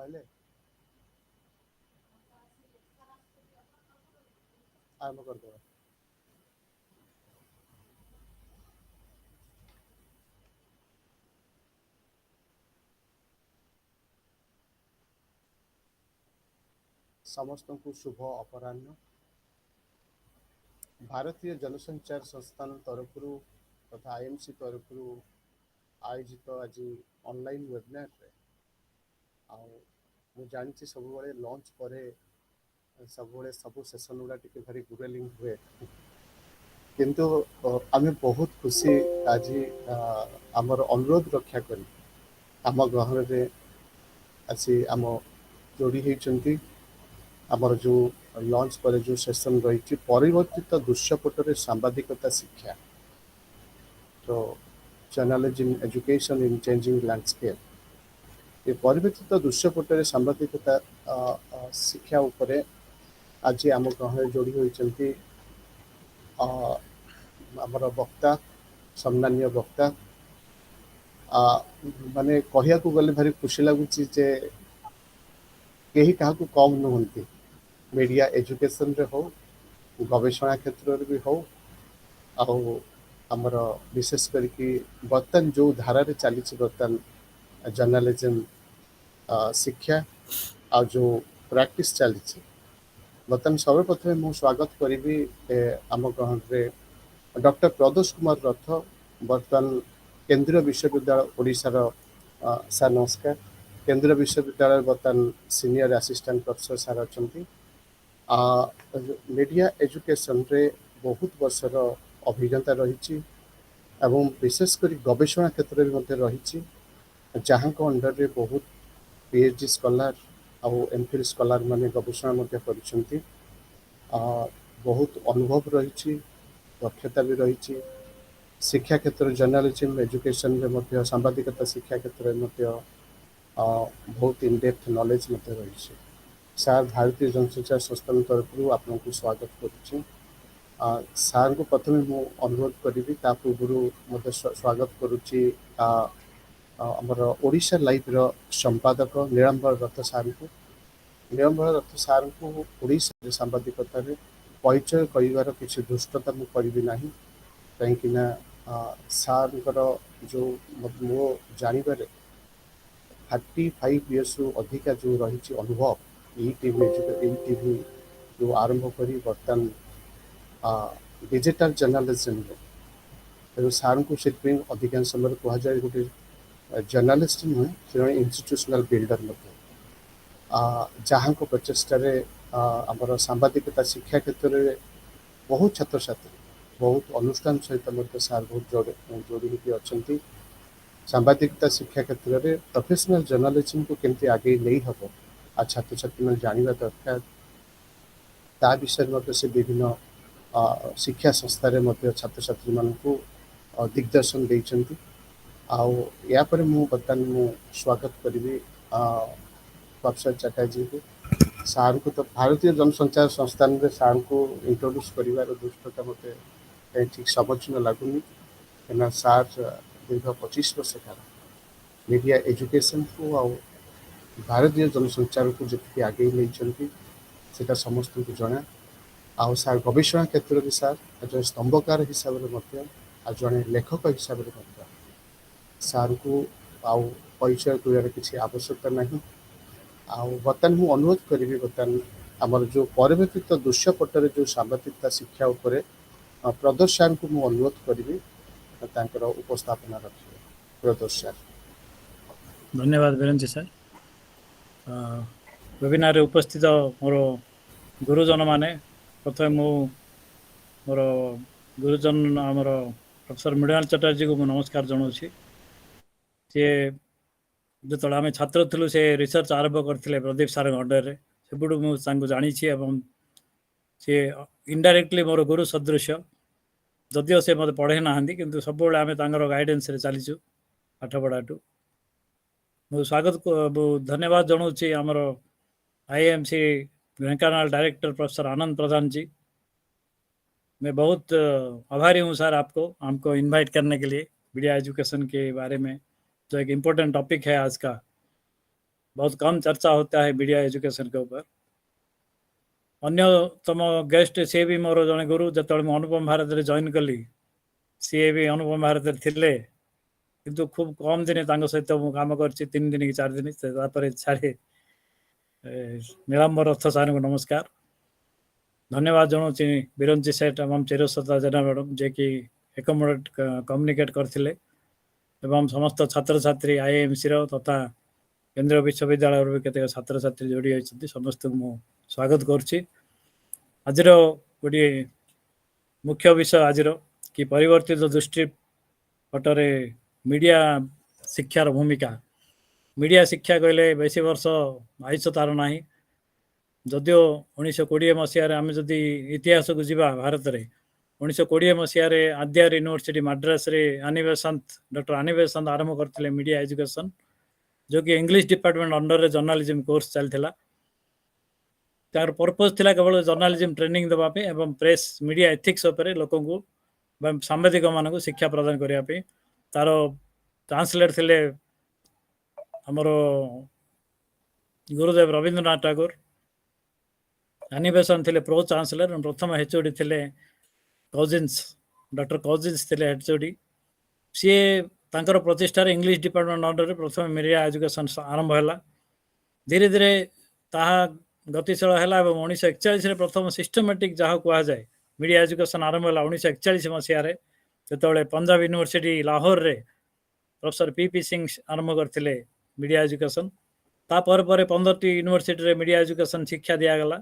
पहले आरंभ करदेवा। समस्त को शुभ अपराह्न। भारतीय जनसंचार संस्थान तरफ तथा आईएमसी तरफ आयोजित आज ऑनलाइन वेबिनार रे जानी सब लंच पर सब सेशन गुड़ा टी भारी गुरेलिंग हुए किंतु आम बहुत खुशी आज आमर अनुरोध रक्षा कर आम ग्रहण में आसी आम जोड़ी होती आमर जो लंच पर जो सेशन रही परिवर्तित दृश्यपटर सांबादिकता शिक्षा तो journalism education in changing landscape ये परिवर्तित दृश्यपटर सांबादिकता शिक्षा उपरे आज आम ग्रहण जोड़ी होती आमर वक्ता सम्मान्य वक्ता माने कहया को गले भारी खुशी लगुच जे कहीं क्या कम नुहति मीडिया एजुकेशन रे हो गवेषणा क्षेत्र में भी हो आमर विशेष करके बर्तन जो धारा चली बर्तन जर्नलिज्म शिक्षा आ जो प्रैक्टिस चली बर्तमान सर्वप्रथम मुझे स्वागत करी आम ग्रहण में डॉक्टर प्रदोष कुमार रथ बर्तमान केंद्रीय विश्वविद्यालय ओडिशार सार नमस्कार केंद्रीय विश्वविद्यालय बर्तमान सीनियर असिस्टेंट प्रोफेसर सार अच्छा मीडिया एजुकेशन रे बहुत वर्षर अभिज्ञता रही एवं विशेषकर गवेषणा क्षेत्र में रही जहाँ को अंडर रे बहुत पीएचडी स्कॉलर आउ एमफिल स्कॉलर माने गवेषणा कर बहुत अनुभव रही दक्षता भी रही शिक्षा क्षेत्र जर्नलिज्म एजुकेशन रे सांबादिकता शिक्षा क्षेत्र में बहुत इनडेप्थ नॉलेज रही सार भारतीय जनसंचार संस्थान तरफ आपको स्वागत करुच्ची सार को प्रथम मु अनुरोध करी पूर्व मत स्वागत करुच्ची आमर ओडिशा लाइव रो संपादक नीलांबर रथ सार को नीलांबर रथ सार को ओडिशा सांबादिकता परिचय कर किसी दुष्टता मुझे करी ना कहीं सार जो मो जानवर 35 इयर्स अधिका जो रही अनुभव टीवी जो आरंभ कर बर्तमान डिजिटल जर्नलिज्म तेणु सार को से अधिकांश समय कहुए गोटे जर्नलिस्ट नुहे से इंस्टीट्यूशनल बिल्डर जहाँ को प्रचेषार आमर सांबादिकता शिक्षा क्षेत्र में बहुत छात्र छात्री बहुत अनुष्ठान सहित सार बहुत जोड़ी अच्छा सांबादिकता शिक्षा क्षेत्र में प्रोफेशनल जर्नलिज्म को केमती आगे नहीं हम आ छात्र छात्री मैंने जानवा दरकार ता विषय से विभिन्न शिक्षा संस्था छात्र छात्री मान दिग्दर्शन देती यापर बर्तमान स्वागत करी प्रोफेसर चटर्जी को सार को तो भारतीय जनसंचार संस्थान में सार को इंट्रोड्यूस कर दुष्टता मत ठीक समझ न लगुनि कहीं सार दीर्घ 25 वर्ष काल मीडिया एजुकेशन को आ भारतीय जनसंचार को जी आगे नहीं सेटा समस्त को जना आउ सार गवेषणा क्षेत्र में सार जो स्तंभकार हिसाब से जड़े लेखक हिसाब से सार को आउ परिचय कर किसी आवश्यकता नहीं बर्तमान मुझे अनुरोध करी बर्तमान आमर जो परिवर्तित दृश्यपटर जो सांबादिकता शिक्षा उपर प्रदोष सार को मुझे अनुरोध करी उपस्थापना रखिए प्रदोष सार। धन्यवाद वीरेंद्र सर। वेबिनार उपस्थित मोर गुरुजन माने प्रथम मोर गुरुजन आमर प्रोफेसर मृणाल चटर्जी को नमस्कार जनाऊँगी सी जो आम छात्र थिलु से रिसर्च आरंभ करते प्रदीप सार अंडर से मुझे जानी सी इनडायरेक्टली मोर गुरु सदृश जदिओ से मत पढ़े ना कि सब आम गाइडेंस चलीचु पाठपढ़ाटू मुझे स्वागत धन्यवाद जनाऊँगी आमर आईएमसी ढेंकानाल डायरेक्टर प्रोफेसर आनंद प्रधान जी। मैं बहुत आभारी हूँ सर आपको हमको इनवाइट करने के लिए मीडिया एजुकेशन के बारे में जो एक इम्पोर्टेंट टॉपिक है आज का। बहुत कम चर्चा होता है मीडिया एजुकेशन के ऊपर। अन्यतम गेस्ट सी भी मोर जड़े गुरु जो अनुपम भारत में जॉइन कली सी भी अनुपम भारत थे किंतु खूब कम दिन सहित मु काम कर 3 दिन कि 4 दिन छाड़े नीलाम्बर रथ सार को नमस्कार धन्यवाद जनाऊँ बिरंची सेठ एवं चिरसता जेना मैडम जे कि एकमोडेट कम्युनिकेट करथिले एवं समस्त छात्र छात्री आईएमसी तथा केंद्रीय विश्वविद्यालय भी केते छात्र छात्री जोड़ी होती समस्त को मु स्वागत करुच्ची। आज गोटे मुख्य विषय आज कि परिवर्तित दृष्टिपटरे मीडिया शिक्षार भूमिका। मीडिया शिक्षा कहले बेसी वर्ष आयुष तार ना जदियो 1920 मसीह आम जदि इतिहास को जीवा भारत में 1920 मसीह आद्यार यूनिवर्सिटी मद्रास रे आनी बेसंत डॉक्टर आनी बेसंत आरंभ करते मीडिया एजुकेशन जो कि इंग्लिश डिपार्टमेंट अंडर रे जर्नलिज्म कोर्स चलता। तार पर्पज थिला केवल जर्नलिज्म ट्रेनिंग देवाई एवं प्रेस मीडिया एथिक्स उपरे लोक सांबादिक मान शिक्षा प्रदान करने तार ट्रांसलेट थिले हमर गुरुदेव रवींद्रनाथ ठाकुर एनिमेशन थे प्रो चांसलर प्रथम एचओडी थे कजिन्स डॉक्टर कजिन्स थे एचओडी सी तांकर प्रतिष्ठार इंग्लिश डिपार्टमेंट अंडर प्रथम मीडिया एजुकेशन आरंभ है धीरे धीरे ताहा गतिशील है 1941 प्रथम सिस्टमेटिक जहाँ कहुए मीडिया एजुकेशन आरंभ है 1941 मसीह जो पंजाब यूनिवर्सिटी लाहौर रे प्रोफेसर पी सिंह आरंभ करते मीडिया एजुकेशन तापर 15टी यूनिवर्सिटी मीडिया एजुकेशन शिक्षा दिगला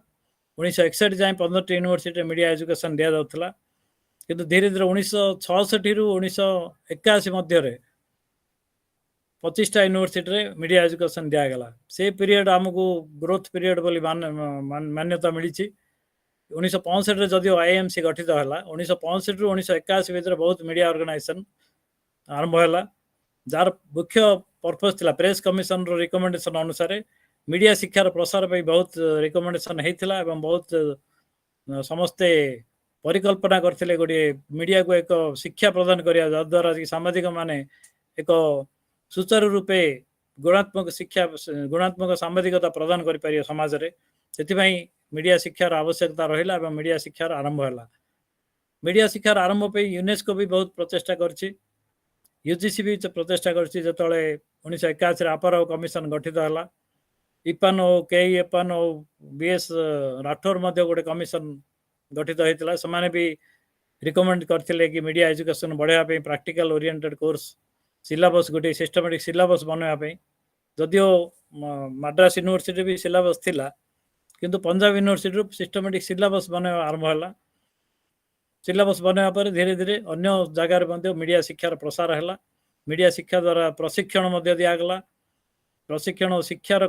1961 जाए 15टी यूनिवर्सिटी मीडिया एजुकेशन दि जाऊला किंतु धीरे धीरे 1966 रु 1981 मध्य 25टा यूनिवर्सिटी मीडिया एजुकेशन दिगला से पीरियड आमको ग्रोथ पीरियड बोली मान्यता मिली 1965 जदिव आईएमसी गठित है 1965 रु 1981 भितर बहुत मीडिया ऑर्गेनाइजेशन आरंभ है जार मुख्य पर्पज थिला प्रेस कमिशन रो रिकमेंडेशन अनुसार मीडिया शिक्षार प्रसार पे बहुत रिकमेंडेशन होता एवं बहुत समस्ते परिकल्पना करथिले गोटे मीडिया को एक शिक्षा प्रदान करिया जद्वारा कि सामाजिक माने एक सुचारू रूपे गुणात्मक शिक्षा गुणात्मक सांबादिकता प्रदान करि पारियो समाज रे सेतिपई मीडिया शिक्षार आवश्यकता रहिला एवं मीडिया शिक्षार आरंभ होला। मीडिया शिक्षार आरंभ पे यूनेस्को भी बहुत प्रचेष्टा करछि यूजीसी भी प्रचेषा कर जो 1981 आपर कमिशन गठित है इपान और केईएपान और बीएस राठौर गोटे कमिशन गठित होता से भी रिकमेंड करते कि मीडिया एजुकेशन बढ़ाई प्रैक्टिकल ओरिएंटेड कोर्स सिलेबस गोटे सिस्टमेटिक सिलेबस बनवाई जदियो मद्रास यूनिवर्सिटी भी सिलेबस थिला किंतु पंजाब यूनिवर्सिटी सिस्टमेटिक सिलेबस बनवा आरंभ है सिलेबस बनवा पर धीरे धीरे अन्य जगार मीडिया शिक्षार प्रसार है मीडिया शिक्षा द्वारा प्रशिक्षण दिगला प्रशिक्षण और शिक्षार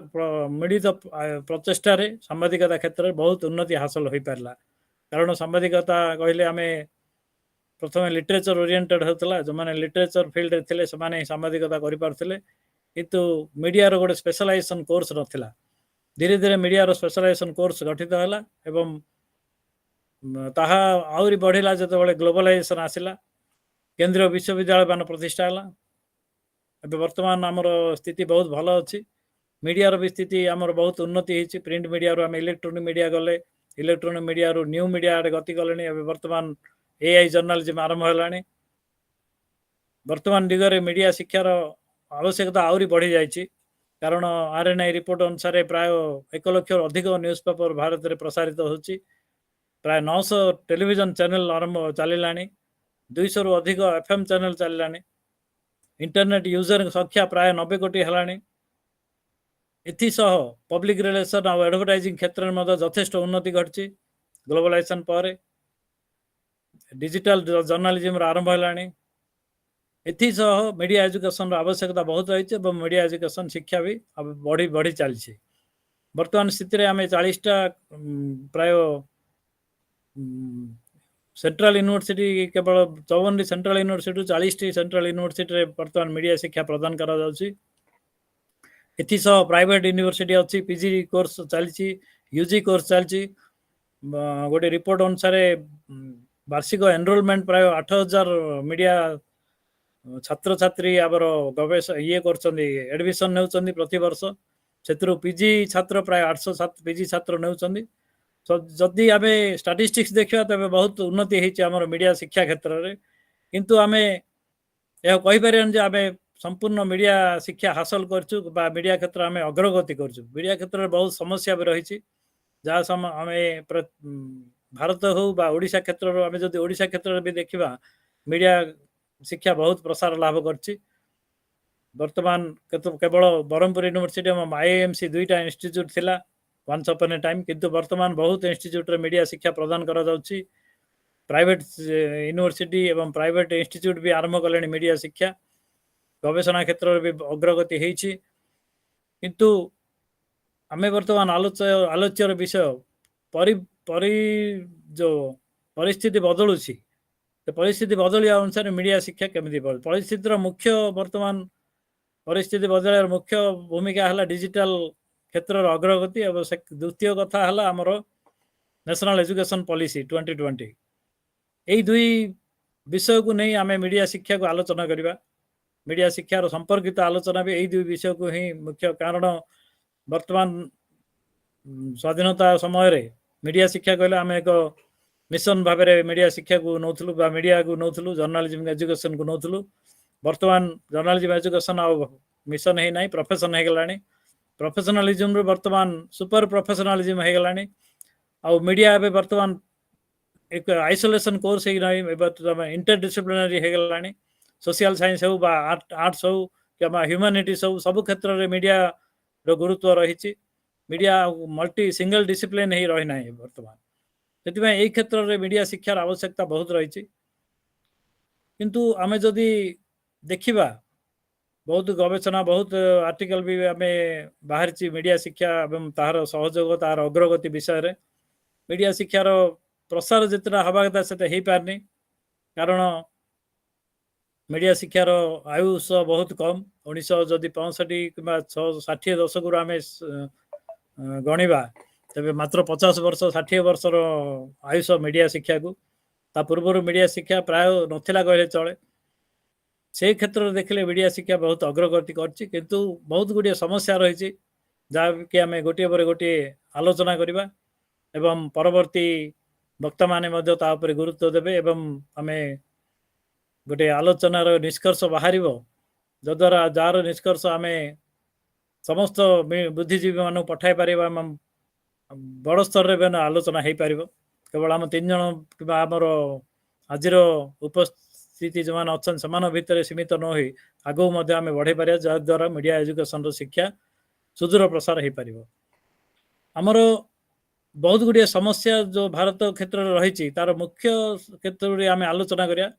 मिलित प्रचेषा सांबादिकता क्षेत्र में बहुत उन्नति हासिल हो पारा कारण सांबादिकता कहले आम प्रथम लिटरेचर ओरिएंटेड होता जो मैंने लिटरेचर फील्ड थे से सांबादिकता करें किंतु मीडिया गोटे स्पेशलाइजेशन कोर्स नाला धीरे धीरे मीडिया स्पेशलाइजेशन कोर्स गठित है एवं ताहा आउरी बढ़िला जो ग्लोबलाइजेशन आसला केंद्रीय विश्वविद्यालय मान प्रतिष्ठा है एवं वर्तमान आमर स्थिति बहुत भल अच्छी मीडिया भी स्थिति आमर बहुत उन्नति होती प्रिंट मीडिया आम इलेक्ट्रोनिक मीडिया गले इलेक्ट्रोनिक मीडिया न्यू मीडिया आड़े गति गले वर्तमान एआई जर्नालिज्म आरंभ है वर्तमान दिगरे मीडिया शिक्षार आवश्यकता आउरी बढ़ी जाइए कारण आरएनआई रिपोर्ट अनुसार प्राय 1 लाख अधिक न्यूज पेपर भारत में प्रसारित होची प्राय 900 टेलीविजन चैनल आरंभ चलला 200 रु अधिक एफएम चैनल चलला इंटरनेट यूजर संख्या प्राय 90 कोटी है एसह पब्लिक रिलेशन और एडवर्टाइजिंग क्षेत्र में यथेष्ट उन्नति घटी ग्लोबलाइजेशन पर डिजिटल जर्नालिज्म आरंभ है एसह मीडिया एजुकेशन आवश्यकता बहुत रही मीडिया एजुकेशन शिक्षा भी बढ़ी बढ़ी चली वर्तमान स्थिति आम 40टा प्राय सेंट्रल यूनिवर्सिटी केवल 54 सेंट्रल यूनिवर्सिटी 40 सेंट्रल यूनिवर्सिटी वर्तमान मीडिया शिक्षा प्रदान करा एसह प्राइवेट यूनिवर्सिटी अच्छी पीजी कोर्स चली यूजी कोर्स चली गोटे रिपोर्ट अनुसार वार्षिक एनरोलमेंट प्राय 8000 मीडिया छात्र छात्री आवर गवेश ये कर एडमिशन ने प्रति वर्ष ସେଥିରୁ ପିଜି ଛାତ୍ର ପ୍ରାୟ 807 ପିଜି ଛାତ୍ର ନେଉଛନ୍ତି। ଯଦି ଆମେ ଷ୍ଟାଟିଷ୍ଟିକ୍ସ ଦେଖିବା ତେବେ ବହୁତ ଉନ୍ନତି ହେଇଛି ଆମର ମିଡ଼ିଆ ଶିକ୍ଷା କ୍ଷେତ୍ରରେ, କିନ୍ତୁ ଆମେ ଏହା କହିପାରିବାନି ଯେ ଆମେ ସମ୍ପୂର୍ଣ୍ଣ ମିଡ଼ିଆ ଶିକ୍ଷା ହାସଲ କରିଛୁ ବା ମିଡ଼ିଆ କ୍ଷେତ୍ର ଆମେ ଅଗ୍ରଗତି କରିଛୁ। ମିଡ଼ିଆ କ୍ଷେତ୍ରରେ ବହୁତ ସମସ୍ୟା ବି ରହିଛି, ଯାହା ଆମେ ଭାରତ ହଉ ବା ଓଡ଼ିଶା କ୍ଷେତ୍ରରୁ ଆମେ ଯଦି ଓଡ଼ିଶା କ୍ଷେତ୍ରରେ ବି ଦେଖିବା ମିଡ଼ିଆ ଶିକ୍ଷା ବହୁତ ପ୍ରସାର ଲାଭ କରିଛି। ବର୍ତ୍ତମାନ କେବଳ ବ୍ରହ୍ମପୁର ୟୁନିଭର୍ସିଟି ଏବଂ IIMC ଦୁଇଟା ଇନଷ୍ଟିଚ୍ୟୁଟ୍ ଥିଲା ୱାନ୍ସ ଅପନ୍ ଏ ଟାଇମ୍, କିନ୍ତୁ ବର୍ତ୍ତମାନ ବହୁତ ଇନଷ୍ଟିଚ୍ୟୁଟ୍ରେ ମିଡ଼ିଆ ଶିକ୍ଷା ପ୍ରଦାନ କରାଯାଉଛି। ପ୍ରାଇଭେଟ୍ ୟୁନିଭର୍ସିଟି ଏବଂ ପ୍ରାଇଭେଟ୍ ଇନଷ୍ଟିଚ୍ୟୁଟ୍ ବି ଆରମ୍ଭ କଲେଣି ମିଡ଼ିଆ ଶିକ୍ଷା। ଗବେଷଣା କ୍ଷେତ୍ରରେ ବି ଅଗ୍ରଗତି ହେଇଛି, କିନ୍ତୁ ଆମେ ବର୍ତ୍ତମାନ ଆଲୋଚ୍ୟର ବିଷୟ ଯେଉଁ ପରିସ୍ଥିତି ବଦଳୁଛି, ସେ ପରିସ୍ଥିତି ବଦଳିବା ଅନୁସାରେ ମିଡ଼ିଆ ଶିକ୍ଷା କେମିତି ପରିସ୍ଥିତିର ମୁଖ୍ୟ ବର୍ତ୍ତମାନ ପରିସ୍ଥିତି ବଦଳାଇବାର ମୁଖ୍ୟ ଭୂମିକା ହେଲା ଡିଜିଟାଲ କ୍ଷେତ୍ରର ଅଗ୍ରଗତି ଏବଂ ଦ୍ୱିତୀୟ କଥା ହେଲା ଆମର ନ୍ୟାସନାଲ ଏଜୁକେସନ୍ ପଲିସି 2020। ଏହି ଦୁଇ ବିଷୟକୁ ନେଇ ଆମେ ମିଡ଼ିଆ ଶିକ୍ଷାକୁ ଆଲୋଚନା କରିବା। ମିଡ଼ିଆ ଶିକ୍ଷାର ସମ୍ପର୍କିତ ଆଲୋଚନା ବି ଏହି ଦୁଇ ବିଷୟକୁ ହିଁ ମୁଖ୍ୟ, କାରଣ ବର୍ତ୍ତମାନ ସ୍ୱାଧୀନତା ସମୟରେ ମିଡ଼ିଆ ଶିକ୍ଷା କହିଲେ ଆମେ ଏକ ମିଶନ ଭାବରେ ମିଡ଼ିଆ ଶିକ୍ଷାକୁ ନେଉଥିଲୁ ବା ମିଡ଼ିଆକୁ ନେଉଥିଲୁ, ଜର୍ଣ୍ଣାଲିଜିମ୍ ଏଜୁକେସନ୍କୁ ନେଉଥିଲୁ। ବର୍ତ୍ତମାନ ଜର୍ଣ୍ଣାଲିଜିମ୍ ଏଜୁକେସନ୍ ଆଉ ମିଶନ ହେଇନାହିଁ, ପ୍ରଫେସନ୍ ହେଇଗଲାଣି। ପ୍ରଫେସନାଲିଜିମ୍ରୁ ବର୍ତ୍ତମାନ ସୁପର ପ୍ରଫେସନାଲିଜିମ୍ ହେଇଗଲାଣି। ଆଉ ମିଡ଼ିଆ ଏବେ ବର୍ତ୍ତମାନ ଏକ ଆଇସୋଲେସନ୍ କୋର୍ସ ହେଇନାହିଁ, ଏବେ ଇଣ୍ଟରଡିସିପ୍ଲିନାରୀ ହେଇଗଲାଣି। ସୋସିଆଲ ସାଇନ୍ସ ହେଉ ବା ଆର୍ଟସ୍ ହେଉ କିମ୍ବା ହ୍ୟୁମାନିଟିସ୍ ହେଉ, ସବୁ କ୍ଷେତ୍ରରେ ମିଡ଼ିଆର ଗୁରୁତ୍ୱ ରହିଛି। ମିଡ଼ିଆ ମଲ୍ଟି ସିଙ୍ଗଲ ଡିସିପ୍ଲିନ୍ ହେଇ ରହିନାହିଁ ବର୍ତ୍ତମାନ। ସେଥିପାଇଁ ଏହି କ୍ଷେତ୍ରରେ ମିଡ଼ିଆ ଶିକ୍ଷାର ଆବଶ୍ୟକତା ବହୁତ ରହିଛି। କିନ୍ତୁ ଆମେ ଯଦି ଦେଖିବା ବହୁତ ଗବେଷଣା, ବହୁତ ଆର୍ଟିକଲ ବି ଆମେ ବାହାରିଛି ମିଡ଼ିଆ ଶିକ୍ଷା ଏବଂ ତାହାର ସହଯୋଗ, ତାହାର ଅଗ୍ରଗତି ବିଷୟରେ। ମିଡ଼ିଆ ଶିକ୍ଷାର ପ୍ରସାର ଯେତେଟା ହେବା କଥା ସେତେ ହେଇପାରିନି, କାରଣ ମିଡ଼ିଆ ଶିକ୍ଷାର ଆୟୁଷ ବହୁତ କମ୍। 1965 କିମ୍ବା 60 ଦଶକରୁ ଆମେ ଗଣିବା, ତେବେ ମାତ୍ର 50 ବର୍ଷ 60 ବର୍ଷର ଆୟୁଷ ମିଡ଼ିଆ ଶିକ୍ଷାକୁ। ତା ପୂର୍ବରୁ ମିଡ଼ିଆ ଶିକ୍ଷା ପ୍ରାୟ ନଥିଲା କହିଲେ ଚଳେ। ସେହି କ୍ଷେତ୍ରରେ ଦେଖିଲେ ମିଡ଼ିଆ ଶିକ୍ଷା ବହୁତ ଅଗ୍ରଗତି କରିଛି, କିନ୍ତୁ ବହୁତ ଗୁଡ଼ିଏ ସମସ୍ୟା ରହିଛି, ଯାହାକି ଆମେ ଗୋଟିଏ ପରେ ଗୋଟିଏ ଆଲୋଚନା କରିବା ଏବଂ ପରବର୍ତ୍ତୀ ବକ୍ତାମାନେ ମଧ୍ୟ ତା ଉପରେ ଗୁରୁତ୍ୱ ଦେବେ ଏବଂ ଆମେ ଗୋଟିଏ ଆଲୋଚନାର ନିଷ୍କର୍ଷ ବାହାରିବ, ଯଦ୍ୱାରା ଯାହାର ନିଷ୍କର୍ଷ ଆମେ ସମସ୍ତ ବୁଦ୍ଧିଜୀବୀମାନଙ୍କୁ ପଠାଇ ପାରିବା ଏବଂ ବଡ଼ ସ୍ତରରେ ବି ଆଲୋଚନା ହେଇପାରିବ। କେବଳ ଆମ 3 ଜଣ କିମ୍ବା ଆମର ଆଜିର ଉପସ୍ଥିତି ଯେଉଁମାନେ ଅଛନ୍ତି ସେମାନଙ୍କ ଭିତରେ ସୀମିତ ନ ହୋଇ ଆଗକୁ ମଧ୍ୟ ଆମେ ବଢ଼େଇ ପାରିବା, ଯାହାଦ୍ୱାରା ମିଡ଼ିଆ ଏଜୁକେସନ୍ର ଶିକ୍ଷା ସୁଦୂର ପ୍ରସାର ହେଇପାରିବ। ଆମର ବହୁତ ଗୁଡ଼ିଏ ସମସ୍ୟା ଯେଉଁ ଭାରତ କ୍ଷେତ୍ରରେ ରହିଛି, ତାର ମୁଖ୍ୟ କ୍ଷେତ୍ରରେ ଆମେ ଆଲୋଚନା କରିବା।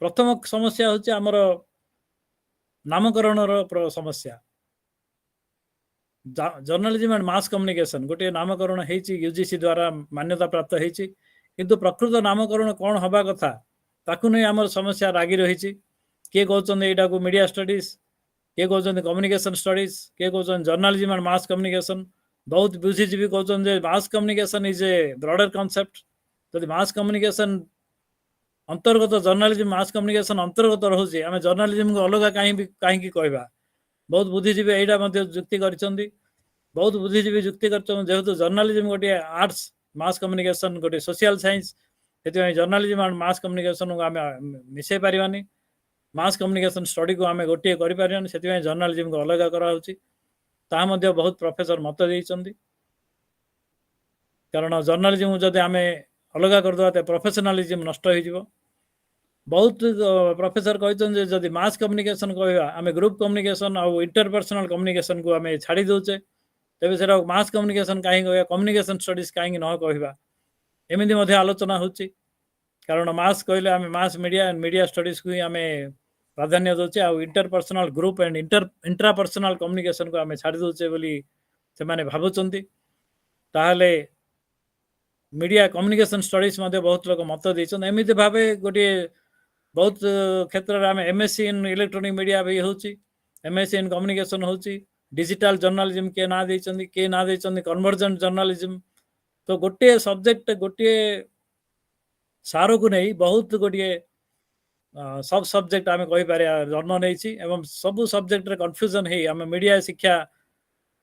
ପ୍ରଥମ ସମସ୍ୟା ହେଉଛି ଆମର ନାମକରଣର ସମସ୍ୟା। ଜର୍ଣ୍ଣାଲିଜିମ୍ ଆଣ୍ଡ ମାସ୍ କମ୍ୟୁନିକେସନ୍ ଗୋଟିଏ ନାମକରଣ ହେଇଛି, UGC ଦ୍ୱାରା ମାନ୍ୟତା ପ୍ରାପ୍ତ ହେଇଛି, କିନ୍ତୁ ପ୍ରକୃତ ନାମକରଣ କ'ଣ ହେବା କଥା ତାକୁ ନେଇ ଆମର ସମସ୍ୟା ଲାଗି ରହିଛି। କିଏ କହୁଛନ୍ତି ଏଇଟାକୁ ମିଡ଼ିଆ ଷ୍ଟଡିଜ୍, କିଏ କହୁଛନ୍ତି କମ୍ୟୁନିକେସନ୍ ଷ୍ଟଡିଜ୍, କିଏ କହୁଛନ୍ତି ଜର୍ଣ୍ଣାଲିଜିମ୍ ଆଣ୍ଡ ମାସ୍ କମ୍ୟୁନିକେସନ୍। ବହୁତ ବୁଦ୍ଧିଜୀବୀ କହୁଛନ୍ତି ଯେ mass communication is a broader concept. ଯଦି ମାସ୍ କମ୍ୟୁନିକେସନ୍ ଅନ୍ତର୍ଗତ ଜର୍ଣ୍ଣାଲିଜିମ୍ ମାସ୍ କମ୍ୟୁନିକେସନ୍ ଅନ୍ତର୍ଗତ ରହୁଛି, ଆମେ ଜର୍ଣ୍ଣାଲିଜିମ୍କୁ ଅଲଗା କାହିଁକି କହିବା? ବହୁତ ବୁଦ୍ଧିଜୀବୀ ଏଇଟା ମଧ୍ୟ ଯୁକ୍ତି କରିଛନ୍ତି। ବହୁତ ବୁଦ୍ଧିଜୀବୀ ଯୁକ୍ତି କରିଛନ୍ତି ଯେହେତୁ ଜର୍ଣ୍ଣାଲିଜିମ୍ ଗୋଟିଏ ଆର୍ଟସ୍, ମାସ୍ କମ୍ୟୁନିକେସନ୍ ଗୋଟିଏ ସୋସିଆଲ ସାଇନ୍ସ, ସେଥିପାଇଁ ଜର୍ଣ୍ଣାଲିଜିମ୍ ଆଣ୍ଡ ମାସ୍ କମ୍ୟୁନିକେସନ୍କୁ ଆମେ ମିଶାଇ ପାରିବାନି। ମାସ୍ କମ୍ୟୁନିକେସନ୍ ଷ୍ଟଡିକୁ ଆମେ ଗୋଟିଏ କରିପାରିବାନି, ସେଥିପାଇଁ ଜର୍ଣ୍ଣାଲିଜିମ୍କୁ ଅଲଗା କରାହେଉଛି। ତାହା ମଧ୍ୟ ବହୁତ ପ୍ରଫେସର ମତ ଦେଇଛନ୍ତି, କାରଣ ଜର୍ଣ୍ଣାଲିଜିମ୍କୁ ଯଦି ଆମେ ଅଲଗା କରିଦେବା ତେବେ ପ୍ରଫେସନାଲିଜିମ୍ ନଷ୍ଟ ହେଇଯିବ। ବହୁତ ପ୍ରଫେସର କହିଛନ୍ତି ଯେ ଯଦି ମାସ୍ କମ୍ୟୁନିକେସନ୍ କହିବା, ଆମେ ଗ୍ରୁପ୍ କମ୍ୟୁନିକେସନ୍ ଆଉ ଇଣ୍ଟରପର୍ସନାଲ କମ୍ୟୁନିକେସନ୍କୁ ଆମେ ଛାଡ଼ି ଦେଉଛେ, ତେବେ ସେଟା ମାସ୍ କମ୍ୟୁନିକେସନ୍ କାହିଁକି କହିବା, କମ୍ୟୁନିକେସନ୍ ଷ୍ଟଡିଜ୍ କାହିଁକି ନ କହିବା? ଏମିତି ମଧ୍ୟ ଆଲୋଚନା ହେଉଛି, କାରଣ ମାସ୍ କହିଲେ ଆମେ ମାସ୍ ମିଡ଼ିଆ ଷ୍ଟଡିଜ୍କୁ ହିଁ ଆମେ ପ୍ରାଧାନ୍ୟ ଦେଉଛେ, ଆଉ ଇଣ୍ଟରପର୍ସନାଲ ଗ୍ରୁପ୍ ଆଣ୍ଡ ଇଣ୍ଟ୍ରାପର୍ସନାଲ କମ୍ୟୁନିକେସନ୍କୁ ଆମେ ଛାଡ଼ି ଦେଉଛେ ବୋଲି ସେମାନେ ଭାବୁଛନ୍ତି। ତାହେଲେ ମିଡ଼ିଆ କମ୍ୟୁନିକେସନ୍ ଷ୍ଟଡିଜ୍ ମଧ୍ୟ ବହୁତ ଲୋକ ମତ ଦେଇଛନ୍ତି। ଏମିତି ଭାବେ ଗୋଟିଏ ବହୁତ କ୍ଷେତ୍ରରେ ଆମେ MSc ଇନ୍ ଇଲେକ୍ଟ୍ରୋନିକ୍ ମିଡ଼ିଆ ବି ହେଉଛି, MSc ଇନ୍ କମ୍ୟୁନିକେସନ୍ ହେଉଛି, ଡିଜିଟାଲ ଜର୍ଣ୍ଣାଲିଜିମ୍ କିଏ ନାଁ ଦେଇଛନ୍ତି, କିଏ ନାଁ ଦେଇଛନ୍ତି କନଭର୍ଜେଣ୍ଟ ଜର୍ଣ୍ଣାଲିଜିମ୍। ତ ଗୋଟିଏ ସବଜେକ୍ଟ, ଗୋଟିଏ ସାରକୁ ନେଇ ବହୁତ ଗୋଟିଏ ସବ୍ ସବଜେକ୍ଟ ଆମେ କହିପାରିବା ଜନ୍ମ ନେଇଛି ଏବଂ ସବୁ ସବଜେକ୍ଟରେ କନଫ୍ୟୁଜନ୍ ହେଇ ଆମେ ମିଡ଼ିଆ ଶିକ୍ଷା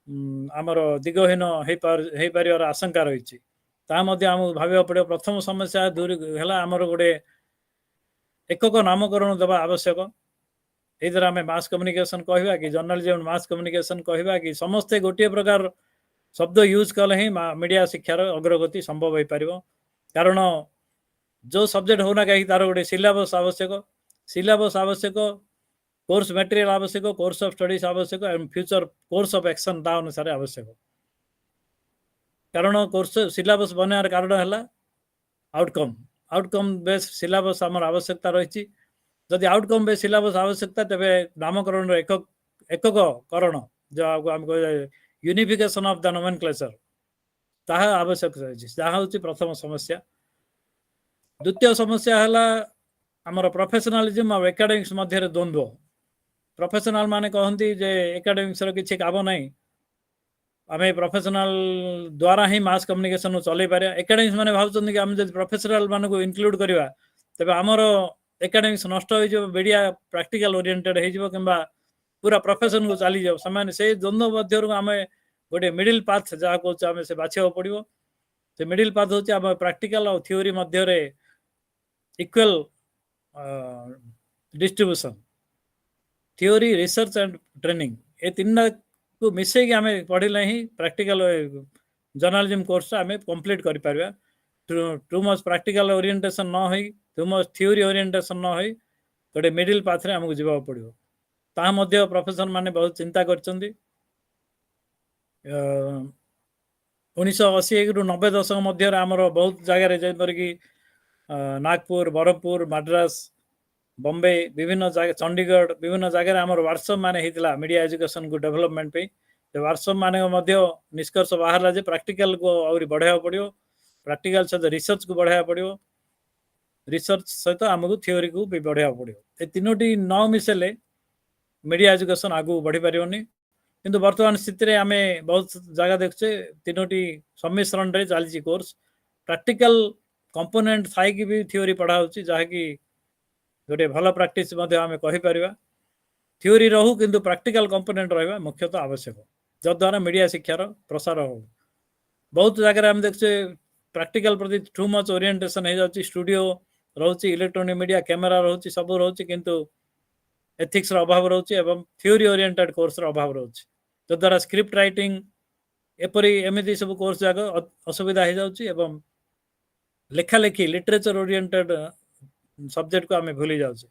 ଆମର ଦିଗହୀନ ହେଇପାରିବାର ଆଶଙ୍କା ରହିଛି। ତାହା ମଧ୍ୟ ଆମକୁ ଭାବିବାକୁ ପଡ଼ିବ। ପ୍ରଥମ ସମସ୍ୟା ଦୂର ହେଲା ଆମର ଗୋଟେ ଏକକ ନାମକରଣ ଦେବା ଆବଶ୍ୟକ। ଏଇଥିରେ ଆମେ ମାସ୍ କମ୍ୟୁନିକେସନ୍ କହିବା କି ଜର୍ଣ୍ଣାଲିଜିମ୍ ମାସ୍ କମ୍ୟୁନିକେସନ୍ କହିବା କି ସମସ୍ତେ ଗୋଟିଏ ପ୍ରକାର ଶବ୍ଦ ୟୁଜ୍ କଲେ ହିଁ ମିଡ଼ିଆ ଶିକ୍ଷାର ଅଗ୍ରଗତି ସମ୍ଭବ ହୋଇପାରିବ। କାରଣ ଯେଉଁ ସବଜେକ୍ଟ ହେଉନା କାହିଁକି ତାର ଗୋଟେ ସିଲାବସ୍ ଆବଶ୍ୟକ, କୋର୍ସ ମେଟେରିଆଲ ଆବଶ୍ୟକ, କୋର୍ସ ଅଫ୍ ଷ୍ଟଡିଜ୍ ଆବଶ୍ୟକ ଏବଂ ଫ୍ୟୁଚର କୋର୍ସ ଅଫ୍ ଆକ୍ସନ୍ ତା ଅନୁସାରେ ଆବଶ୍ୟକ। କାରଣ କୋର୍ସ ସିଲାବସ୍ ବନେଇବାର କାରଣ ହେଲା ଆଉଟକମ୍ ବେସ୍ ସିଲାବସ୍ ଆମର ଆବଶ୍ୟକତା ରହିଛି। ଯଦି ଆଉଟକମ୍ ବେସ୍ ସିଲାବସ୍ ଆବଶ୍ୟକତା, ତେବେ ନାମକରଣର ଏକକକରଣ ଯାହାକୁ ଆମେ କହିବା ୟୁନିଫିକେସନ୍ ଅଫ୍ ଦ ନୋମେନକ୍ଲେଚର, ତାହା ଆବଶ୍ୟକ ରହିଛି। ତାହା ହେଉଛି ପ୍ରଥମ ସମସ୍ୟା। ଦ୍ୱିତୀୟ ସମସ୍ୟା ହେଲା ଆମର ପ୍ରଫେସନାଲିଜିମ୍ ଆଉ ଏକାଡେମିକ୍ସ ମଧ୍ୟରେ ଦ୍ୱନ୍ଦ୍ୱ। ପ୍ରଫେସନାଲ ମାନେ କହନ୍ତି ଯେ ଏକାଡେମିକ୍ସର କିଛି କାମ ନାହିଁ, ଆମେ ପ୍ରଫେସନାଲ ଦ୍ୱାରା ହିଁ ମାସ୍ କମ୍ୟୁନିକେସନ୍ ଚଲେଇ ପାରିବା। ଏକାଡେମିକ୍ସ ମାନେ ଭାବୁଛନ୍ତି କି ଆମେ ଯଦି ପ୍ରଫେସନାଲ ମାନଙ୍କୁ ଇନକ୍ଲୁଡ୍ କରିବା, ତେବେ ଆମର ଏକାଡେମିକ୍ସ ନଷ୍ଟ ହୋଇଯିବ, ମିଡ଼ିଆ ପ୍ରାକ୍ଟିକାଲ ଓରିଏଣ୍ଟେଡ୍ ହେଇଯିବ କିମ୍ବା ପୁରା ପ୍ରଫେସନକୁ ଚାଲିଯାଉ। ସେମାନେ ସେଇ ଦ୍ୱନ୍ଦ୍ୱ ମଧ୍ୟରୁ ଆମେ ଗୋଟେ ମିଡିଲ୍ ପାଥ୍ ଯାହା କହୁଛୁ ଆମେ ସେ ବାଛିବାକୁ ପଡ଼ିବ। ସେ ମିଡିଲ୍ ପାଥ୍ ହେଉଛି ଆମ ପ୍ରାକ୍ଟିକାଲ ଆଉ ଥିଓରି ମଧ୍ୟରେ equal distribution. Theory, research and training, ଏ ତିନିଟାକୁ ମିଶେଇକି ଆମେ ପଢ଼ିଲେ ହିଁ ପ୍ରାକ୍ଟିକାଲ ଜର୍ଣ୍ଣାଲିଜିମ୍ କୋର୍ସଟା ଆମେ କମ୍ପ୍ଲିଟ୍ କରିପାରିବା। ଟୁ ମଚ୍ ପ୍ରାକ୍ଟିକାଲ ଓରିଏଣ୍ଟେସନ୍ ନ ହୋଇ, ଟୁ ମଚ୍ ଥିଓରି ଓରିଏଣ୍ଟେସନ୍ ନ ହୋଇ ଗୋଟେ ମିଡିଲ୍ ପାଥ୍ରେ ଆମକୁ ଯିବାକୁ ପଡ଼ିବ। ତାହା ମଧ୍ୟ ପ୍ରଫେସର ମାନେ ବହୁତ ଚିନ୍ତା କରିଛନ୍ତି। 1980ରୁ 90 ଦଶକ ମଧ୍ୟରେ ଆମର ବହୁତ ଜାଗାରେ ଯେପରିକି ନାଗପୁର, ବରହମପୁର, ମାଡ୍ରାସ, ବମ୍ବେ, ବିଭିନ୍ନ ଜାଗା, ଚଣ୍ଡିଗଡ଼, ବିଭିନ୍ନ ଜାଗାରେ ଆମର ୱାର୍କସପ୍ ମାନେ ହେଇଥିଲା ମିଡ଼ିଆ ଏଜୁକେସନ୍କୁ ଡେଭଲପମେଣ୍ଟ ପାଇଁ। ସେ ୱାର୍କସପ୍ ମାନଙ୍କ ମଧ୍ୟ ନିଷ୍କର୍ଷ ବାହାରିଲା ଯେ ପ୍ରାକ୍ଟିକାଲକୁ ଆହୁରି ବଢ଼ାଇବାକୁ ପଡ଼ିବ, ପ୍ରାକ୍ଟିକାଲ ସହିତ ରିସର୍ଚ୍ଚକୁ ବଢ଼ାଇବାକୁ ପଡ଼ିବ, ରିସର୍ଚ୍ଚ ସହିତ ଆମକୁ ଥିଓରିକୁ ବି ବଢ଼ାଇବାକୁ ପଡ଼ିବ। ଏ ତିନୋଟି ନ ମିଶିଲେ ମିଡ଼ିଆ ଏଜୁକେସନ୍ ଆଗକୁ ବଢ଼ିପାରିବନି। କିନ୍ତୁ ବର୍ତ୍ତମାନ ସ୍ଥିତିରେ ଆମେ ବହୁତ ଜାଗା ଦେଖୁଛେ ତିନୋଟି ସମ୍ମିଶ୍ରଣରେ ଚାଲିଛି କୋର୍ସ। ପ୍ରାକ୍ଟିକାଲ କମ୍ପୋନେଣ୍ଟ ଥାଇକି ବି ଥିଓରି ପଢ଼ା ହେଉଛି, ଯାହାକି ଗୋଟେ ଭଲ ପ୍ରାକ୍ଟିସ୍ ମଧ୍ୟ ଆମେ କହିପାରିବା। ଥିଓରି ରହୁ କିନ୍ତୁ ପ୍ରାକ୍ଟିକାଲ କମ୍ପୋନେଣ୍ଟ ରହିବା ମୁଖ୍ୟତଃ ଆବଶ୍ୟକ, ଯଦ୍ୱାରା ମିଡ଼ିଆ ଶିକ୍ଷାର ପ୍ରସାର ହଉ। ବହୁତ ଜାଗାରେ ଆମେ ଦେଖୁଛେ ପ୍ରାକ୍ଟିକାଲ ପ୍ରତି ଟୁ ମଚ୍ ଓରିଏଣ୍ଟେସନ୍ ହେଇଯାଉଛି। ଷ୍ଟୁଡ଼ିଓ ରହୁଛି, ଇଲେକ୍ଟ୍ରୋନିକ୍ ମିଡ଼ିଆ, କ୍ୟାମେରା ରହୁଛି, ସବୁ ରହୁଛି, କିନ୍ତୁ ଏଥିକ୍ସର ଅଭାବ ରହୁଛି ଏବଂ ଥିଓରି ଓରିଏଣ୍ଟେଡ୍ କୋର୍ସର ଅଭାବ ରହୁଛି, ଯଦ୍ୱାରା ସ୍କ୍ରିପ୍ଟ ରାଇଟିଂ ଏମିତି ସବୁ କୋର୍ସ ଯାକ ଅସୁବିଧା ହେଇଯାଉଛି ଏବଂ ଲେଖାଲେଖି ଲିଟରେଚର ଓରିଏଣ୍ଟେଡ୍ ସବଜେକ୍ଟକୁ ଆମେ ଭୁଲି ଯାଉଛେ।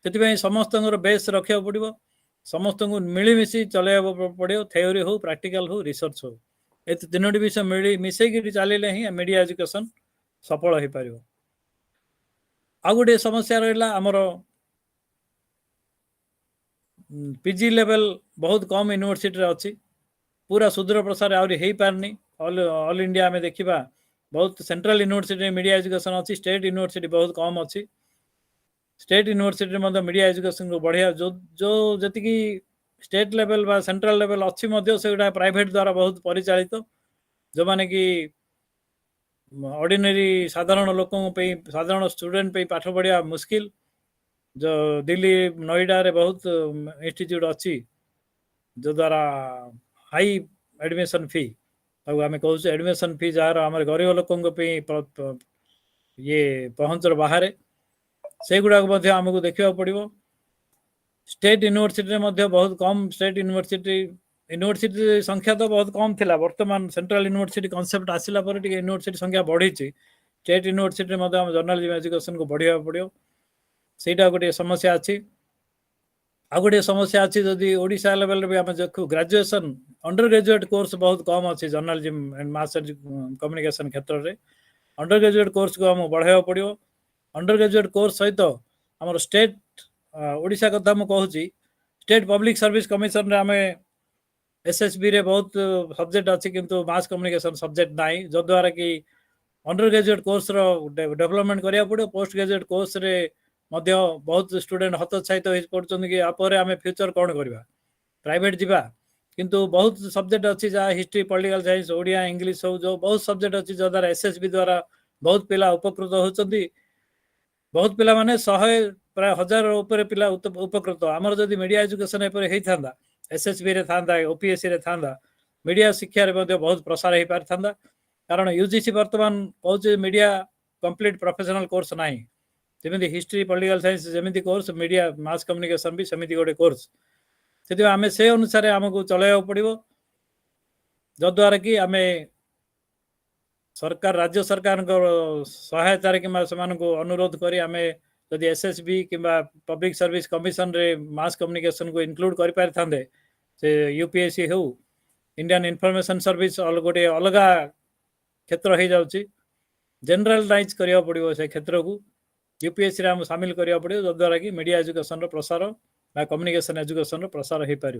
ସେଥିପାଇଁ ସମସ୍ତଙ୍କର ବେସ୍ ରଖିବାକୁ ପଡ଼ିବ, ସମସ୍ତଙ୍କୁ ମିଳିମିଶି ଚଲେଇବାକୁ ପଡ଼ିବ। ଥିଓରି ହଉ, ପ୍ରାକ୍ଟିକାଲ ହଉ, ରିସର୍ଚ୍ଚ ହଉ, ଏ ତିନୋଟି ବିଷୟ ମିଶେଇକି ଚାଲିଲେ ହିଁ ମିଡ଼ିଆ ଏଜୁକେସନ୍ ସଫଳ ହେଇପାରିବ। ଆଉ ଗୋଟିଏ ସମସ୍ୟା ରହିଲା ଆମର ପିଜି ଲେଭେଲ ବହୁତ କମ୍ ୟୁନିଭର୍ସିଟିରେ ଅଛି, ପୁରା ସୁଦୂର ପ୍ରସାର ଆହୁରି ହେଇପାରିନି। ଅଲ୍ ଇଣ୍ଡିଆ ଆମେ ଦେଖିବା ବହୁତ ସେଣ୍ଟ୍ରାଲ ୟୁନିଭର୍ସିଟିରେ ମିଡ଼ିଆ ଏଜୁକେସନ୍ ଅଛି, ଷ୍ଟେଟ୍ ୟୁନିଭର୍ସିଟି ବହୁତ କମ୍ ଅଛି। ଷ୍ଟେଟ୍ ୟୁନିଭର୍ସିଟିରେ ମଧ୍ୟ ମିଡ଼ିଆ ଏଜୁକେସନ୍କୁ ବଢ଼ିଆ ଯେଉଁ ଯେତିକି ଷ୍ଟେଟ୍ ଲେଭେଲ ବା ସେଣ୍ଟ୍ରାଲ ଲେଭେଲ ଅଛି ମଧ୍ୟ ସେଗୁଡ଼ା ପ୍ରାଇଭେଟ୍ ଦ୍ୱାରା ବହୁତ ପରିଚାଳିତ, ଯେଉଁମାନେ କି ଅର୍ଡ଼ିନାରୀ ସାଧାରଣ ଲୋକଙ୍କ ପାଇଁ, ସାଧାରଣ ଷ୍ଟୁଡେଣ୍ଟ ପାଇଁ ପାଠ ପଢ଼ିବା ମୁସ୍କିଲ। ଯେଉଁ ଦିଲ୍ଲୀ, ନୋଇଡ଼ାରେ ବହୁତ ଇନଷ୍ଟିଚ୍ୟୁଟ୍ ଅଛି ଯଦ୍ୱାରା ହାଇ ଆଡ଼ମିସନ୍ ଫି, ତାକୁ ଆମେ କହୁଛୁ ଆଡ଼ମିସନ୍ ଫି, ଯାହାର ଆମର ଗରିବ ଲୋକଙ୍କ ପାଇଁ ପହଞ୍ଚର ବାହାରେ, ସେଗୁଡ଼ାକ ମଧ୍ୟ ଆମକୁ ଦେଖିବାକୁ ପଡ଼ିବ। ଷ୍ଟେଟ୍ ୟୁନିଭର୍ସିଟିରେ ମଧ୍ୟ ବହୁତ କମ୍, ଷ୍ଟେଟ୍ ୟୁନିଭର୍ସିଟି ସଂଖ୍ୟା ତ ବହୁତ କମ୍ ଥିଲା। ବର୍ତ୍ତମାନ ସେଣ୍ଟ୍ରାଲ ୟୁନିଭର୍ସିଟି କନସେପ୍ଟ ଆସିଲା ପରେ ଟିକେ ୟୁନିଭର୍ସିଟି ସଂଖ୍ୟା ବଢ଼ିଛି। ଷ୍ଟେଟ୍ ୟୁନିଭର୍ସିଟିରେ ମଧ୍ୟ ଆମ ଜର୍ଣ୍ଣାଲିଜିମ୍ ଏଜୁକେସନ୍କୁ ବଢ଼ିବାକୁ ପଡ଼ିବ, ସେଇଟା ଗୋଟିଏ ସମସ୍ୟା ଅଛି। ଆଉ ଗୋଟିଏ ସମସ୍ୟା ଅଛି, ଯଦି ଓଡ଼ିଶା ଲେଭେଲରେ ବି ଆମେ ଦେଖୁ ଗ୍ରାଜୁଏସନ୍, ଅଣ୍ଡର ଗ୍ରାଜୁଏଟ୍ କୋର୍ସ ବହୁତ କମ୍ ଅଛି ଜର୍ଣ୍ଣାଲିଜିମ୍ ଆଣ୍ଡ ମାସ୍ କମ୍ୟୁନିକେସନ୍ କ୍ଷେତ୍ରରେ। ଅଣ୍ଡର ଗ୍ରାଜୁଏଟ୍ କୋର୍ସକୁ ଆମକୁ ବଢ଼ାଇବାକୁ ପଡ଼ିବ। ଅଣ୍ଡର ଗ୍ରାଜୁଏଟ୍ କୋର୍ସ ସହିତ ଆମର ଷ୍ଟେଟ୍, ଓଡ଼ିଶା କଥା ମୁଁ କହୁଛି, ଷ୍ଟେଟ୍ ପବ୍ଲିକ୍ ସର୍ଭିସ୍ କମିଶନରେ ଆମେ SSBରେ ବହୁତ ସବଜେକ୍ଟ ଅଛି, କିନ୍ତୁ ମାସ୍ କମ୍ୟୁନିକେସନ୍ ସବଜେକ୍ଟ ନାହିଁ, ଯଦ୍ୱାରା କି ଅଣ୍ଡର ଗ୍ରାଜୁଏଟ୍ କୋର୍ସର ଡେଭଲପମେଣ୍ଟ କରିବାକୁ ପଡ଼ିବ। ପୋଷ୍ଟ ଗ୍ରାଜୁଏଟ୍ କୋର୍ସରେ ମଧ୍ୟ ବହୁତ ଷ୍ଟୁଡେଣ୍ଟ ହତୋତ୍ସାହିତ ହେଇ ପଡ଼ୁଛନ୍ତି କି ପରେ ଆମେ ଫ୍ୟୁଚର କ'ଣ କରିବା, ପ୍ରାଇଭେଟ୍ ଯିବା। କିନ୍ତୁ ବହୁତ ସବଜେକ୍ଟ ଅଛି, ଯାହା history, political science, Odia, English ହଉ, ଯେଉଁ ବହୁତ ସବଜେକ୍ଟ ଅଛି ଯଦ୍ୱାରା SSB ଦ୍ୱାରା ବହୁତ ପିଲା ଉପକୃତ ହେଉଛନ୍ତି। ବହୁତ ପିଲାମାନେ ପ୍ରାୟ 1000 ଉପରେ ପିଲା ଉପକୃତ। ଆମର ଯଦି ମିଡ଼ିଆ ଏଜୁକେସନ୍ ଏପରି ହେଇଥାନ୍ତା, SSBରେ ଥାନ୍ତା, OPSCରେ ଥାନ୍ତା, मीडिया शिक्षा बहुत प्रसार हो पारि था कारण यूजीसी वर्तमान कहूँ मीडिया कंप्लीट प्रोफेशनल कोर्स ना जमी हिस्ट्री पॉलिटिकल साइंस जमी कोर्स मीडिया मास कम्युनिकेशन भी सेमती गोटे कोर्स से आम से अनुसार आमको चलैया पड़ो जद्वारा कि आम सरकार राज्य सरकार सहायतार कि अनुरोध करी आम जदि एसएसबी कि पब्लिक सर्विस कमिशन रे मास कम्युनिकेशन को इनक्लूड कर पारि था से यूपीएससी हो इंडियन इनफॉरमेशन सर्विस गोटे अलग क्षेत्र हो जाऊँगी जनरलाइज करा पड़ो से क्षेत्र को यूपीएससी रे सामिल करा पड़ो जद्वारा कि मीडिया एजुकेशन प्रसार कम्युनिकेशन एजुकेशन प्रसार हो पार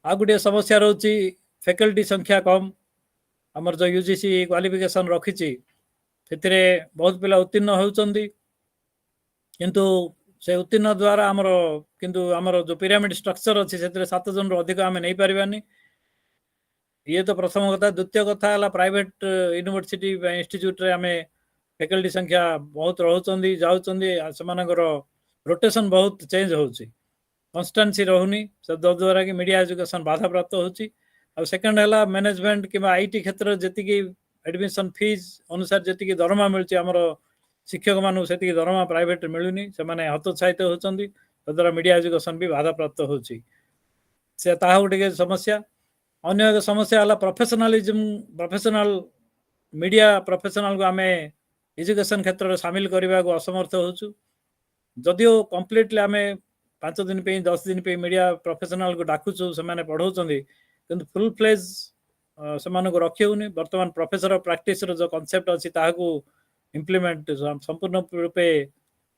आ गोटे समस्या रोचे फैकल्टी संख्या कम आमर जो यूजीसी क्वालिफिकेशन रखी से बहुत पिला उत्तीर्ण होती किंतु से उत्तीर्ण द्वारा आमर किंतु आमर जो पिरामिड स्ट्रक्चर अच्छी से 7 जन अधिक आम नहीं पार्बानी ये तो प्रथम कथा द्वितीय कथा है प्राइवेट यूनिवर्सिटी इंस्टीट्यूट रे आम फैकल्टी संख्या बहुत रोचे जाऊँच रोटेशन बहुत चेंज होची कन्स्टान्सी रोनी द्वारा कि मीडिया एजुकेशन बाधा प्राप्त होची और सेकंड है मैनेजमेंट कि आईटी क्षेत्र जी एडमिशन फीस अनुसार जी दरमा मिलूँ आमर शिक्षक मानू से दरमा प्राइवेट मिलूनी से हतोत्साहित होती तद्वारा मीडिया एजुकेशन भी बाधा प्राप्त होची से गोटे समस्या अन्य एक समस्या है प्रोफेशनल मीडिया प्रोफेशनल को आम एजुकेशन क्षेत्र में सामिल करने को असमर्थ होचु जदियो कम्प्लीटली आम 5 दिन पे 10 दिन पे मीडिया प्रोफेशनल को डाकुचु से पढ़ाऊँ किंतु फुल फ्लेज से रखी होनी बर्तमान प्रोफेसर ऑफ प्रैक्टिस जो कॉन्सेप्ट अच्छी इम्प्लीमेंट संपूर्ण रूपे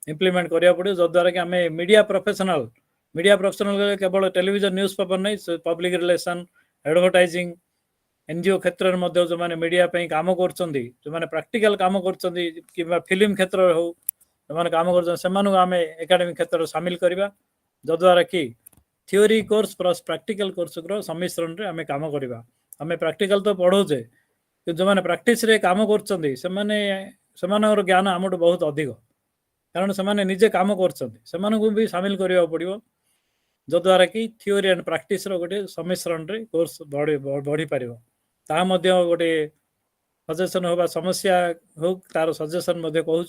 इम्प्लीमेंट करा पड़ो जद्वारा कि आम मीडिया प्रोफेशनल केवल टेलीविजन न्यूज पेपर नहीं पब्लिक रिलेशन एडवर्टाइजिंग एनजीओ क्षेत्र में जो मैंने मीडिया काम कर प्रैक्टिकल काम कर फिल्म क्षेत्र हो जो काम कर एकेडमिक क्षेत्र सामिल करवा जद्वारा कि theory course plus practical course सम्मिश्रण रे आम काम करवा आम प्रैक्टिकल तो पढ़ौचे कि जो मैंने प्रैक्टिस रे काम कर ज्ञान आम बहुत अधिक कारण से निजे काम कर भी सामिल करने पड़ो जद्वारा कि थियोरी एंड प्रैक्टिस गोटे सम्मिश्रण रे कोर्स बढ़ी पार ता गोटे सजेसन होगा समस्या हो तार सजेसन कहूँ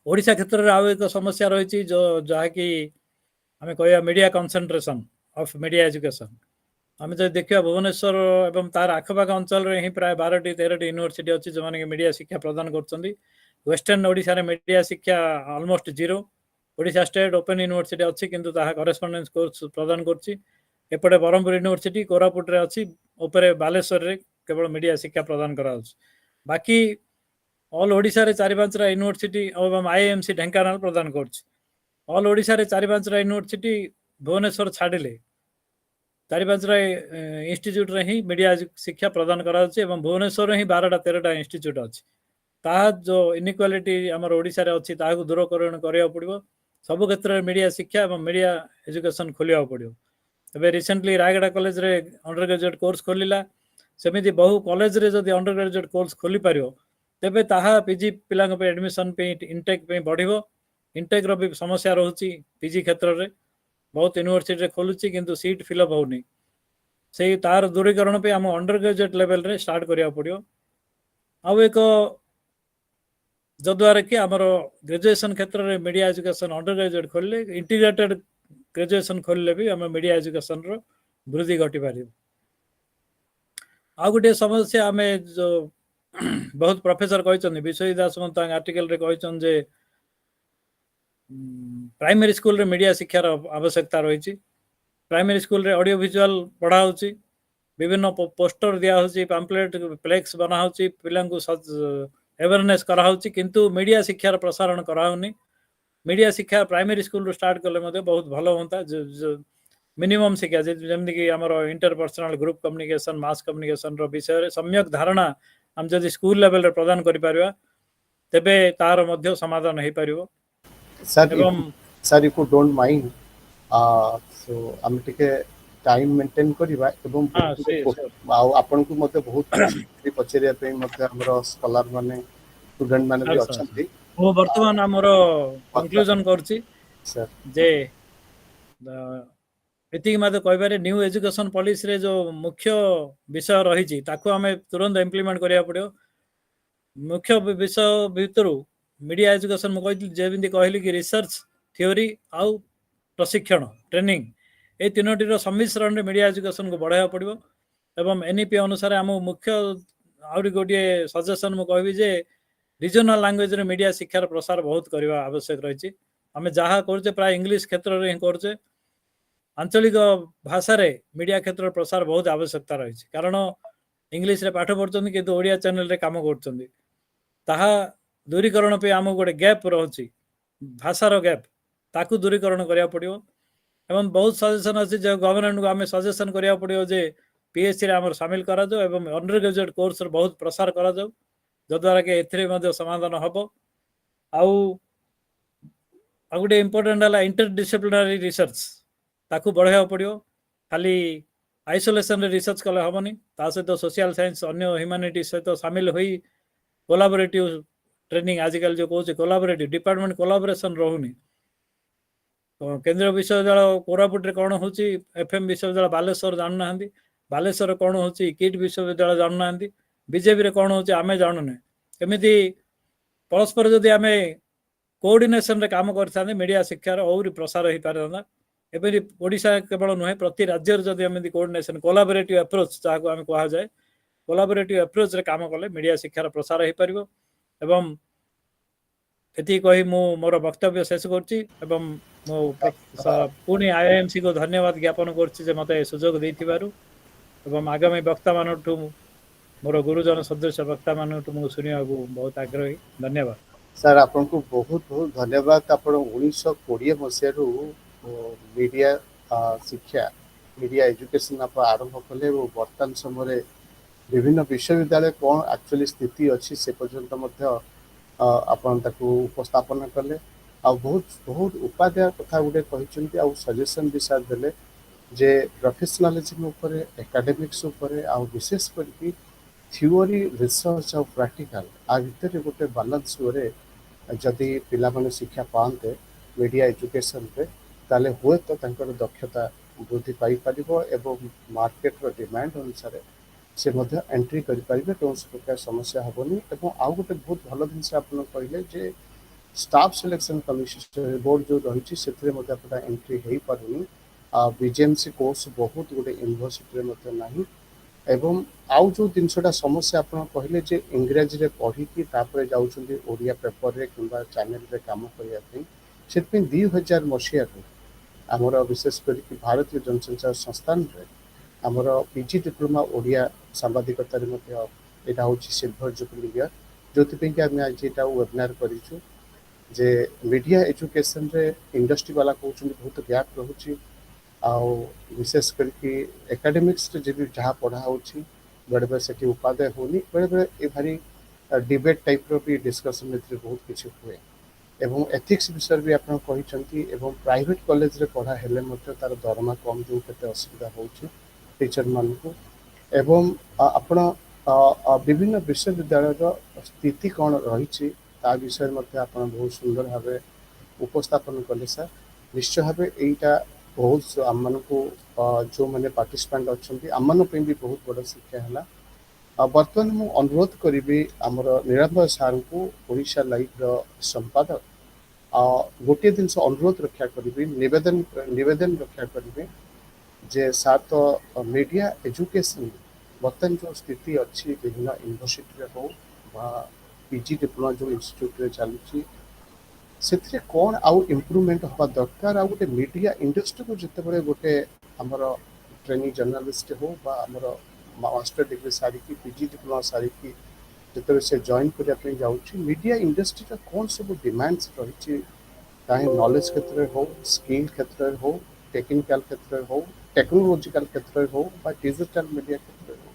ओडिशा क्षेत्र में आउ एक समस्या रही जो जहाँकि आम कह media concentration of media education आम जो देखा भुवनेश्वर एवं तार आखपाख अंचल ही प्राय 12टी 13टी यूनिवर्सिटी अच्छी जो मैंने मीडिया शिक्षा प्रदान कर वेस्टर्न ओडिशा रे मीडिया शिक्षा almost zero Odisha state open university अच्छी किंतु ताहा करेस्पोंडेंस कोर्स प्रदान करपटे ब्रह्मपुर यूनिवर्सिटी कोरापुट रे अच्छी उपरे बालेश्वर रे केवल मीडिया शिक्षा प्रदान करा बाकी ऑल ओडिशा रे 4-5 यूनिवर्सिटी एवं आईएमसी ढेंकानाल प्रदान कर ऑल ओडिशा रे 4-5 यूनिवर्सिटी भुवनेश्वर छाड़िले 4-5 इंस्टीट्यूट रे ही मीडिया शिक्षा प्रदान करा भुवनेश्वर ही 12-13 इंस्टीट्यूट अच्छी ता जो इनइक्वालिटी आमर ओडिशा रे अच्छी ताकू दूरकरण करिया पड़िबो सब क्षेत्र में मीडिया शिक्षा और मीडिया एजुकेशन खोलिया पड़ो तबे रिसेंटली रायगड़ा कॉलेज रे अंडर ग्रेजुएट कोर्स खोलिला सेमिति बहु कॉलेज रे जदि अंडर ग्रेजुएट कोर्स खोली पारियो तेबे ताहा पीजी पिलांग पे एडमिशन पे इंटेक पे बढ़िबो इंटेक रो भी समस्या रहउची पीजी क्षेत्र रे बहुत यूनिवर्सिटी रे खोलुची किंतु सीट फिलअप होउनी से तार दूरीकरण पे हम अंडर ग्रेजुएट लेवल रे स्टार्ट करिया पड़ियो आउ एक जद्वारा कि आमर ग्रेजुएशन क्षेत्र में मीडिया एजुकेशन अंडर ग्रेजुएट खोलिले इंटीग्रेटेड ग्रेजुएशन खोलिले भी आम मीडिया एजुकेशन रो वृद्धि घटी पार आ गोटे समस्या आम जो बहुत प्रोफेसर कहते विश्वजीत दास आर्टिकल रे कहते जे प्राइमरी स्कूल रे मीडिया शिक्षार आवश्यकता रही प्राइमरी स्कूल रे ऑडियो विजुअल पढ़ा होची विभिन्न पोस्टर दिया होची पैम्पलेट फ्लेक्स बना होची पिला अवेयरनेस कराऊँच किंतु मीडिया शिक्षार प्रसारण कराऊनी मीडिया शिक्षा प्राइमरी स्कूल स्टार्ट कले बहुत भल होता मिनिमम शिक्षा जमी कि आम interpersonal group communication mass communication विषय रे सम्यक धारणा आम जब स्कूल लेवल रे प्रदान करिपारिबा तेबे तार मध्य समाधान हो पार sir if you don't mind so हम टिके टाइम मेंटेन करबा एवं आपन को मते बहुत पचरिया पे मते हमरो स्कॉलर माने स्टूडेंट माने भी अछंती ओ वर्तमान हमरो कंक्लूजन करछि सर जे एति मते कहबारे न्यू एजुकेशन पॉलिसी रे जो मुख्य विषय रही ताकू आमे तुरंत इम्प्लीमेंट करिया पड़ियो। मुख्य विषय भितरु मीडिया एजुकेशन मु जेमिति कहली कि रिसर्च थ्योरी आउ प्रशिक्षण ट्रेनिंग ए तीनोटीर सम्मिश्रण रे मीडिया एजुकेशन को बढ़ाया पड़ियो। एवं एनईपी अनुसार आम मुख्य आउरी गोटे सजेशन मु कहबी जे रीजनल लैंग्वेज रे मीडिया शिक्षार प्रसार बहुत करवा आवश्यक रही। आम जहाँ करचे प्राय इंग्लिश क्षेत्र में करचे। आंचलिक भाषा रे मीडिया क्षेत्र प्रसार बहुत आवश्यकता रही कारण इंग्लिश रे पाठ पढ़ुଛନ୍ତି किंतु ओडिया चैनल रे काम करଛନ୍ତି ताहा दूरीकरण पे आम गोटे गैप रही भाषार गैप ताकू दूरीकरण करिया पड़ियो। एवं बहुत सजेशन अच्छी जो गवर्नमेंट को आम सजेशन करिया पड़ियो जे पीएचसी रे आमर शामिल करा जाओ एवं अंडर ग्रेजुएट कोर्स रे बहुत प्रसार करा जाओ जद्वारा कि एथिरे मध्ये समाधान हबो। आउ गोटे इम्पोर्टेंट है इंटरडिसिप्लिनरी रिसर्च ताकू बढ़ाया पड़ियो। खाली आइसोलेशन रे रिसर्च कले हेनी ता सहित सोशल साइंस अन्य ह्यूमानिटी सहित सामिल होई कोलाबोरेटिव ट्रेनिंग आजिकल जो कौन कोलाबोरेटिव डिपार्टमेंट कोलाबोरेशन रोनी। केंद्रीय विश्वविद्यालय कोरापुट रे कौन होची एफएम विश्वविद्यालय बालेश्वर जानना बालेश्वर कौन होची किट विश्वविद्यालय जानना बीजेपी रे कौन होची आमे जानू ना एमिति परस्पर जदि आमे कोऑर्डिनेशन रे काम करता मीडिया शिक्षार और प्रसार हो पारता। एबे ओडिशा केवल नुहे प्रति राज्य जदि एमती कोऑर्डिनेशन कोलाबोरेटिव अप्रोच जहाँ आम कह जाए कोलाबोरेटिव अप्रोच रे काम कले मीडिया शिक्षार प्रसार हो पार। एवं एति कही मु मोर वक्तव्य शेष करछि एवं मो पुणी आईआईएमसी को धन्यवाद ज्ञापन करछि जे मते सुजोग देथिबारु एवं आगामी वक्ता मानठु मोर गुरुजन सदस्य वक्ता मानठु मु सुनिया बहुत आग्रही। धन्यवाद सर आपको बहुत बहुत धन्यवाद। आप 1920 मसीह मीडिया शिक्षा मीडिया एजुकेशन आप आरंभ कले वर्तमान समय विभिन्न विश्वविद्यालय कौन एक्चुअली स्थिति अच्छी से पर्यंत आपण उपस्थापन कले आ बहुत बहुत उपाध्याय कथा गोटे कहते आ सजेसन भी सार देले जे प्रोफेशनलिज्म उपरे एकेडमिक्स उपरे आ विशेष करके थ्योरी रिसर्च और प्रैक्टिकल आ भितर गोटे बैलेंस वे जदि पिला माने शिक्षा पाते मीडिया एजुकेशन रे ताले हुए तो तांकर दक्षता वृद्धि पाई परिबो एवं मार्केट रो डिमांड अनुसार से मध्य एंट्री करि परिबे कौन प्रकार समस्या हेनी। एवं आउ गोटे बहुत भल जिन आप कहले जे स्टाफ सिलेक्शन कमिशन बोर्ड जो रही से एंट्री हो पारुनी बीजेएमसी कोर्स बहुत गोटे यूनिवर्सिटी नहीं। एवं आउ जो जिनसा समस्या आप कहले जे इंग्राजी रे पढ़ी तापर जाउछन्ती ओडिया पेपर रे किंबा चैनल रे काम करिया पे से 2000 मसीहा आमर विशेष करके भारतीय जनसंचार संस्थान रे आमर पीजी डिप्लोमा ओडिया सांबादिकतार यहाँ हूँ सिल्भर जुबली ईयर जो कि आम आज यहाँ वेबिनार करूँ जे मीडिया एजुकेशन रे इंडस्ट्री वाला कहते बहुत गैप रोचे आउ विशेष करके एकेडमिक्स भी जहाँ पढ़ा हो बेले बेले से उपादेय होनी बेले बेले ये भारी डिबेट टाइप रो भी डिस्कशन में बहुत किसी हुए एवं एथिक्स विषय भी आप एवं प्राइवेट कॉलेज रे पढ़ा हेले तार दरमा कम जो केते असुविधा होची टीचर मान को एवं आपण विभिन्न विश्वविद्यालय स्थिति कौन रही विषय आप बहुत सुंदर भाव उपस्थापन कले सर। निश्चय भाव यहीटा बहुत आम को जो मैंने पार्टिसिपेंट अच्छा आम भी बहुत बड़ शिक्षा है। बर्तमान मु अनुरोध करी आमर निरंजन सार को ओडिशा लाइव संपादक गोटे दिन अनुरोध रक्षा करी निवेदन रक्षा करी जे सार तो मीडिया एजुकेशन बर्तमान जो स्थिति अच्छी विभिन्न यूनिवर्सिटी हो पीजी डिप्लोमा जो इंस्टीट्यूट चलुची से कौन आउ इम्प्रूवमेंट हवा दरकार आ गोटे मीडिया इंडस्ट्री को जिते गोटे आमर ट्रेनिंग जर्नालीस्ट हो आमर मास्टर डिग्री सारिकी पीजी डिप्लोमा सारिकी जिते से जॉइन करने जाऊँगी मीडिया इंडस्ट्री कौन सब डिमांड्स रही चाहे नॉलेज क्षेत्र में हो स्किल क्षेत्र में हो टेक्निकल क्षेत्र में हो टेक्नोलॉजिकल क्षेत्र में हो डिजिटल मीडिया क्षेत्र में हो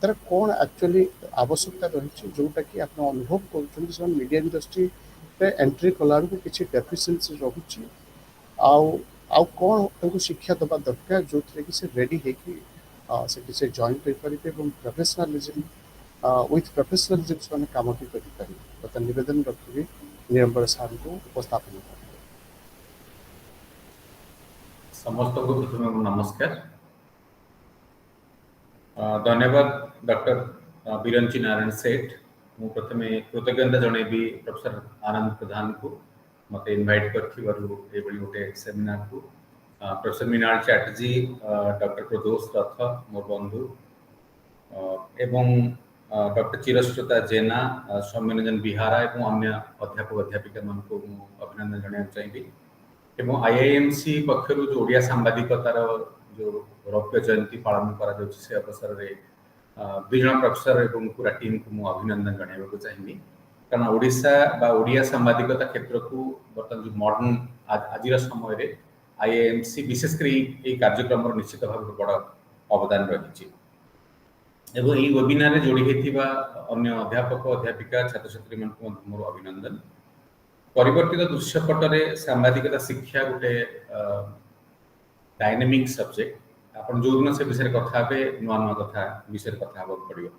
तार कौन एक्चुअली आवश्यकता रही जोटा कि आप अनुभव कर मीडिया इंडस्ट्री एंट्री कला किसी डेफिशिएंसी रही आउ कौन शिक्षा दबा दरकार जो थे कि से रेडी होगी से जॉइन करें प्रोफेशनलिज्म विथ प्रोफेशनलिज्म से काम भी करें बता निवेदन रखी निरंबर सार को उपस्थापन कर समस्त को प्रथम नमस्कार। धन्यवाद डॉक्टर बिरंची नारायण सेठ। मु प्रथम कृतज्ञता जनइबी प्रोफेसर आनंद प्रधान को मत इनवाइट कर गोटे सेमिनार को। प्रोफेसर मृणाल चैटर्जी, डॉक्टर प्रदोष रथ मोर बंधु एवं डॉक्टर चिरश्रोता जेना, सौम्यरंजन बिहारा और अन्य अध्यापक अध्यापिका मान को अभिनंदन जनाया चाहिए। एवं आईआईएमसी पक्षर जो ओडिया सांबादिकतार जो रौप्य जयंती पालन करा से अवसर में दुई जन प्रोफेसर और पूरा टीम को मुझे अभिनंदन जनाइबा चाहिए। कारण ओडिशा बा ओडिया सांबादिकता क्षेत्र को बर्तमान जो मॉडर्न आज समय आईआईएमसी विशेषकर ये कार्यक्रम निश्चित भाव बड़ अवदान रही। एवं ये वेबिनार जोड़ी होता अन्य अध्यापक अध्यापिका छात्र छात्री मान मोर अभिनंदन। परिवर्तित दृश्यपटरे सांबादिकता शिक्षा गोटे डायनेमिक सब्जेक्ट। आपन जो दिन से विषय कथा हे नुआ नुआ कथा विषय कथा हेबाक पड़ियो।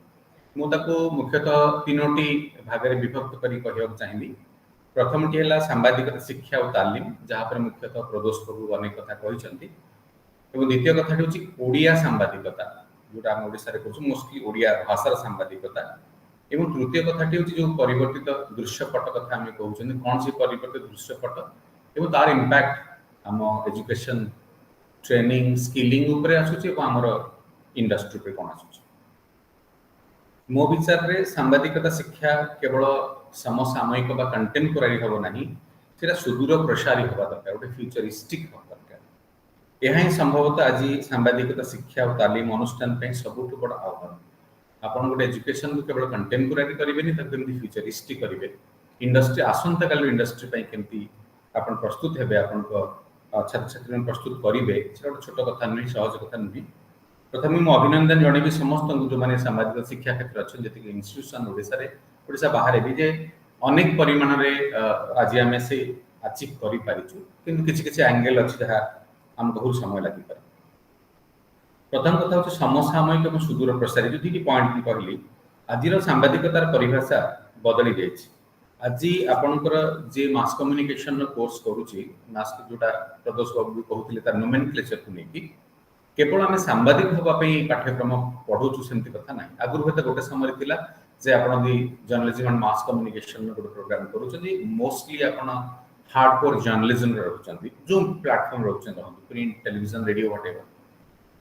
मुझे मुख्यतः तीनोटी भाग में विभक्त करी कहवाक चाहिए। प्रथमटी है सांबादिकता शिक्षा और तालीम, जहाँ पर मुख्यतः प्रदोष प्रभु अनेक कथा कहते। द्वितीय कथाटी हूँ ओडिया सांबादिकता, जोटा आम ओडिशा रे कहूँ मोस्टली ओडिया भाषार सांबादिकता। एवं तृतीय कथाटी हूँ जो परिवर्तित दृश्यपट कथा आम कहते, कौन से परिवर्तित दृश्यपट एवं तार इंपैक्ट आम एजुकेशन ट्रेनिंग स्किलिंग उपरे आसुची और आमर इंडस्ट्री पे कौन आसुची। मो विचार रे सांबादिकता शिक्षा केवल समसामयिक बा कंटेम्पोरारी हम ना, सेटा सुदूर प्रसारी हवा दरकार, गोटे फ्यूचरिस्टिक हवा दरकार। यह ही संभवतः आज सांबादिकता शिक्षा और तालीम अनुष्ठान सबुठ बड़ आह्वान। आपन गोटे एजुकेशन को केवल कंटेम्पोरारी करेंगे, केमती फ्यूचरिस्टिक करेंगे, इंडस्ट्री आसंता काल इंडस्ट्री केमती आपन प्रस्तुत हेबे, आपन छात्र छात्री प्रस्तुत करेंगे, से गोटे छोट कथा नुह, सहज कथा नुह। प्रथम मुझे अभिनंदन जनइबी समस्त जो मैंने सांबादिक शिक्षा क्षेत्र अच्छा जी इन्स्टिट्यूशन ओडिशा बाहर भी जे अनेक परिमाण में आज आम से अचीव करूँ, कि एंगल अच्छी जहाँ आम बहुत समय लगी पारे। प्रथम कथा हूँ समसामयिक और सुदूर प्रसारी, जो दुईटी पॉइंट कहली। आज सांबादिकतार परिभाषा बदली जाए। आज आपणकर जे मास कम्युनिकेशन कोर्स करुच्ची, मास जोटा प्रदोष बाबू कहते तार नोमेनक्लेचर को लेकिन केवल आम सांबादिक हाँपाई पाठ्यक्रम पढ़ाऊँ सेमती कथा ना। आगुरी हूँ गोटे समय थिला जे आपण जर्नलिज्म एंड मास कम्युनिकेशन गोटे प्रोग्राम करुँच, मोस्टली आपण हार्डकोर जर्नलिज्म रोचे, जो प्लाटफर्म रोचे प्रिंट टेलीविजन रेडियो व्हाटएवर।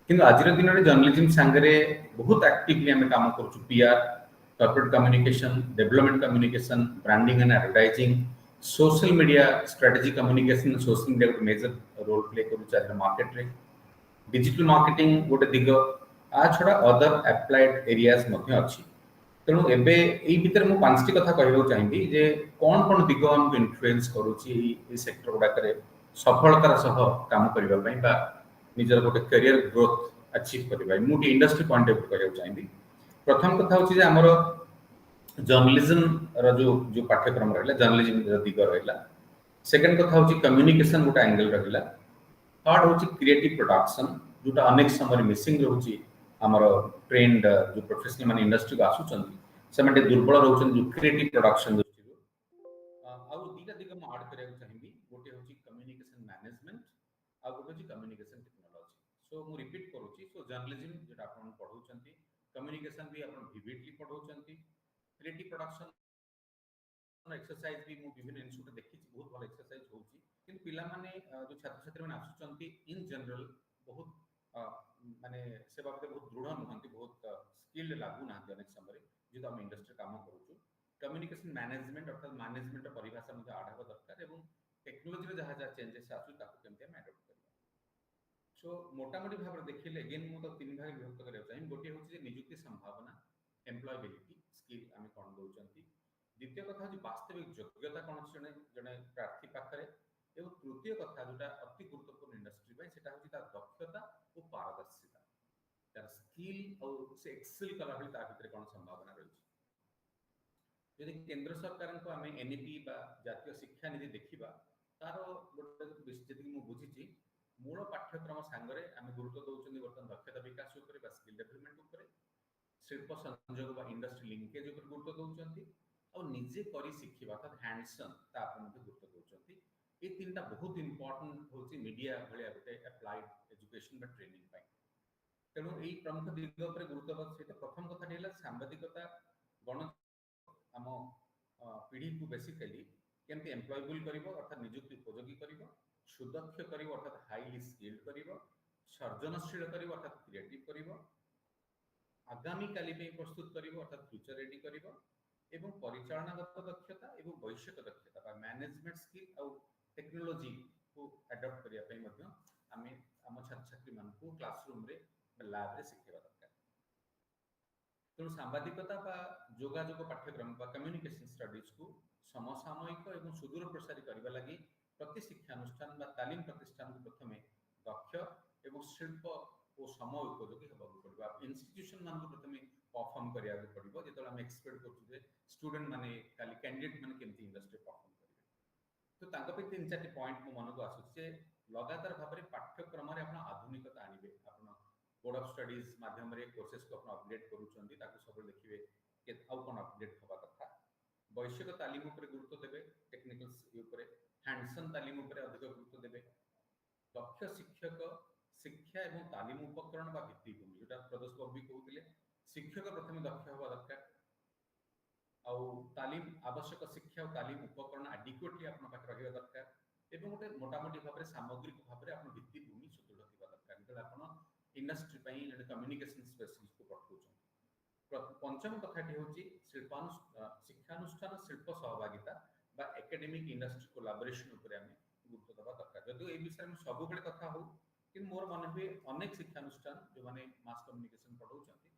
किंतु आज दिन में जर्नलिज्म सांगे बहुत एक्टिवली आम काम करुँ। PR, corporate communication, development communication, branding and advertising, social media strategy communication, social media गोटे मेजर रोल प्ले करुँच मार्केट रे। डिजिटल मार्केटिंग गोटे दिग, आ छड़ा अदर एप्लाइड एरियाज अच्छी। तेणु एवं भितर मुझे 5टी कथा कहना चाहिए जे कौन कौन दिग आमको इन्फ्लुएंस करुच्ची सेक्टर गुड़ाक सफलतार सह काम करने, निजर गोटे करियर ग्रोथ अचीव करने। मुझे इंडस्ट्री पॉइंट ऑफ व्यू कहना चाहिए। प्रथम कथा हूँ आमर जर्नलिज्म जो जो पाठ्यक्रम रहा, जर्नलिज्म दिग रहा। सेकेंड कथा हूँ कम्युनिकेशन गोटे एंगल रहा। थर्ड हूँ क्रिएटिव प्रोडक्शन, जोटा अनेक समय मिसिंग रोचे। आमर ट्रेंड जो प्रोफेशनल मान इंडस्ट्री को आसुँच से दुर्बल रोचे जो क्रिएटिव प्रोडक्शन दृष्टि। आउ दुईटा दिग मुझे आड करने चाहिए, गोटे हूँ कम्युनिकेशन मैनेजमेंट, आ गोटे हूँ कम्युनिकेशन टेक्नोलॉजी। सो मु रिपीट करुच्ची, सो जर्नलिज्म जो आप पढ़ाऊँ, कम्युनिकेशन भी आप विविडली पढ़ाऊँ, क्रिएटिव प्रोडक्शन एक्सरसाइज भी मुझे विभिन्न इन्स्टिट्यूट देखी बहुत भल एक्सरसाइज होची। किंतु पिला माने जो छात्र छात्री माने आसुचंती इन जनरल बहुत माने से बाबत बहुत दृढ़ नुहंती, बहुत स्किल्ड लागू ना अनेक समय जो आम इंडस्ट्री काम करूँ। कम्युनिकेशन मैनेजमेंट अर्थात मैनेजमेंट परिभाषा मुझे आड़ हवा दरकार, एवं टेक्नोलोजी जहाँ जहाँ चेंजेस आसुची केमती आम एडप्ट करवा। सो मोटामोटी भाव देखिए अगेन मुझे 3 भाग विभक्त करना चाहिए। गोटे हूँ निजुक्ति संभावना, एम्प्लॉयबिलिटी स्किल आम कौन दौरान। द्वितीय कथा हूँ वास्तविक योग्यता कौन जड़े जड़े प्रार्थी पाखे। और तृतीय कथा जोटा अति गुरुत्वपूर्ण इंडस्ट्री से दक्षता और पारदर्शिता, तार स्किल और से एक्सेल कला भर कौन संभावना रही। यदि केंद्र सरकार को आम एनईपी जातीय शिक्षा नीति देखा, तार गोटे जी बुझी मूल पाठ्यक्रम सांगे आम गुरुत्व दौरान बर्तमान दक्षता विकास स्किल डेवलपमेंट, शिल्प संयोग इंडस्ट्री लिंकेज गुरुत्व दौरान, और निजे करी शिखा अर्थात हैंड्स ऑन गुरुत्व दौरान। ये तीनटा बहुत इंपोर्टेंट होची मीडिया भलिया गोटे अप्लाइड एजुकेशन बा ट्रेनिंग पाई। तेणु यही प्रमुख दिग उपर गुरुत्व देवा सहित प्रथम कथा है सांबादिकता गण आम पीढ़ी को बेसिकली केमती एम्प्लॉयबल करिवो अर्थात नियुक्ति उपयोगी करिवो, सुदक्ष करिवो अर्थात हाईली स्किल्ड करिवो, सर्जनशील करिवो अर्थात क्रिएटिव करिवो, आगामी काली पे प्रस्तुत करिवो अर्थात फ्यूचर रेडी करिवो एवं परिचालनागत दक्षता एवं वैश्विक दक्षता बा मैनेजमेंट स्किल और टेक्नोलॉजी को अडॉप्ट करिया पे मध्य आमे आम छात्र छात्री मान को क्लासरूम रे लैब रे सिखेबा दरकार। तेणु सांबादिकता बा जोगाजोग पाठ्यक्रम बा कम्युनिकेशन स्टडीज को समसामयिक एवं सुदूर प्रसारी करबा लागि प्रति शिक्षानुष्ठान बा तालीम प्रतिष्ठान को प्रथमे दक्ष एवं शिल्प और समय उपयोगी होगा पड़ो। इंस्टीट्यूशन मान को प्रथमे परफॉर्म करिया पड़ो जो हम एक्सपेक्ट कर स्टूडेंट माने खाली कैंडिडेट माने केमती इंडस्ट्री परफॉर्म करेंगे। तो तांको पे तीन चार पॉइंट मो मन को आसुचे लगातार भाव में पाठ्यक्रम रे आपण आधुनिकता आनिबे। आपण बोर्ड ऑफ स्टडीज माध्यम रे कोर्सेस को आपण अपडेट करूछंती ताको सब देखिबे के आउ कोन अपडेट होबा कथा। वैश्विक तालीम ऊपर गुरुत्व देबे, टेक्निकल्स ऊपर हैंडसम तालीम ऊपर अधिक गुरुत्व देबे, दक्ष शिक्षक शिक्षा एवं तालीम उपकरण बा भित्तिभूमि जोटा प्रदोष बाबू भी कहते शिक्षक प्रथम दक्ष होगा दरकार आउ तालीम आवश्यक शिक्षा और तालीम उपकरण एडिक्वेटली आपन पाखे रहिबा दरकार एवं गोटे मोटामोटी भाव में सामग्रिक भाव में आपन भित्तिभूमि सुदृढ़ थिबा दरकार। जेतले आपन इंडस्ट्री पई जने कम्युनिकेशन स्पेशलिस्ट को पठौछन। पंचम कथाटी होची शिक्षानुष्ठान शिल्प सहभागिता बा एकेडमिक इंडस्ट्री कोलैबोरेशन ऊपर हमें गुरुत्व देवा दरकार। जदि ए विषय में सब बेले कथा हो कि मोर मन हुए अनेक शिक्षानुष्ठान जो माने मास कम्युनिकेशन पढ़ाउछंती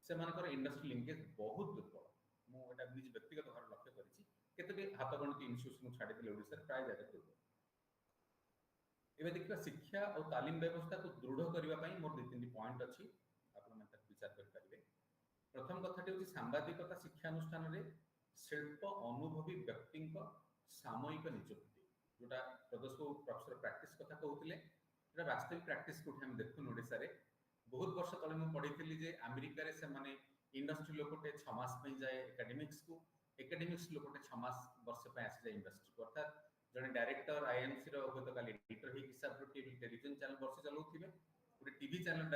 से मानकर इंडस्ट्री लिंकेज बहुत दुर्बल। मु एटा निज व्यक्तिगत भाव लक्ष्य करिछि केते हाथ गणित इंस्टीट्यूशन छाड़ी दिले ओडिसा प्राय जगह दुर्बल। एबे देखिबा शिक्षा और तालीम व्यवस्था को दृढ़ करबा पई मोर दु तीन पॉइंट अछि आपन मन तक विचार कर परिबे। प्रथम कथाटी होछि सांबादिकता शिक्षानुष्ठान रे शिल्प अनुभवी व्यक्ति सामयिक नियुक्ति जोटा प्रदोष प्रोफेसर प्रैक्टिस कथा कहउतिले एटा वास्तविक प्रैक्टिस को हम देखुन ओडिसा रे। बहुत वर्ष तले मैं पढ़ी जे अमेरिका रे से माने इंडस्ट्री लोकटे 6 मास पे जाए एकेडमिक्स लोकटे 6 मास वर्ष पे आसी जाए इंडस्ट्री को। अर्थात जने डायरेक्टर आईएमसी रो होतो काली एडिटर ही हिसाब रो टेलीविजन चैनल वर्ष चलाउथिबे गोटे टीवी चैनल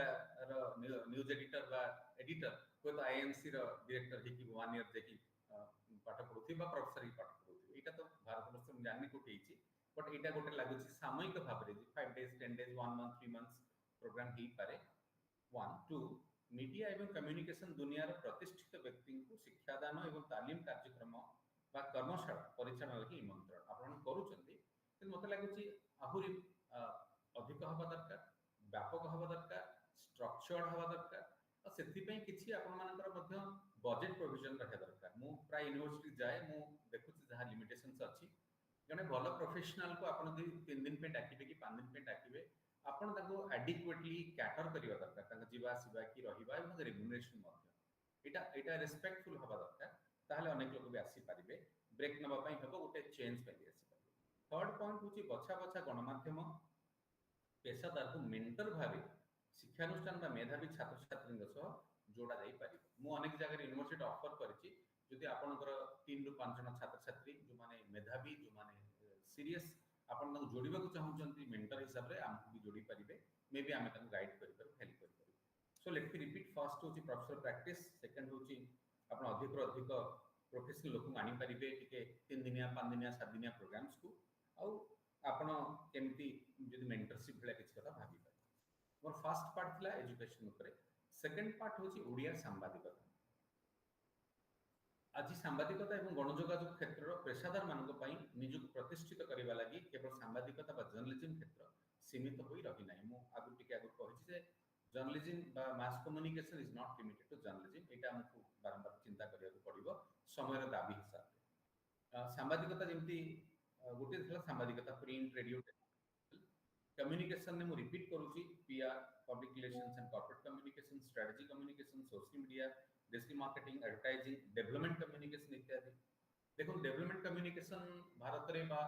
रो न्यूज एडिटर बा एडिटर को तो आईएमसी रो डायरेक्टर ही कि 1 ईयर देखि पाठ पढुथि बा प्रोफेसर ही पाठ पढुथि। एटा तो भारत वर्ष में जानि कोठी छि बट एटा गोटे लागुछि सामयिक भाव रे 5 days 10 days 1 month 3 months program ही पारे। 1 2 मीडिया एवं कम्युनिकेशन दुनिया रो प्रतिष्ठित व्यक्ति को शिक्षादान एवं तालीम कार्यक्रम बा कर्मशाला परिचालन लगी निमंत्रण आपण करूछंती किंतु मते लागुछि आहुरी अधिक हवा दरकार, व्यापक हवा दरकार, स्ट्रक्चर्ड हवा दरकार और सेथि पई किछि आपण मानकर मध्य बजेट प्रोविजन रहे दरकार। मु प्राय यूनिवर्सिटी जाए मु देखुछि जहा लिमिटेशंस अछि जने भल प्रोफेशनल को आपण 3 दिन पे डाकिबे कि 5 दिन पे डाकिबे आपण ताको एडिक्वेटली कैटर करिवा दरकार ताका जीवा सिवा कि रहिबा एवं रेम्युनरेशन मध्य एटा रेस्पेक्टफुल हवा दरकार। ताहले अनेक लोक भी आसी पारिबे ब्रेक नबा पई हबो गोटे चेंज पई आसी पारिबे। थर्ड पॉइंट होची बछा बछा गणमाध्यम पेशादार को मेंटर भाबे शिक्षानुष्ठान बा मेधावी छात्र छात्री सह जोड़ा जाई पारिबो। मु अनेक जगह यूनिवर्सिटी ऑफर करिछि जदि आपनकर 3 रु 5 जन छात्र छात्री जो माने मेधावी जो माने सीरियस आपण ताको जोड़िबा को चाहउचंती मेंटर हिसाब रे हम भी जोड़ी पारिबे मे बी आमे ताको गाइड करि पारु हेल्प करि पारु। So let me repeat first होची प्रोफेसर प्रैक्टिस, सेकंड होची आपण अधिक रो अधिक प्रोफेशनल लोक आनी पारिबे टिके 3 दिनिया 5 दिनिया 7 दिनिया प्रोग्राम्स को आउ आपण केमती जदि मेंटरशिप भले किछ कथा भाबी पारे। मोर फर्स्ट पार्ट थिला एजुकेशन ऊपर, सेकंड पार्ट होची ओडिया सांबादिकता। आज सांबादिकता एवं गणयोगाजोग क्षेत्र पेशादार मानक पई निजुक प्रतिष्ठित करबा लागि केवल सांबादिकता बा जर्नलिज्म क्षेत्र सीमित होई रहि नाही। मु आगु टिके आगु कहिछि जे जर्नलिज्म बा mass communication is not limited to journalism. एटा हमकु बारंबार चिंता करिया पड़िबो समय दाबी हिसाब रे। सांबादिकता जेमती गोटे थिला सांबादिकता प्रिंट रेडियो कम्युनिकेशन ने मु रिपीट करूची PR public relations and corporate communication strategy communication social media digital marketing advertising development communication इत्यादि। देखो डेवलपमेंट कम्युनिकेशन भारत रे बा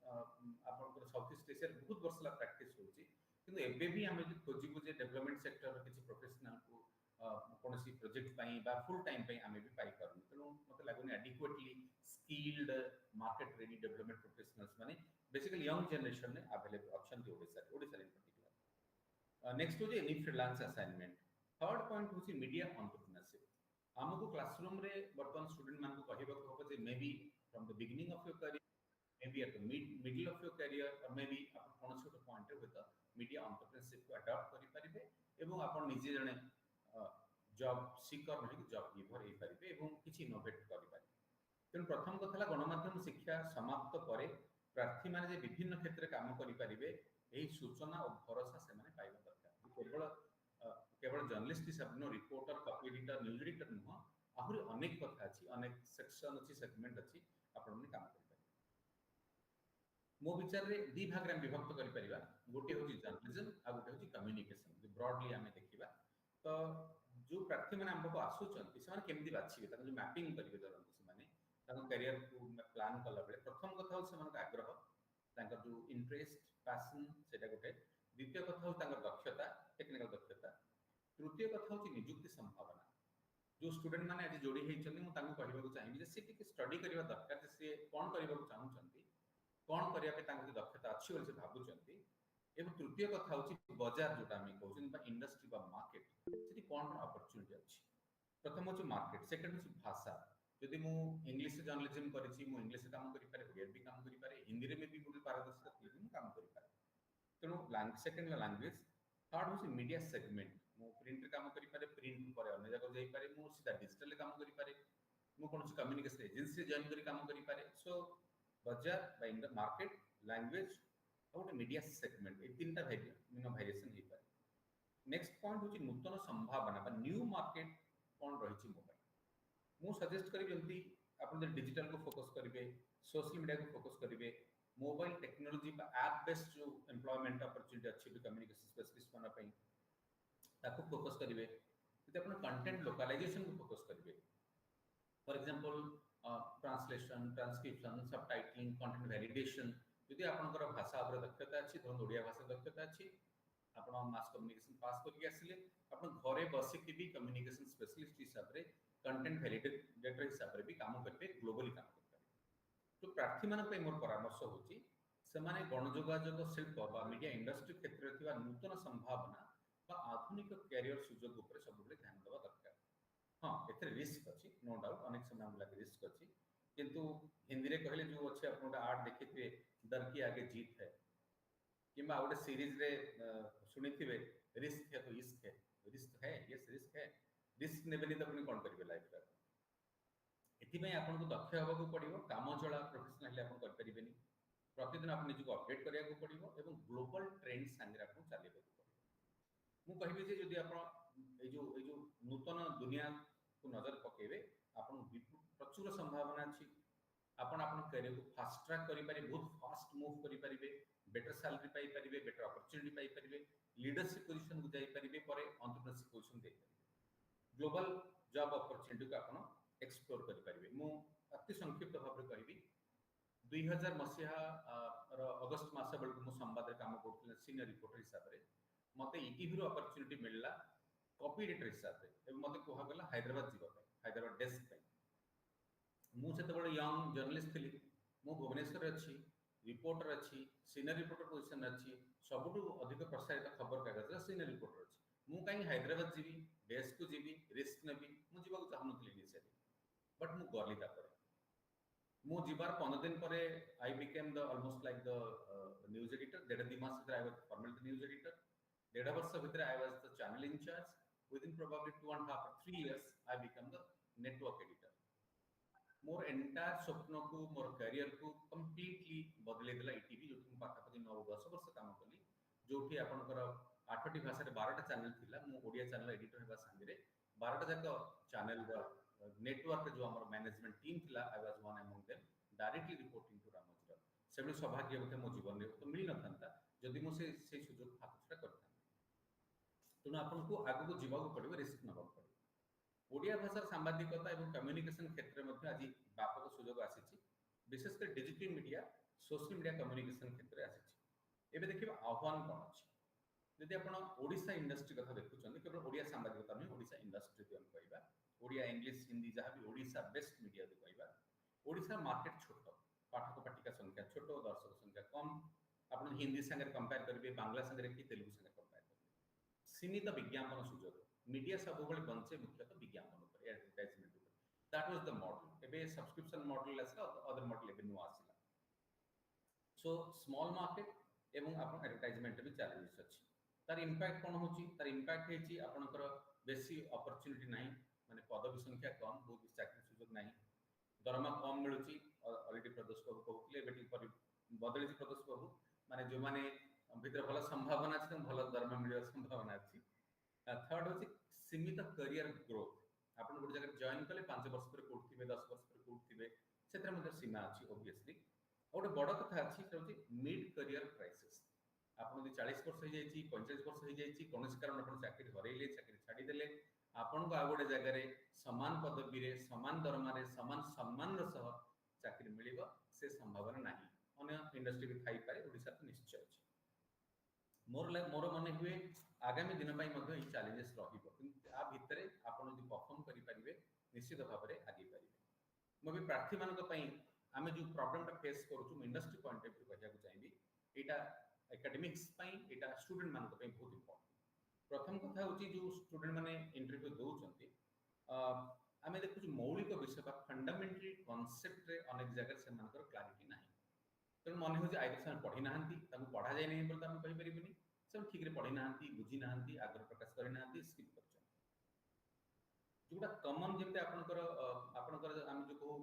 आपन साउथ ईस्ट एशिया बहुत वर्ष ला प्रैक्टिस होची किंतु एबे भी हम जे खोजिबु जे डेवलपमेंट सेक्टर रो किछि प्रोफेशनल को कोनोसी प्रोजेक्ट पई बा फुल टाइम पई हमें भी पाई करनु। तेणु मते लागुनी adequately skilled market ready development professionals माने बेसिकली यंग जनरेशन ने अवेलेबल ऑप्शन की ओडिशा इन पर्टिकुलर। नेक्स्ट हो any freelance assignment. Third point होची मीडिया एंटरप्रेन्योरशिप। हमको क्लासरूम रे वर्तमान स्टूडेंट मान को कहबा को हो जे maybe from the beginning of your career, maybe at the middle of your career, और मे बी आप कोन छोट पॉइंट रे विथ मीडिया एंटरप्रेन्योरशिप को अडॉप्ट करि परिबे एवं आपण निजे जने जॉब सीकर नहीं जॉब गिवर हे परिबे एवं किछि इनोवेट करि परिबे। तेणु प्रथम कथा गणमाध्यम शिक्षा समाप्त पर प्रार्थी मैंने विभिन्न क्षेत्र में काम करें सूचना और भरोसा से पाइबा दरकार। केवल केवल जर्नलिस्ट हिसाब न reporter, copy editor, news editor नुह, आहरी अनेक कथा अच्छी, अनेक सेक्शन अच्छी, सेगमेंट अच्छी, आपण काम करें। मो विचार में दी भाग में विभक्त कर गोटे हूँ जर्नलिज्म आ गोटे हूँ कम्युनिकेशन। ब्रॉडली आम देखा तो जो प्रार्थी मैंने आमको आसुँच से केमी बाछे जो मैपिंग करेंगे धरत से कैरियर को प्लान कला बेले प्रथम कथा हूँ आग्रह, जो इंटरेस्ट पैशन से गोटे, द्वितीय कथा हूँ दक्षता, टेक्निकल दक्षता, तृतीय कथा हूँ निजुक्ति संभावना। जो स्टूडेंट मैंने आज जोड़ी होती कहूँ चाहिए सी स्टडी करने दरकार सी कौन करने चाहूँगी, कौन करने दक्षता अच्छी से भावुंट। एवं तृतीय कथा हूँ बजार जोटा कहते इंडस्ट्री मार्केट से कौन अपरच्युनिटी अच्छी। प्रथम हूँ मार्केट, सेकेंड हूँ भाषा। जदि मु इंग्लिश जर्नलिज्म करिछि, मु इंग्लिश काम करि पारे, ओडिया भी काम करि पारे, हिंदी रे भी गुड पारदर्शिता थी मु काम करि पारे। तेणु सेकेंड लैंग्वेज। थर्ड हूँ मीडिया सेगमेंट, मु प्रिंट रे काम करि पारे, प्रिंट पर अन्य जगह जाई पारे, मु सीधा डिजिटल काम करि पारे, मु कोनोसी कम्युनिकेशन एजेंसी जॉइन करि काम करि पारे। सो बाजार by in the market, language और मीडिया सेगमेंट, ए तीनटा वेरिएशन हे पारे। नेक्स्ट पॉइंट हूँ नूतन संभावना बा न्यू मार्केट कौन रही मोबाइल। मु सजेस्ट करी जल्दी आप डिजिटल को फोकस करेंगे, सोशल मीडिया को फोकस करेंगे, मोबाइल टेक्नोलॉजी ऐप बेस्ड जो एम्प्लॉयमेंट अपॉर्चुनिटी अच्छी भी कम्युनिकेशन स्पेशलिस्ट बना पई ताको फोकस करेंगे। यदि आप कंटेंट लोकलाइजेशन को फोकस करेंगे, for example translation, transcription, subtitling, content validation, यदि आपनकर भाषा उपर दक्षता अच्छी, धरन ओडिया भाषा दक्षता अच्छी, आप मास कम्युनिकेशन पास करके आसिले, आप घरे बसिक भी कम्युनिकेशन स्पेशलिस्ट हिसाब रे, कंटेंट वैलिडेटर हिसाब रे भी काम करेंगे, ग्लोबली काम करेंगे। तो प्रार्थी मान मोर परामर्श होची से माने गणयोगायोग शिल्प बा मीडिया इंडस्ट्री क्षेत्र में नूतन संभावना बा आधुनिक कैरियर सुजोग उपर सब ध्यान देवा दरकार। हाँ, एथे रिस्क अच्छी, नो डाउट, अनेक समय लगे रिस्क अच्छी, किंतु हिंदी रे कहले जो अच्छे आप आर्ट देखिए डर की आगे जीत है, किंबा गोटे सीरीज रे शुणी थे रिस्क है तो इश्क है, रिस्क है, यस रिस्क है, रिस्क नेबेनी तो अपनी कौन करेंगे लाइफ रे। एथिପାଇଁ आपनको दक्ष हेबाकू पड़िबो, कामचला प्रोफेशनल हेले आपण कर परिबेनी, प्रतिदिन आप निजको अपडेट करियाकू पड़िबो एवं ग्लोबल ट्रेंड संगे आपण चलेबाकू पड़िबो। मु कहिबे जे जदि आपण ए जो नूतन दुनिया को नजर पकेबे, आपण प्रचुर संभावना अछि। आपण करियर को फास्ट ट्रैक करि पारे, बहुत फास्ट मूव करि पारिबे, बेटर सैलरी पाई पारिबे, बेटर अपॉर्चुनिटी पाई पारिबे, लीडरशिप पोजीशन को जाई पारिबे, परे एंटरप्रेन्योरशिप पोजीशन दे पारिबे, ग्लोबल जॉब अपॉर्चुनिटी को आपण एक्सप्लोर करि पारिबे। मु अति संक्षिप्त भाव रे कहिबी 2000 मसिहा अगस्त मास बेलू मु संवाद काम करथिले सीनियर रिपोर्टर हिसाब रे, मते ईटीवी रो अपॉर्चुनिटी मिलला कॉपी एडिटर हिसाब रे, एवं मते कोहा गला हैदराबाद जीवा पे, हैदराबाद डेस्क पे। मु सेते बड़ यंग जर्नलिस्ट थिली, मु भुवनेश्वर अच्छी, रिपोर्टर अच्छी, सीनियर रिपोर्टर पोजीशन अच्छी, सबुठु अधिक प्रसारित खबर कागज सीनियर रिपोर्टर अच्छी। मु कहीं हैदराबाद जीवी, डेस्क को जीवी, रिस्क नेबी, मु जीवा को चाहनुतली इनिशियली, बट मु गली तापर मु जीवार 15 दिन परे I became the almost like the news editor. 1.5 मास भितर I was formal news editor, 1.5 वर्ष भितर I was the channel incharge, with in probably 2.5 or 3 years I become the network editor. More entire स्वप्न को, मोर करियर को completely बदले देला ETV, जो कि पाखापाखि 9-10 वर्ष काम कली, जो कि आपनकर 8टी भाषा रे 12टा चैनल थिला। मु ओडिया चैनल एडिटर हेबा संगे 12टा जाक चैनल नेटवर्क जो हमर मैनेजमेंट टीम थिला, I was one among them, directly reporting to Ramoji Rao. सेबे सौभाग्य होते मो जीवन रे तो मिल न थांता जदि मु से सुजोग हाथ छड़ा करता। तेणु आपको आगू जीवाक पड़ो, रिस्क नवा पड़ो। ओडिया भाषा सांबादिकता और कम्युनिकेशन क्षेत्र में आज व्यापक सुजोग आसी, विशेषकर digital media, social media communication क्षेत्र आसी। एबे देखिबा आह्वान कौन अच्छी। यदि आप ओडिशा इंडस्ट्री कथा देखुं, केवल ओडिया सांबादिकता नहीं, ओडिशा इंडस्ट्री भी हम कहवा, ओडिया इंग्लिश हिंदी जहाँ भी ओडिशा बेस्ट मीडिया भी कहवा, ओडिशा मार्केट छोट, पाठक पाटिका संख्या छोट दर्शक संख्या कम आप हिंदी संगे कंपेयर करेंगे बांग्ला संगे कि तेलुगु संगे कंपेयर करेंगे सीमित विज्ञापन सुजोग मीडिया सब बंचे मुख्यतः विज्ञापन उपर एडवर्टाइजमेंट उपर दैट वाज द मॉडल एबे सब्सक्रिप्शन मॉडल आसला अदर मॉडल एबे नुआ आसला सो स्मॉल मार्केट एवं आपण एडवर्टाइजमेंट भी चैलेंजेस अछि तार इंपैक्ट कोन होची तार इंपैक्ट हेची आपनकर बेसी अपॉर्चुनिटी नाही माने पदवी संख्या कम बहुत चाकरी सुजोग नाही दरमा कम मिलुची ऑलरेडी प्रदोष बाबू कहउतले बेटी पर बदलिची प्रदोष बाबू माने जो माने भीतर भल संभावना अछि भल दरमा मिलियो संभावना अछि थर्ड होची सीमित करियर ग्रोथ आपण गोटे जगह जॉइन कले 5 वर्ष पर कोठथिबे 10 वर्ष पर कोठथिबे सेतर मध्ये सीमा अछि ऑब्वियसली गोटे बड़ कथा अछि से होची मिड करियर क्राइसिस आपण यदि 40 वर्ष हो जाइछि 45 वर्ष हो जाइछि कोनोसी कारण आपण चाकरी हरैले चाकरी छाडी देले आपण को आ गोटे जगह रे समान पदवी रे समान दरमा रे समान सम्मान र सह चाकरी मिलिबो से संभावना नाही अन्य इंडस्ट्री भी थाई पारे ओडिसा तो निश्चय अछि मोर मन हुए आगामी दिन पाई मध्ये ई चैलेंजेस रहिबो किंतु आ भितरे आपण यदि परफॉर्म करि परिबे निश्चित भाव रे आगे परिबे मो भी प्रार्थी मानक पई आमे जो प्रॉब्लम टा फेस करूछु इंडस्ट्री पॉइंट ऑफ व्यू कहिया को चाहिबी एटा एकेडमिक्स पई एटा स्टूडेंट मानक पई बहुत इंपोर्टेंट प्रथम कथा होची जो स्टूडेंट माने इंटरव्यू दोउचंती आमे देखु मौलिक विषय बा फंडामेंटल कांसेप्ट रे अनेक जगह से मानकर क्लैरिटी नाही तेणु मन हो आईटी पढ़ी ना पढ़ा जाए नहीं बोलते आम कहीपरि से ठीक रे पढ़ी ना बुझी ना आग्रह प्रकाश करना स्किप कर जोटा कमन जमी आपंकर आम जो कहू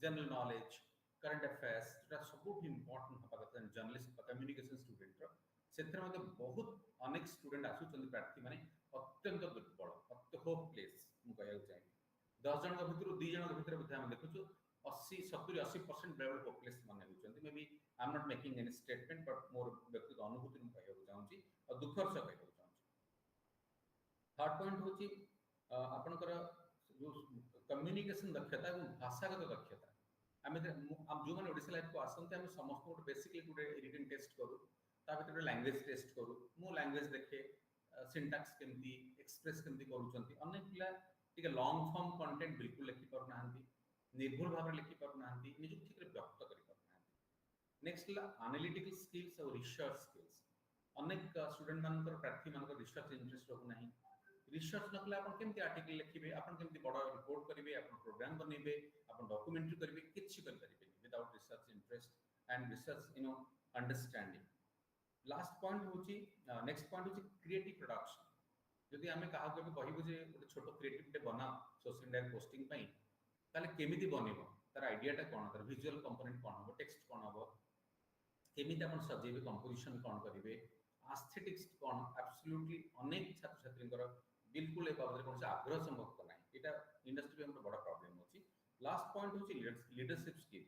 जनरल नॉलेज करंट अफेयर्स जोटा सब इम्पोर्टेंट हवा कथा जर्नलिस्ट कम्युनिकेशन स्टूडेंट से बहुत अनेक स्टूडेंट आसुच्च प्रार्थी मैंने अत्यंत दुर्बल होपलेस मुझे कहना चाहिए 10 जन भर 2 जन भर आम देखु 80-70-80% बेल होपलेस मन होचंती maybe I am not making any statement but more व्यक्तिगत अनुभूति मु कहया चाहूची और दुखर से कहया चाहूची थर्ड पॉइंट होची आपनकर जो कम्युनिकेशन दक्षता और भाषागत दक्षता आम जो मैंने ओडिशा लाइफ को आसते आम समस्त गोटे बेसिकली गोटे रिटन टेस्ट करूँ ता भीतर लैंग्वेज टेस्ट करूँ मु लैंग्वेज देखे सिंटैक्स केमती एक्सप्रेस केमती करूचंती अनेक पिला टिके लॉन्ग फॉर्म कंटेंट बिल्कुल लिखि पर नाहंती निर्भुल भाव लिखि पार ना निज ठीक व्यक्त कर नेक्स्ट एनालिटिकल स्किल्स और रिसर्च स्किल्स अनेक स्टूडेंट मानकर प्रार्थी मानकर रिसर्च इंटरेस्ट रहू नाही रिसर्च न कले आपण केमती आर्टिकल लिखिबे आपण केमती बड़ रिपोर्ट करिवे आपण प्रोग्राम बनेबे आपण डॉक्यूमेंट्री करिवे किछि कर परिबे without research interest and research understanding last point होची नेक्स्ट पॉइंट होची क्रिएटिव प्रोडक्शन यदि आमे काहा को कहबो जे गोटे छोटो क्रिएटिव टे बना सोशल मीडिया पोस्टिंग पई ताले केमिति बनेबो तार आइडियाटा कोन तार विजुअल कंपोनेंट कोन हो टेक्स्ट कोन हो केमिति अपन सजेबे कंपोजिशन कोन करिवे एस्थेटिक्स कोन एब्सोल्युटली अनेक छात्र छात्रींकर बिल्कुल ए बाबत कोन से आग्रह संभव नै एटा इंडस्ट्री में बड़ा प्रॉब्लम होची लास्ट पॉइंट होची लीडरशिप स्किल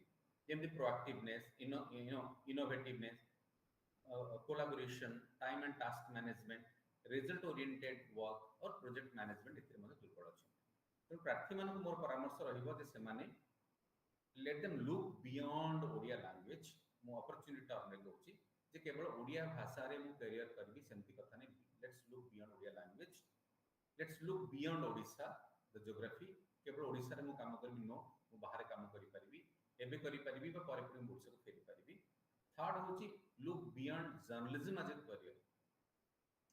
जेमति proactiveness innovativeness collaboration time and task management result oriented work और प्रोजेक्ट मैनेजमेंट इतिर मध्ये दुर्बल अछि तो प्रार्थी मान मोर परामर्श रहिबो जे से माने let them look beyond Odia language मो अपॉर्चुनिटी टर्म रे कहूची जे केवल ओडिया भाषा रे मु करियर करबी सेमती कथा नै let's look beyond Odia language let's look beyond Odisha the geography केवल ओडिसा रे मु काम करबी नो मु बाहर काम करि परिबी एबे करि परिबी बा परे परे ओडिसा को फेरी परिबी थर्ड होची look beyond journalism as a career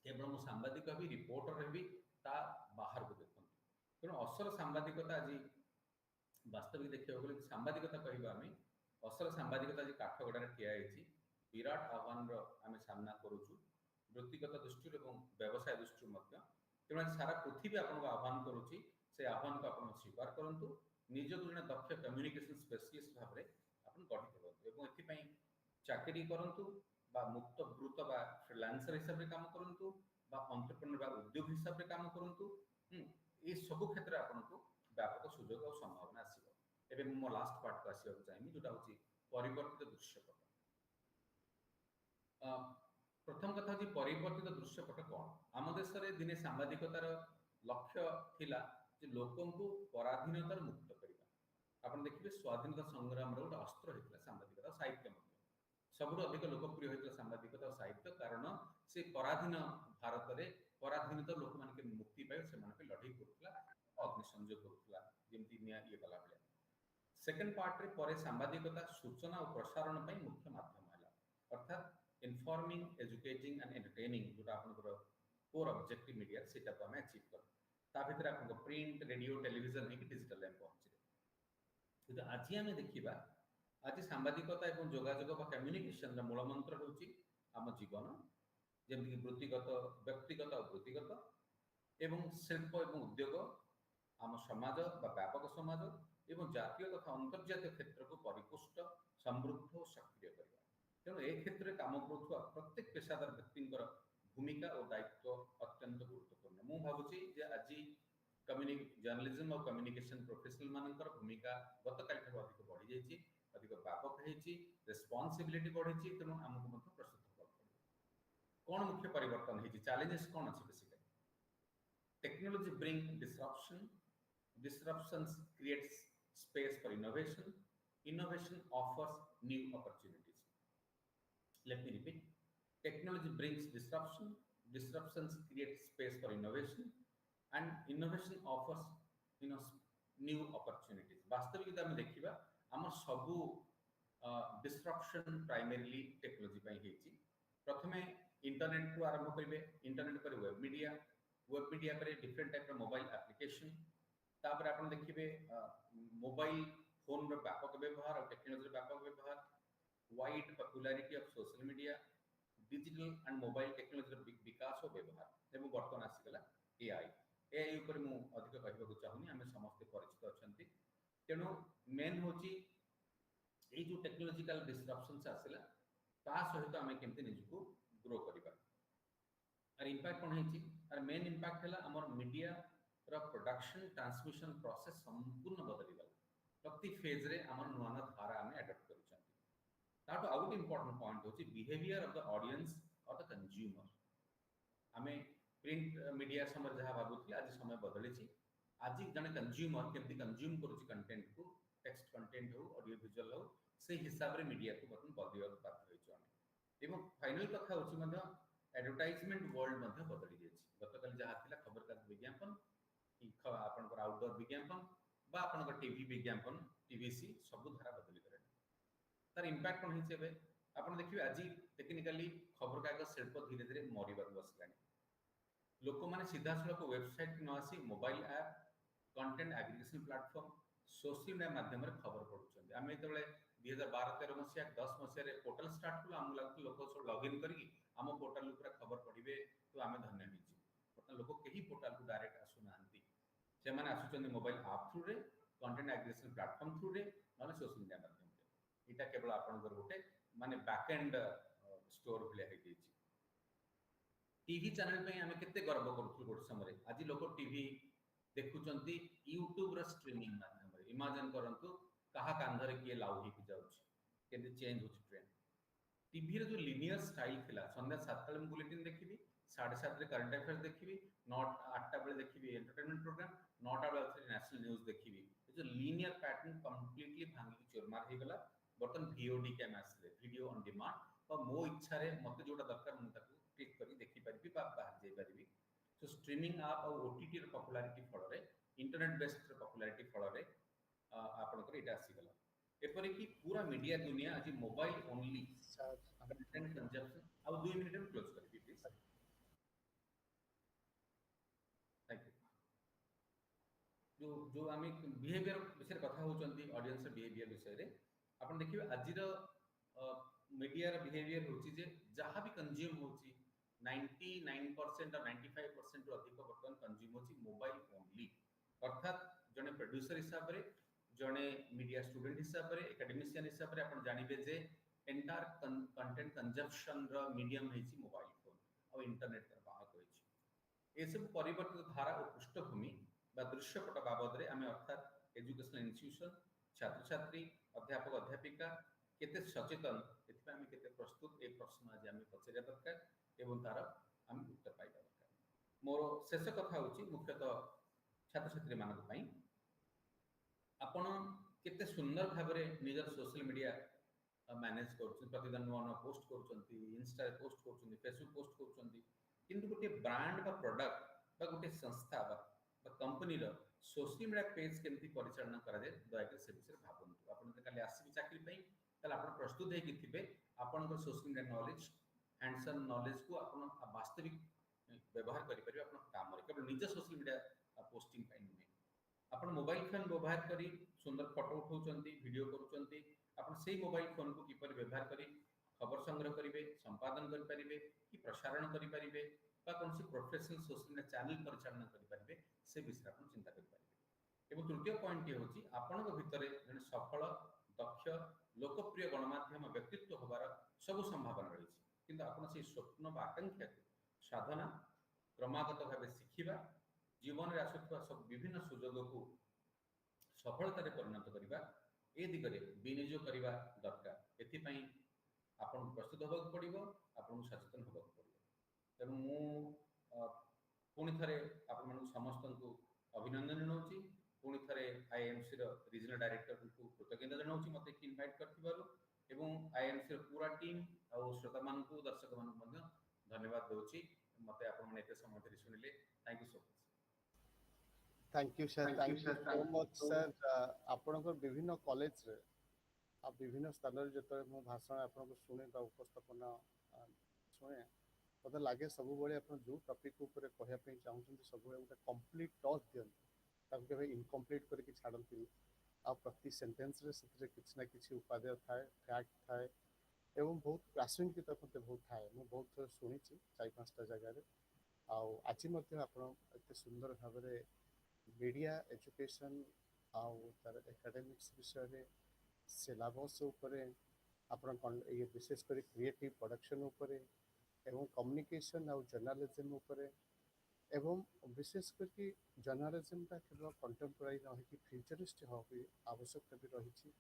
केवल मु सांबादिक भी रिपोर्टर रहबी ता बाहर को देखन तेणु असल सांबादिकता आज वास्तविक देखा गले सांबादिकता कहवा आम असल सांबादिकता आज काठगड़ार ठिया विराट आह्वान आम सामना करुचु वृत्तिगत दृष्टि और व्यवसाय दृष्टि तेणु सारा पृथ्वी आपको आह्वान करुच्ची से आह्वान को आप स्वीकार करूँ निज को जो दक्ष कम्युनिकेशन स्पेशलिस्ट भाव में आप गढ़ी तुरंत ए चाकरी करूँ मुक्त ब्रुत बा फ्रीलांसर हिसाब से काम करूँ एंटरप्रेन्योर बा उद्योग हिसाब से काम करूँ ये सब क्षेत्र में आपको व्यापक सुजोग और संभावना आसो एवं मो लास्ट पार्ट को आसवा चाहिए जोटा हूँ परिवर्तित दृश्यपट प्रथम कथा हूँ परिवर्तित दृश्यपट कौन आम देश में दिने सांबादिकतार लक्ष्य थिला जे लोकों को पराधीनतार मुक्त करवा आप देखिए स्वाधीनता संग्राम गोटे अस्त्र होता सांबादिकता साहित्य सबुठ अधिक लोकप्रिय होता सांबादिकता और साहित्य कारण से पराधीन भारत में पराधीनता लोक मान मुक्ति पाए से लड़े करुला अग्नि संयोग करुला जमी निया ये कला भाया सेकेंड पार्ट रे परे सांबादिकता सूचना और प्रसारण ପାଇଁ मुख्य माध्यम है, अर्थात इनफॉर्मिंग एजुकेटिंग एंड एंटरटेनिंग जो आपनकर कोर ऑब्जेक्टिव मीडिया सेटा तो हमें अचीव कर ता भीतर आपन प्रिंट रेडियो टेलीविजन है कि डिजिटल में पहुंचे। तो आज आम देखा आज सांबादिकता और जोगाजोग बा कम्युनिकेशन मूल मंत्र हूँ आम जीवन जमीक वृत्तिगत व्यक्तिगत और वृत्तिगत एवं शिल्प एवं उद्योग आम समाज बा व्यापक समाज एवं जातीय तथा अंतर्जातीय क्षेत्र को परिपुष्ट समृद्ध और सक्रिय करवा। तेणु ए क्षेत्र में काम करुवा प्रत्येक पेशादार व्यक्ति भूमिका और दायित्व अत्यंत गुरुत्वपूर्ण। मु भावुची जे आज जर्नलिज्म और कम्युनिकेशन प्रोफेशनल मानकर भूमिका गतकाल ठार अधिक बढ़ी जाइए, अधिक व्यापक होती, रेस्पॉन्सिबिलिटी बढ़ी। तेणु आमको प्रस्तुत होगा कौन मुख्य परिवर्तन होती, चैलेंजेस कौन अच्छे basically. Technology bring disruption, disruptions creates space for innovation, innovation offers new opportunities. Let me repeat, technology brings disruption, disruptions create space for innovation and innovation offers new opportunities. वास्तविक आम देखा आम सबू डिस्ट्रप्शन प्राइमरीली टेक्नोलॉजी पे होती। प्रथमे internet को आरंभ करेंगे, इंटरनेट पर वेब मीडिया पर डिफरेंट टाइप मोबाइल एप्लिकेशन, तापर आप देखिए मोबाइल फोन व्यापक व्यवहार और टेक्नोलॉजी व्यापक व्यवहार, wide popularity of social media, digital and mobile technology विकास और व्यवहार एवं बर्तमान आसीगला एआई ऊपर मु अधिक कहबाक चाहूनी, आम समस्ते परिचित अच्छा। तेणु मेन हूँ ये जो टेक्नोलॉजिकल डिस्ट्रप्शन आसला ता सहित आम केमती निजको ग्रो करवा। आर इंपैक्ट कौन है, मेन इंपैक्ट है आम मीडिया प्रोडक्शन ट्रांसमिशन प्रोसेस संपूर्ण बदलीगला। प्रति फेज रे आम नुआ नुआ धारा आम एडप्ट कर। आउ गोटे इंपोर्टेंट पॉइंट हूँ बिहेवियर ऑफ द ऑडियंस और द कंज्यूमर। आम प्रिंट मीडिया समय जहाँ भावुले आज समय बदली, आज जन कंज्यूमर केमती कंज्यूम करुच्ची कंटेंट को, टेक्स्ट कंटेंट हो ऑडियो विजुअल हो, से हिसाब रे मीडिया को बर्तमान बदल बाध्य होइछु। फाइनल कथा हूँ एडवर्टाइजमेंट वर्ल्ड बदली जाइए। गतकाल जहाँ थिला खबर कागज विज्ञापन आपनकर आउटडोर विज्ञापन बा आपनकर टीवी विज्ञापन टीवीसी सब धारा बदली करे। तार इंपैक्ट कौन है आपन देखिए आज टेक्निकली खबर कागज शिल्प धीरे धीरे मरवाक बसला। लोक मैंने सीधा सड़क वेबसाइट न आसी mobile app content aggregation platform social media माध्यम खबर पढ़ुं। आम जो 2012-13 मसीहा 10 मसीह पोर्टाल स्टार्ट कलु आम लगे लोक सब लॉगिन करके आम पोर्टाल खबर पढ़े तो आम धन्य हो। बर्तमान लोक कहीं पोर्टाल को डायरेक्ट आसुना से आसुच्च मोबाइल आप थ्रू रे कंटेंट एग्रीगेशन प्लेटफॉर्म थ्रू रे ना सोशल मीडिया माध्यम से। यहाँ केवल आपंकर गोटे माने बैकएंड स्टोर भाया हो। टीवी चैनल पे आम केते गर्व करूँ गोटे समय, आज लोक टीवी देखुंत यूट्यूब स्ट्रीमिंग माध्यम। इमेजिन करंतु कहा कांधरे किए लाउ हो जाऊँगी चेंज हो ट्रेंड। टीवी रे जो लिनियर स्टाइल थिला संध्या 7 बजे बुलेटिन देखी, 7:30 रे करंट अफेयर्स देखी, 8टा बेले देखी एंटरटेनमेंट प्रोग्राम, 9टा बेले नेशनल न्यूज देखी। जो लिनियर पैटर्न कंप्लीटली भांगी चोरमार हो गला। बर्तमान VOD के आसले वीडियो ऑन डिमांड और मो इच्छा रे मते जोटा दरकार मु ताकू क्लिक करी देखि पारिबी बा बाहर जाई पारिबी। तो स्ट्रीमिंग ऐप और OTT र पॉपुलैरिटी फल रे इंटरनेट बेस्ड पॉपुलैरिटी फल रे आपनकर एटा आसी गला। एपरि कि पूरा मीडिया दुनिया आज मोबाइल ओनली कंटेंट कंजप्शन। अब 2 मिनट में क्लोज करिबी प्लीज। Thank you. जो आम बिहेवियर विषय कथा होचंती ऑडियंस बिहेवियर विषय रे आपन देखिबे आजिर मीडिया र बिहेवियर होची जे जहाँ भी कंज्यूम होची 99% और 95% अधिक बर्तमान कंज्यूम होची मोबाइल ओनली। अर्थात जने प्रोड्यूसर हिसाब रे जने मीडिया स्टूडेंट हिसाब रे एकेडमिशियन हिसाब रे आपन जानिबे जे एंटायर कंटेंट कंजप्शन र मीडियम हेची मोबाइल फोन और इंटरनेट र बाहक होची। ए सब परिवर्तित धारा और पृष्ठभूमि बा दृश्यपट बाबद रे आमे अर्थात एजुकेशनल इंस्टीट्यूशन छात्र छात्री अध्यापक अध्यापिका केते सचेतन एथि आमे केते प्रस्तुत ए प्रश्न आज आमे पचरिया दरकार एवं तार आमे उत्तर पाइबा दरकार। मोर शेष कथा होची मुख्यतः छात्र छात्री मानक पई आपण केते सुंदर भाबरे निजर सोशल मीडिया मैनेज करछन, प्रतिदिन नुआ पोस्ट करछन्ती, इंस्टा पोस्ट करछन्ती, फेसबुक पोस्ट करछन्ती, किंतु गोटे ब्रांड बा प्रोडक्ट बा गोटे संस्था बा कंपनी रो सोशल मीडिया पेज केमती परिचालन करा जाए दयाकरी से विषय भाबंतु आपण काली आसीबी चाकरी पई ताले आपण प्रस्तुत हेकि थिबे आपण social media knowledge hands on knowledge को आपण वास्तविक व्यवहार करि परिबे आपण काम रे केवल निज सोशल मीडिया पोस्टिंग पई नुहे आपण मोबाइल फोन व्यवहार करी सुंदर फोटो उठाउचंती वीडियो करूचंती आपण सेही मोबाइल फोन को किपर व्यवहार करी खबर संग्रह करेंगे संपादन करेंगे कि प्रसारण करेंगे कौन सी प्रोफेशनल सोशल मीडिया चैनल परिचालन करेंगे से विषय आप चिंता करेंगे। तृतीय पॉइंट ये हूँ आपण भितर जन सफल दक्ष लोकप्रिय गणमाध्यम व्यक्तित्व होबार सब संभावना रही किंतु आपण से स्वप्न व आकांक्षा को साधना क्रमागत भाव शिखा जीवन में आसुवा सब विभिन्न सुजोग को सफलतार परिणत करने ए दिगरे विनियोग करने दरकार एथिपाई आपन प्रस्तुत होगा पड़ो आपन सचेतन होगा पड़ो तेणु मु पुणी थे आपण समस्त को अभिनंदन जनाऊँगी पुणी थे आईएमसी रीजनल डायरेक्टर को कृतज्ञता जनाऊँगी मत इनभाइट कर आईएमसी पूरा टीम और श्रोता मान दर्शक मान धन्यवाद दूसरी मत आप समय धरी शुणिले thank you so much. Thank you so much sir आपनकर विभिन्न कॉलेज रे आ विभिन्न स्थान जो मो भाषण आपको शुणे उपस्थापना शुणे मत लगे सब जो टॉपिक उपर कहवाई चाहते सब गोटे कंप्लीट टच दिखते के इनकम्प्लीट करके छाड़ती आ प्रति सेंटेंस रे से किसी ना कि उपादेय थाए फैक्ट थाए एवं बहुत प्रासंगिकता मत बहुत थाए मुझे बहुत थर शुणी 4-5टा जगह आज आप सुंदर भाव मीडिया एजुकेशन आउ तार एकेडमिक्स विषय सिलेबस उपरे आपण ये विशेषकर क्रिएटिव प्रोडक्शन उपरे एवं कम्युनिकेशन आउ जर्नलिज्म उपरे एवं विशेष करके जर्नलिज्म टा केवल कंटेम्पोरारी न कि फ्यूचरिस्ट हो आवश्यकता भी रही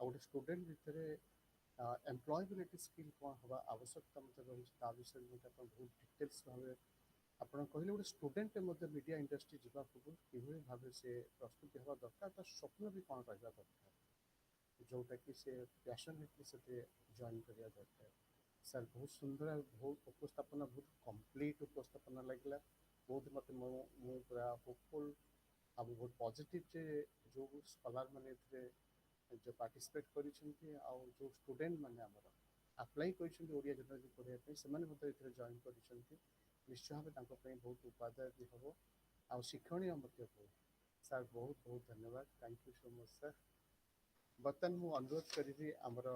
गोटे स्टूडेंट भितर एम्प्लॉयबिलिटी स्किल कौन हवा आवश्यकता मत रही विषय में बहुत डिटेल्स भाव आपड़ कहले गोटे स्टूडेंट मीडिया इंडस्ट्री जावा पूर्व कि भाव से प्रस्तुति हवा दरकार तो स्वप्न भी कौन रहा दरकार जोटा कि से पैशनेटली से जॉइन करिया दरकार। सर बहुत सुंदर बहुत उपस्थापना बहुत कंप्लीट उपस्थापना लगे बहुत मत पूरा होपफुल आ बहुत पॉजिटिव जे जो स्कॉलर माने जो पार्टिसिपेट करिसेंती आ जो स्टूडेंट माने हमर अप्लाई करिसेंती ओडिया जर्नलिज्म पढ़िया पे से माने मते इथरे जॉइन करिसेंती निश्चय भाव तांको पे बहुत उपादेय भी हबो आ शिक्षणीय मते हो। सर बहुत बहुत धन्यवाद thank you so much sir. बर्तन मु अनुरोध करी आमर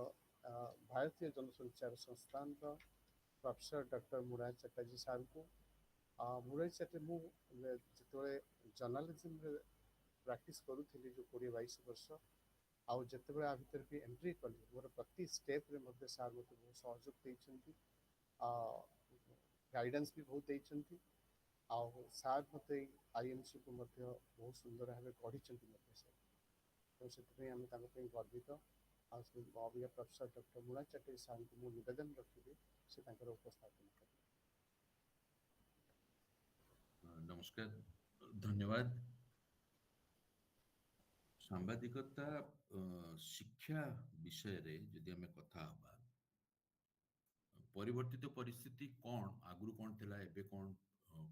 भारतीय जनसंचार संस्थान प्रोफेसर डॉक्टर मुरारी चटर्जी सार को मुरारी चटर्जी मुझे जर्नलिज्म प्रैक्टिस करूली जो 20-22 वर्ष आउ जिते आ भर भी एंट्री कली मोर प्रति स्टेप रे मध्य सार मत बहुत सहयोग देइछंती गाइडेंस भी बहुत देइछंती आउ सार मत आईएमसी को मध्य बहुत सुंदर भाव गढ़ी सर तो से आम गर्वित आबिया प्रोफेसर डॉक्टर मुरारी चटर्जी सार को मुझे निवेदन रखी से उपस्थापन कर। नमस्कार धन्यवाद। सांबादिकता शिक्षा विषय रे जदि आम कथा हबा परिवर्तित परिस्थिति कौन आगुरु कौन थिला एबे कौन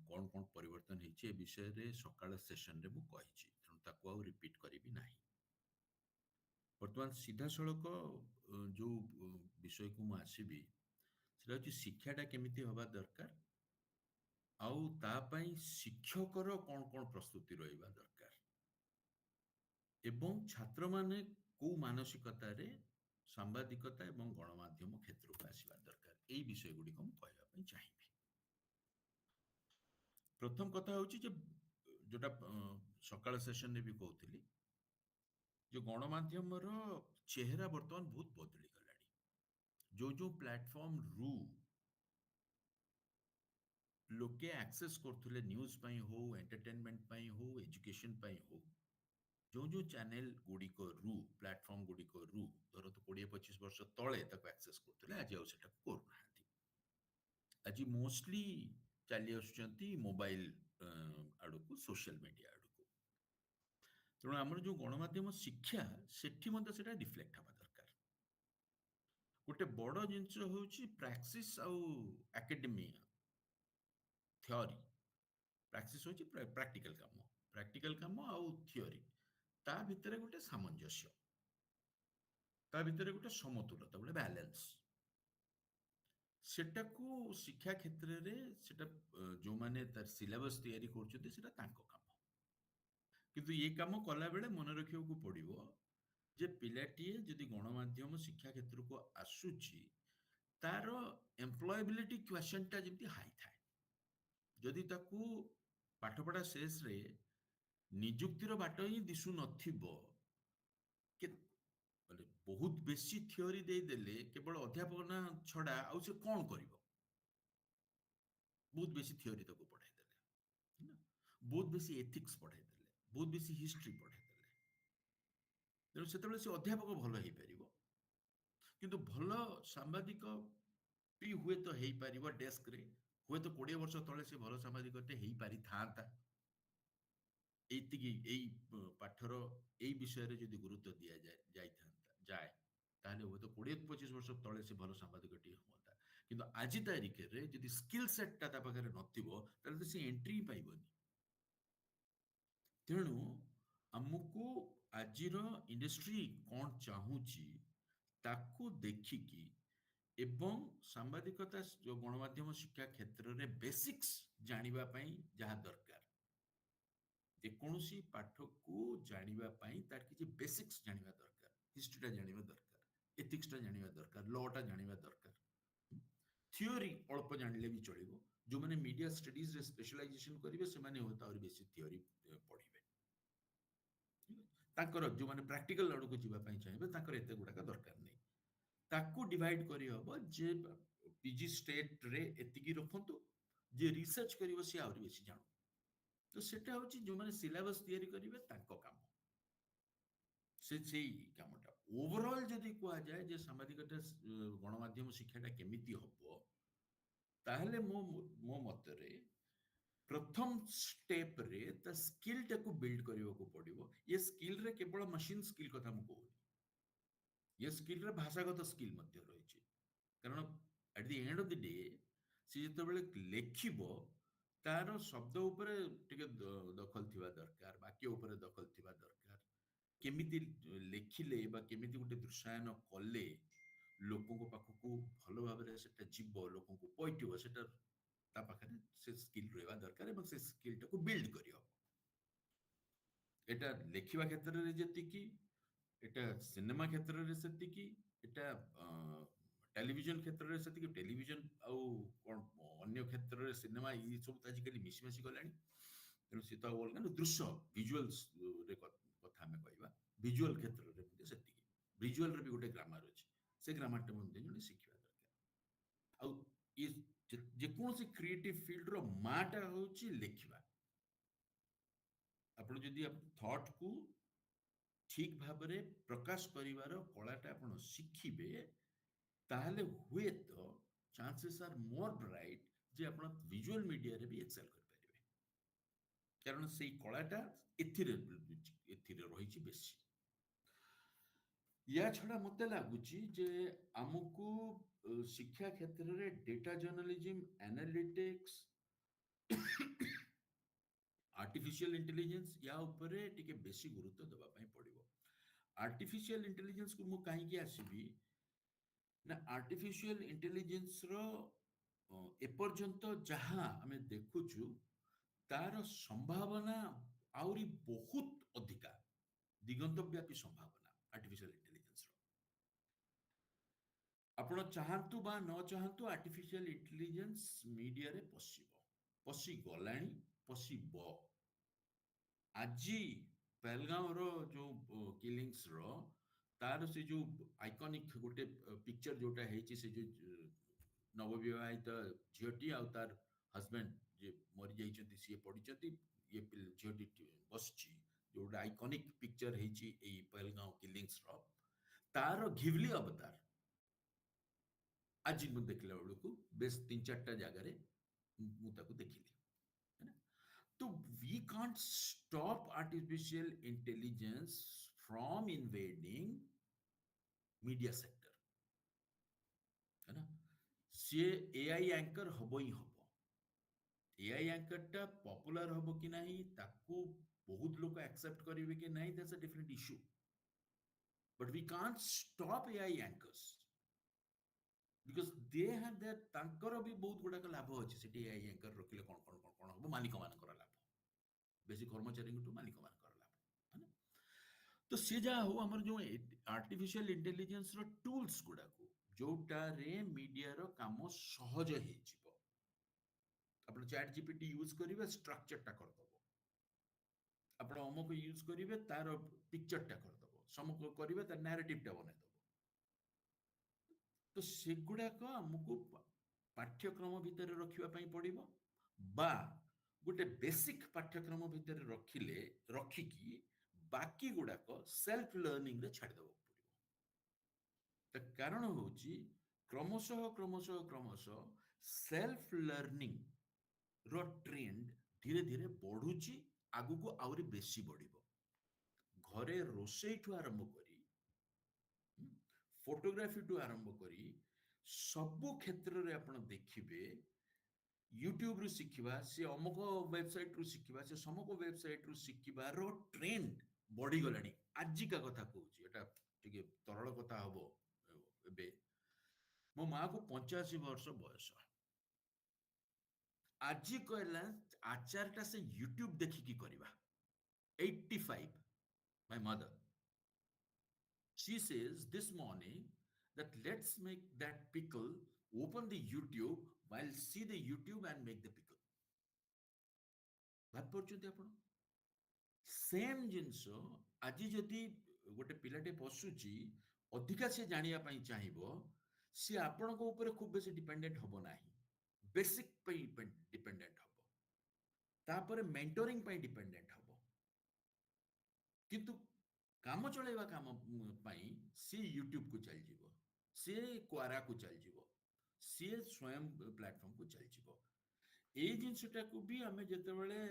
कौन कौन परिवर्तन होइछे विषय रे सकाळ सेशन रे मु कहिछि तेणु ताको आ रिपीट करिबि नाही। वर्तमान सीधा सड़क जो विषय को मु आसीबि सेटा होछि शिक्षाटा केमिति हबा दरकार आउ ता पई शिक्षकर कौन कौन प्रस्तुति रहिबा दरकार एवं छात्र माने को मानसिकता रे सांबादिकता एवं गणमाध्यम क्षेत्र को आसवा दरकार यही विषय गुड़ी को कहवाई चाहिए। प्रथम कथा होची जे जोटा सकाळ सेशन रे भी कहउतली जो गणमाध्यम रो चेहरा वर्तमान बहुत बदली गलानी जो प्लेटफॉर्म रु लोके एक्सेस करथुले न्यूज पई हो एंटरटेनमेंट पई हो एजुकेशन पई हो जो चैनल गुड़ी को रु प्लेटफॉर्म गुड़ी को रु धर तो 20-25 वर्ष तले तक एक्सेस करथुले आज आ सेटा करू नाहंती आज मोस्टली चली आसुचंती मोबाइल आडू को सोशल मीडिया आडू को तेणु आमर जो गणमाध्यम शिक्षा सेठी मते सेटा रिफ्लेक्ट हवा दरकार। गोटे बड़ जिंस होची प्रैक्टिस आउ एकेडमिया थ्योरी प्रैक्टिस होची प्रैक्टिकल काम ପ୍ରାକ୍ଟିକାଲ କାମ ଆଉ ଥିଓରି ତା ଭିତରେ ଗୋଟେ ସାମଞ୍ଜସ୍ୟ, ତା ଭିତରେ ଗୋଟେ ସମତୁଲତା, ଗୋଟେ ବ୍ୟାଲେନ୍ସ, ସେଟାକୁ ଶିକ୍ଷା କ୍ଷେତ୍ରରେ ସେଟା ଯୋଉମାନେ ତାର ସିଲାବସ ତିଆରି କରୁଛନ୍ତି ସେଟା ତାଙ୍କ କାମ। କିନ୍ତୁ ଏ କାମ କଲା ବେଳେ ମନେ ରଖିବାକୁ ପଡିବ ଯେ ପିଲାଟିଏ ଯଦି ଗଣମାଧ୍ୟମ ଶିକ୍ଷା କ୍ଷେତ୍ରକୁ ଆସୁଛି ତାର ଏମ୍ପ୍ଲୟବିଲିଟି କ୍ୱେଶ୍ଚନଟା ଯେମିତି ହାଇ ଥାଏ। ଯଦି ତାକୁ ପାଠପଢା ଶେଷରେ ନିଯୁକ୍ତିର ବାଟ ହିଁ ଦିଶୁ ନଥିବ, ମାନେ ବହୁତ ବେଶୀ ଥିଓରି ଦେଇଦେଲେ କେବଳ ଅଧ୍ୟାପନା ଛଡା ଆଉ ସେ କଣ କରିବ? ବହୁତ ବେଶୀ ଥିଓରି ତାକୁ ପଢାଇ ଦେଲେ, ବହୁତ ବେଶୀ ଏଥିକ୍ସ ପଢାଇ ଦେଲେ, ବହୁତ ବେଶୀ ହିଷ୍ଟ୍ରି ପଢାଇ ଦେଲେ, ତେଣୁ ସେତେବେଳେ ସେ ଅଧ୍ୟାପକ ଭଲ ହେଇପାରିବ କିନ୍ତୁ ଭଲ ସାମ୍ବାଦିକ ବି ହୁଏତ ହେଇପାରିବ ଡେସ୍କରେ, ହୁଏତ 20 ବର୍ଷ ତଳେ ସେ ଭଲ ସାମ୍ବାଦିକଟେ ହେଇପାରିଥାନ୍ତା। ଏଇତିକି ଏଇ ପାଠର ଏଇ ବିଷୟରେ ଯଦି ଗୁରୁତ୍ୱ ଯାଇଥାଏ ତାହେଲେ ହୁଏତ 20-25 ବର୍ଷ ତଳେ ସେ ଭଲ ସାମ୍ବାଦିକଟିଏ ହୁଅନ୍ତା। କିନ୍ତୁ ଆଜି ତାରିଖରେ ଯଦି ସ୍କିଲ୍ ସେଟ୍ଟା ତା ପାଖରେ ନଥିବ ତାହେଲେ ତ ସେ ଏଣ୍ଟ୍ରି ପାଇବନି। ତେଣୁ ଆମକୁ ଆଜିର ଇଣ୍ଡଷ୍ଟ୍ରି କଣ ଚାହୁଁଛି ତାକୁ ଦେଖିକି ଏବଂ ସାମ୍ବାଦିକତା ଗଣମାଧ୍ୟମ ଶିକ୍ଷା କ୍ଷେତ୍ରରେ ବେସିକ୍ସ ଜାଣିବା ପାଇଁ ଯାହା ଦରକାର, ଯେକୌଣସି ପାଠକୁ ଜାଣିବା ପାଇଁ ତାର କିଛି ବେସିକ୍ସ ଜାଣିବା ଦରକାର, ହିଷ୍ଟ୍ରିଟା ଜାଣିବା ଦରକାର, ଏଥିକ୍ସଟା ଜାଣିବା ଦରକାର, ଲଟା ଜାଣିବା ଦରକାର। ଥିଓରି ଅଳ୍ପ ଜାଣିଲେ ବି ଚଳିବ। ଯୋଉମାନେ ମିଡିଆ ଷ୍ଟଡିଜରେ ସ୍ପେଶାଲାଇଜେସନ କରିବେ ସେମାନେ ହୁଏତ ଆହୁରି ବେଶୀ ଥିଓରି ପଢିବେ। ତାଙ୍କର ଯୋଉମାନେ ପ୍ରାକ୍ଟିକାଲ ଆଡକୁ ଯିବା ପାଇଁ ଚାହିଁବେ ତାଙ୍କର ଏତେ ଗୁଡାକ ଦରକାର ନାହିଁ। ତାକୁ ଡିଭାଇଡ କରିହବ ଯେ ପିଜି ଷ୍ଟେଟରେ ଏତିକି ରଖନ୍ତୁ, ଯେ ରିସର୍ଚ୍ଚ କରିବ ସିଏ ଆହୁରି ବେଶୀ ଜାଣୁ। ତ ସେଟା ହଉଛି ଯୋଉମାନେ ସିଲାବସ ତିଆରି କରିବେ ତାଙ୍କ କାମ, ସେଇ କାମଟା। ଓଭରଅଲ ଯଦି କୁହାଯାଏ ଯେ ସାମ୍ବାଦିକତା ଗଣମାଧ୍ୟମ ଶିକ୍ଷାଟା କେମିତି ହବ, ତାହେଲେ ମୋ ମତରେ ପ୍ରଥମ ଷ୍ଟେପରେ ତା ସ୍କିଲଟାକୁ ବିଲ୍ଡ କରିବାକୁ ପଡିବ। ଏ ସ୍କିଲରେ କେବଳ ମେସିନ ସ୍କିଲ କଥା ମୁଁ କହୁନି, ଏ ସ୍କିଲରେ ଭାଷାଗତ ସ୍କିଲ ମଧ୍ୟ ରହିଛି। କାରଣ at the end of the day ସେ ଯେତେବେଳେ ଲେଖିବ ତାର ଶବ୍ଦ ଉପରେ ଟିକେ ଦଖଲ ଥିବା ଦରକାର, ବାକ୍ୟ ଉପରେ ଦଖଲ ଥିବା ଦରକାର, କେମିତି ଲେଖିଲେ ବା କେମିତି ଗୋଟେ ଦୃଶ୍ୟାୟନ କଲେ ଲୋକଙ୍କ ପାଖକୁ ଭଲ ଭାବରେ ସେଟା ଯିବ, ଲୋକଙ୍କୁ ପଇଟିବ, ସେଟା ତା ପାଖରେ ସେ ସ୍କିଲ ରହିବା ଦରକାର ଏବଂ ସେ ସ୍କିଲଟାକୁ ବିଲ୍ଡ କରିହବ। ଏଟା ଲେଖିବା କ୍ଷେତ୍ରରେ ଯେତିକି, ଏଟା ସିନେମା କ୍ଷେତ୍ରରେ ସେତିକି, ଏଟା ଟେଲିଭିଜନ କ୍ଷେତ୍ରରେ ସେତିକି। ଟେଲିଭିଜନ ଆଉ କଣ ଅନ୍ୟ କ୍ଷେତ୍ରରେ ସିନେମା ଏଇ ସବୁ ଆଜିକାଲି ମିଶିମାଶି ଗଲାଣି, ତେଣୁ ସେ ତ ଆଉ ଅଲଗା ନା। ଦୃଶ୍ୟ ଭିଜୁଆଲରେ କଥା ଆମେ କହିବା, ଭିଜୁଆଲ କ୍ଷେତ୍ରରେ ମଧ୍ୟ ସେତିକି। ଭିଜୁଆଲରେ ବି ଗୋଟେ ଗ୍ରାମାର ଅଛି, ସେ ଗ୍ରାମାରଟା ମଧ୍ୟ ଜଣେ ଶିଖିବା ଦରକାର। ଆଉ ଯେକୌଣସି କ୍ରିଏଟିଭ ଫିଲ୍ଡର ମାଟା ହଉଛି ଲେଖିବା। ଆପଣ ଯଦି ଥଟ୍କୁ ଠିକ ଭାବରେ ପ୍ରକାଶ କରିବାର କଳାଟା ଆପଣ ଶିଖିବେ, ତାହେଲେ ହୁଏତ ଚାନ୍ସେସ୍ ଆର୍ ମୋର ବ୍ରାଇଟ୍ ଯେ ଆପଣ ଭିଜୁଆଲ ମିଡିଆରେ ବି ଏକ୍ସେଲ କରିପାରିବେ, କାରଣ ସେଇ କଳାଟା ଏଥିରେ ରହିଛି ବେଶୀ। ୟା ଛଡା ମତେ ଲାଗୁଛି ଯେ ଆମକୁ ଶିକ୍ଷା କ୍ଷେତ୍ରରେ ଡେଟା ଜର୍ନାଲିଜିମ, ଆନାଲିଟିକ୍ସ, आर्टिफिशियल इंटेलिजेंस या उपरे टिके बेसी गुरुत्व देबा पई पड़िबो। आर्टिफिशियल इंटेलिजेंस को मु काहे कि आसीबी ना, आर्टिफिशियल इंटेलिजेंस रो एपर्यंत जहां हमें देखुछु तार संभावना आउरी बहुत अधिका, दिगंतव्यापी संभावना आर्टिफिशियल इंटेलिजेंस रो। आपण चाहंतु बा न चाहंतु आर्टिफिशियल इंटेलिजेंस मीडिया रे पसी गलाणी, पसिबो। आजी पहलगांव रो जो किलिंग्स रो तार से जो आइकॉनिक गोटे पिक्चर जोटा हेची, से जो नवविवाहित झियोटी आ तार हस्बैंड जे मरि जाइछंती, सी पडिछंती, ये झियोटी बसची, जोटा आइकॉनिक पिक्चर हेची एई पहलगांव किलिंग्स रो, तार घिवली अवतार आज मु देखला बेलकु बेस 3-4टा जगह रे मु ताकू देखिली, है ना। तो we can't stop artificial intelligence from invading media sector, है ना। सी एआई एंकर हबो ही हबो। एआई एंकर टा पॉपुलर हबो कि नहीं ताकू बहुत लोग एक्सेप्ट करेंगे कि नहीं, that's a different issue, but we can't stop AI anchors because they have that, तांकर भी बहुत गुड़ाक लाभ अच्छे सेठी एआई एंकर रखिले कौन कौन कौन कौन हम मालिक मानकर लाभ, बेसी कर्मचारी मालिक मानकर लाभ है ना। तो सी जहाँ हो आमर जो आर्टिफिशियल इंटेलिजेंस रो टूल्स गुड़ाक जोटारे मीडिया रो काम सहज हो जिवो, आपण चैट जीपीटी यूज करिवे स्ट्रक्चर टा कर दबो, आपण अमुक यूज करिवे तार पिक्चर टा कर दबो, समक करिवे तार नैरेटिव टा बने दबो। तो सेगुड़ाक आमको पाठ्यक्रम भितर रखिबा पई पड़िबो, बा गोटे बेसिक पाठ्यक्रम भितर रखिले रखिकी बाकी गुड़ाक सेल्फ लर्निंग रे छाड़ देबो पड़िबो। त कारण होची क्रमशः क्रमशः क्रमशः सेल्फ लर्निंग रो ट्रेंड धीरे धीरे बढ़ुची, आगु को आउरी बेसी बढ़िबो। घरे रोषेई ठु आरंभ करी फोटोग्राफी टू आरंभ करी सबु क्षेत्र रे आपण देखिबे यूट्यूब रु सिखिबा, से अमुक वेबसाइट रु सिखिबा, से समक वेबसाइट रु सिखिबा रो ट्रेंड बढ़ी गलानी। आजि का कथा कहूची, एटा टिके तरल कथा हबो। एबे मो मां को 85 वर्ष बयस, आजि कहला आचारटा से यूट्यूब देखिकी करिबा। 85, my mother, she says this morning that let's make that pickle, open the YouTube while see the YouTube and make the pickle. भात पड़छन्ति आपण सेम जिंस आज जदि गोटे पिलाटे पशुची अधिका से जानिया पई चाहिबो, से आपण को ऊपर खूब बेसी डिपेंडेंट हबो नाही, बेसिक पई डिपेंडेंट हबो, तापर मेंटरिंग पई डिपेंडेंट हबो। किंतु काम चलेबा काम पाई सी यूट्यूब को चल जीवो, सी क्वारा को चल जीवो, सी स्वयं प्लेटफॉर्म को चल जीवो। ए जिनसटा को भी हमें जते बेले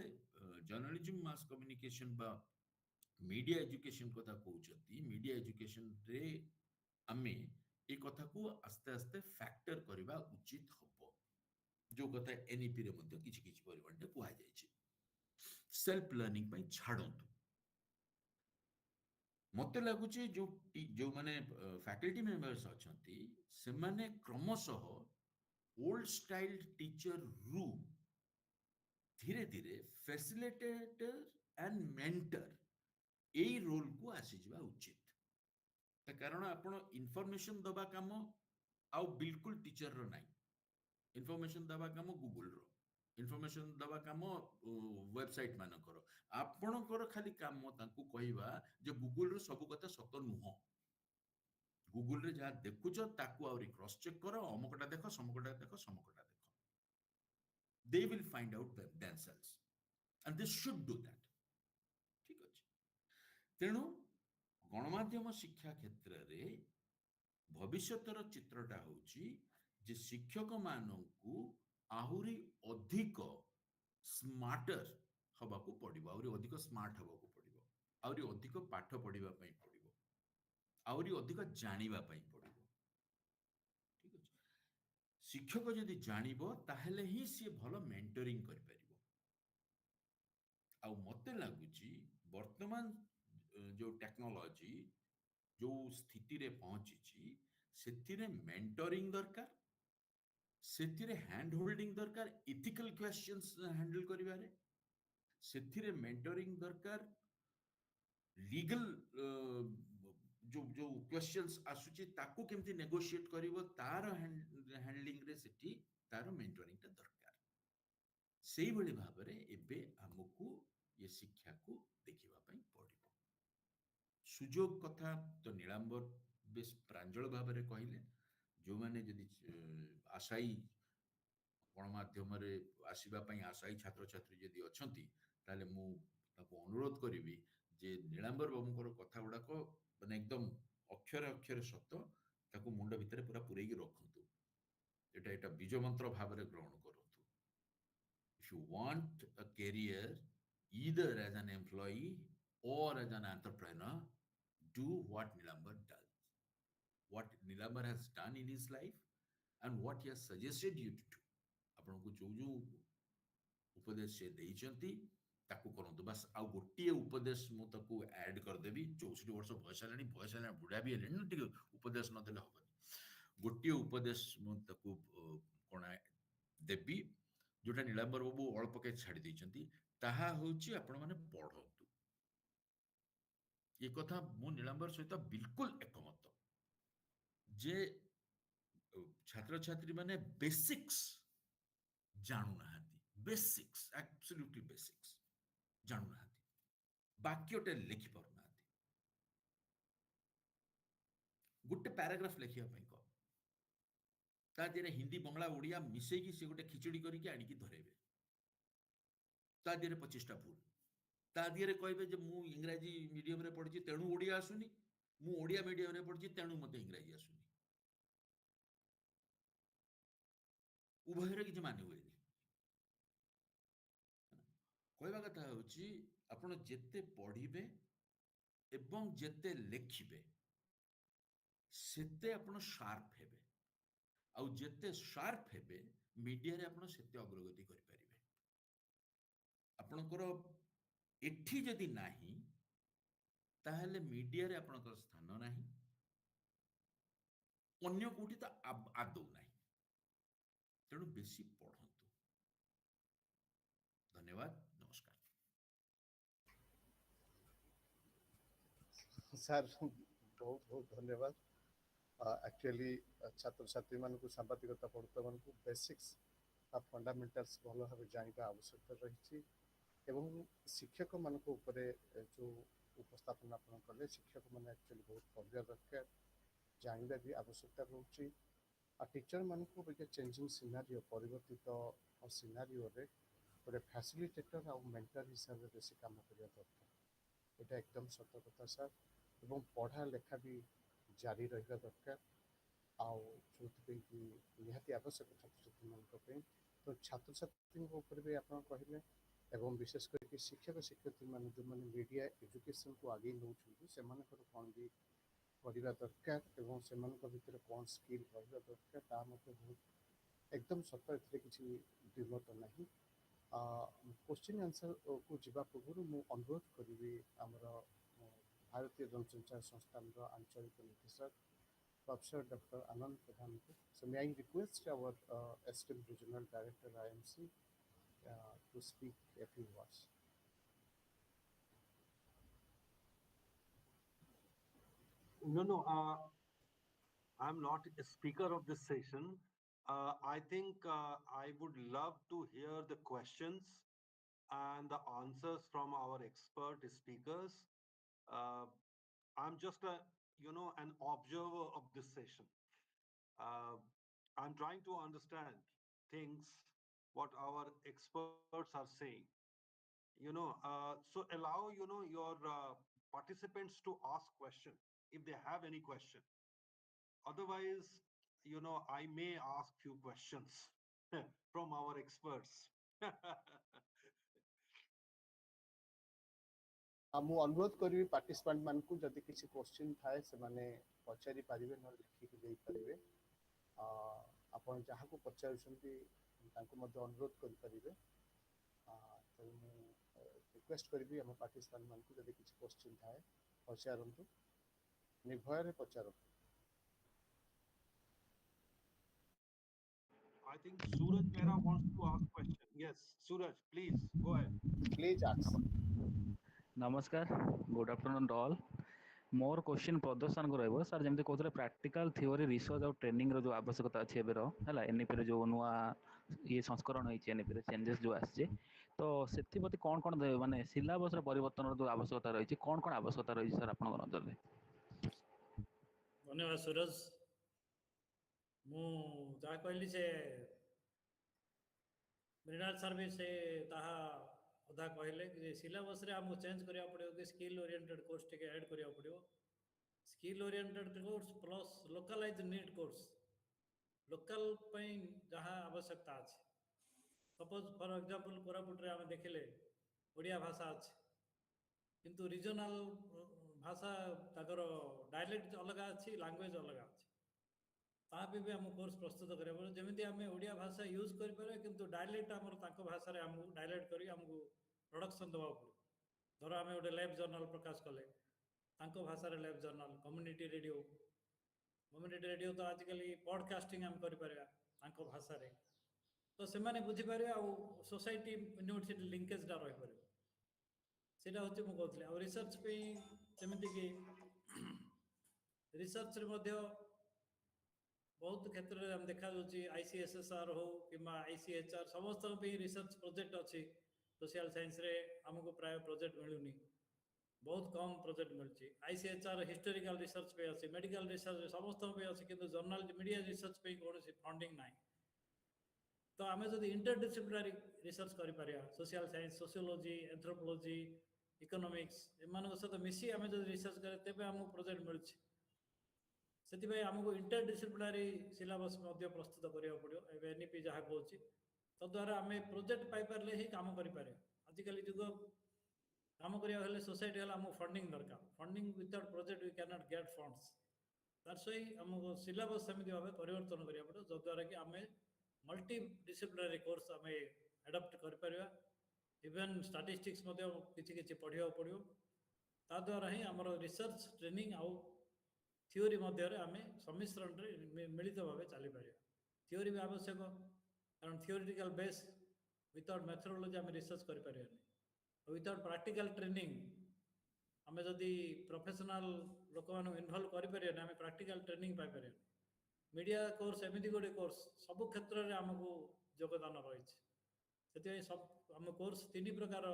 जर्नलिज्म मास कम्युनिकेशन बा मीडिया एजुकेशन कथा कहउछती, मीडिया एजुकेशन रे हमें ए कथा को आस्ते आस्ते फैक्टर करबा उचित हबो, जो कथा एनईपी रे मध्ये किछि किछि परिमाण रे कुआ जाय छै। सेल्फ लर्निंग पई छाडंतु मते लागुची जो माने फैकल्टी मेंबर्स अछंती से माने क्रमशः ओल्ड स्टाइल टीचर रु धीरे धीरे फैसिलिटेटर एंड मेंटर एई रोल को आसी जिबा उचित। त कारण आपण इन्फॉर्मेशन दबा काम आ बिल्कुल टीचर रो नाही, इन्फॉर्मेशन दबा काम गूगल रो, इन्फॉर्मेशन दबा काम वेबसाइट मान करो, आपणकर खाली काम तांकु कहिबा जे गूगल रो सब कथा सत नुह, गूगल रे जहा देखुछ ताकु आउरी क्रॉस चेक करो, अमकटा देखो समकटा देखो समकटा देखो, they will find out themselves and they should do that। ठीक अछि। तेणु गणमाध्यम शिक्षा क्षेत्र रे भविष्यतर चित्रटा होची जे शिक्षक माननकु आहुरी अधिक स्मार्टर हबा को पड़िबो, आहुरी अधिक स्मार्ट हबा को पड़िबो, आहुरी अधिक पाठ पढ़िबा पई पड़िबो, आहुरी अधिक जानिबा पई पड़िबो। ठीक अछि। शिक्षक जदि जानिबो ताहेले ही से भलो मेंटरिंग कर परिबो। आ मते लागुची वर्तमान जो टेक्नोलॉजी जो स्थिति रे पहुंची सेथिरे मेंटरिंग दरकार, सेथिरे हैंड होल्डिंग दरकार, इथिकल क्वेश्चंस हैंडल करिवारे, सेथिरे मेंटरिंग दरकार, लीगल जो जो क्वेश्चंस आसुची ताको केमती नेगोशिएट करिवो तार हैंडलिंग रे सेठी तार मेंटरिंग ता दरकार। सेही भली भाबरे एबे हमकु ये शिक्षा को देखिबा पई पड़िबो। सुजोग कथा तो नीलांबर बेस प्रांजल भाबरे कहिले, जो माने जदि आशाई गणमाध्यम रे आसीबा पई आशाई छात्र छात्री जदि अछंती ताले मु ताको अनुरोध करिवि जे नीलांबर बाबूଙ୍କର कथा गुडाक माने एकदम अक्षर अक्षर सत्य, ताको मुंड भितरे पूरा पुरेगी रखंतु, एटा बीज मंत्र भाबरे ग्रहण करंतु। If you want a career either as an employee or as an entrepreneur, do what Nilambar does. What Nilambar has done in his life and what he has suggested you to do. आपको जो जो उपदेश से देइचंती ताकू करंतु बस आ गोटे उपदेश मु ताकू ऐड कर देबी 64 वर्ष बयस हेलानी बुढ़ा भी हेलेनी ना टिके उपदेश न देले हबनी गोटे उपदेश मु ताकू कोन देबी जोटा नीलांबर बाबू अल्प के छाड़ी देइचंती ताहा होची आपण माने पढंतु ये कथा मु नीलांबर सहित बिल्कुल एकमत जे छात्र छात्री माने बेसिक्स जानू नाहांती बेसिक्स एब्सोल्युटली बेसिक्स जानू नाहांती वाक्यटे लिखि पारु नाहांती गोटे पैराग्राफ लिखिया पई को ता देरे हिंदी बंगला ओडिया मिसई की से गोटे खिचड़ी करके आनी की धरेबे ता देरे 25 टा भूल ता देरे कहबे जे मु इंग्रजी मीडियम रे पढिची तेणु ओडिया आसुनी मु ओडिया मीडियम रे पढिची तेणु मते इंग्रजी आसुनी उभय रे किछ माने हुएनी कहबा कथा होची आपण जेते पढिबे एवं जेते लेखिबे सेते आपण शार्प हेबे आउ जेते शार्प हेबे मीडिया रे आपण सेते अग्रगति करि परिबे आपणकर एठी जदि नाही ताहले मीडिया रे आपणकर स्थान नाही अन्य कोठी त आदौ नाही तेणु बेसी पढंतु धन्यवाद नमस्कार सर बहुत बहुत धन्यवाद एक्चुअली छात्र छात्री मान सांबादिकता पढ़ुता मान बेसिक्स फंडामेंटल्स भल भाव जानवा आवश्यकता रही एवं शिक्षक मान जो उपस्थापन आप कले शिक्षक मैंने एक्चुअली बहुत पढ़ा दरकार जानवा भी आवश्यकता रोचे आ टीचर मान चेंजिंग सिनारियो परिवर्तित सिनारियो रे गोटे फैसिलिटेटर आ मेंटर हिसाब से बेसी काम करने दरकार यहाँ एकदम सत कथा सर एवं पढ़ा लेखा भी जारी रहा दरकार आउ जो कि निहाती आवश्यक छात्र छात्री मान तो छात्र छात्री भी आप कहले एवं विशेषकर शिक्षक शिक्षयित्री मान जो मैंने मीडिया एजुकेशन को आगे नौ से कौन भी पढ़ा दरकार एवं से भीतर कौन स्किल रहा दरकार ता बहुत एकदम सत ए किसी द्विमत नहीं क्वेश्चन आंसर को जीवा पूर्व मु अनुरोध करी आमर भारतीय जनसंचार संस्थान आंचलिक निर्देशक प्रोफेसर डॉक्टर आनंद प्रधान को so may I request our esteem regional director IMC to speak a few words. No. I'm not a speaker of this session. I think I would love to hear the questions and the answers from our expert speakers. I'm just an observer of this session. I'm trying to understand things, what our experts are saying. So allow, your participants to ask question if they have any question. Otherwise, I may ask few questions from our experts. मु अनुरोध करी participant मान को जदि किसी question थाए से माने पचारि पारिबे न लिखि के देई पारिबे आपण जहा को पचारुछंती तांको मध्ये अनुरोध करि पारिबे तो मु रिक्वेस्ट करबी हम पार्टिसिपेंट मान को जदि किसी क्वेश्चन थाए पचारंतु निर्भय रे पचारो I think Suraj Mehra wants to ask question. Yes, Suraj, please go ahead. Please ask नमस्कार good afternoon all more question प्रदर्शन को रहिबो सर जेमते कहतले प्रैक्टिकल थ्योरी रिसर्च और ट्रेनिंग रो जो आवश्यकता अछि एबेरो हला एनईपी रे जो नुआ ये संस्करण होई एनईपी रे चेंजेस जो आछे तो सेति प्रति कोन माने सिलेबस रे परिवर्तन जो आवश्यकता रही कोन आवश्यकता रही सर आपन नजर रे धन्यवाद सूरज मु जा कहली से मृणाल सर भी से ताहा अधा कहले कि सिलेबस रे हमको चेंज करिया पड़ियो कि स्किल ओरिएंटेड कोर्स टिके ऐड करिया पड़ियो skill oriented course plus localise need course local पई जहां आवश्यकता अछि सपोज फॉर एग्जांपल कोरापुट रे हम देखिले ओडिया भाषा अछि किंतु रीजनल भाषा ताकर डायलेक्ट अलग अछि लैंग्वेज अलग अछि ता भी हम कोर्स प्रस्तुत करिया पड़ियो जेमिति हम ओडिया भाषा यूज करि पारे किंतु डायलेक्ट हमर ताको भाषा रे हम डायलेक्ट करी हमको प्रोडक्शन देवा पड़ो धर आम गोटे लाइव जर्नल प्रकाश कले भाषा लाइव जर्नल कम्युनिटी रेडियो तो आजिकल पॉडकास्टिंग आम कर भाषा तो से बुझीपर सोसाइटी यूनिवर्सिटी लिंकेजटा रही पार सेटा हूँ मुझे कहती आ रिसर्च जमीक रिसर्च बहुत क्षेत्र में देखा ICSSR हो कि ICHR समस्त रिसर्च प्रोजेक्ट अच्छी सोशल साइंस रे आमको प्राय प्रोजेक्ट मिलूनी बहुत कम प्रोजेक्ट मिलूँ ICHR हिस्टोरिकल रिसर्च पे अच्छी मेडिकल रिसर्च समस्त अच्छी किंतु जर्नल मीडिया रिसर्च पे कौन फंडिंग ना तो आम जो इंटरडिसिप्लिनरी रिसर्च कर social science sociology anthropology economics एम सहित मिसी आम जो रिसर्च करें तेज आमको प्रोजेक्ट मिलूँ से आमको इंटरडिसिप्लिनरी सिलेबस प्रस्तुत करा पड़ो NEP जहाँ कहे तद्वारा आम प्रोजेक्ट पाइपर ही कम कर आजिकल जुग कम करा सोसाइटी आमको फंडिंग दरकार funding without project we can not get funds that's why आमको सिलेबस सेमती भाव परिवर्तन करा पड़ो जद्वारा कि आम मल्टी डिसिप्लिनरी कोर्स आम एडप्ट कर इवेन स्टैटिस्टिक्स किसी पढ़ा पड़ो ताद्वारा ही आमर रिसर्च ट्रेनिंग आउ थियोरी मध्य आम सम्मिश्रण मिलित भाव चली पार थियोरी भी आवश्यक कारण थियोरिटिकल बेस विदाउट मेथोडोलॉजी आम रिसर्च कर विदाउट प्रैक्टिकल ट्रेनिंग आम जदि प्रोफेशनल लोक मान इनवल्व करें आम practical training Piper media course एमती गोटे कोर्स सब क्षेत्र में आमको योगदान रही से सब आम कोर्स 3 प्रकार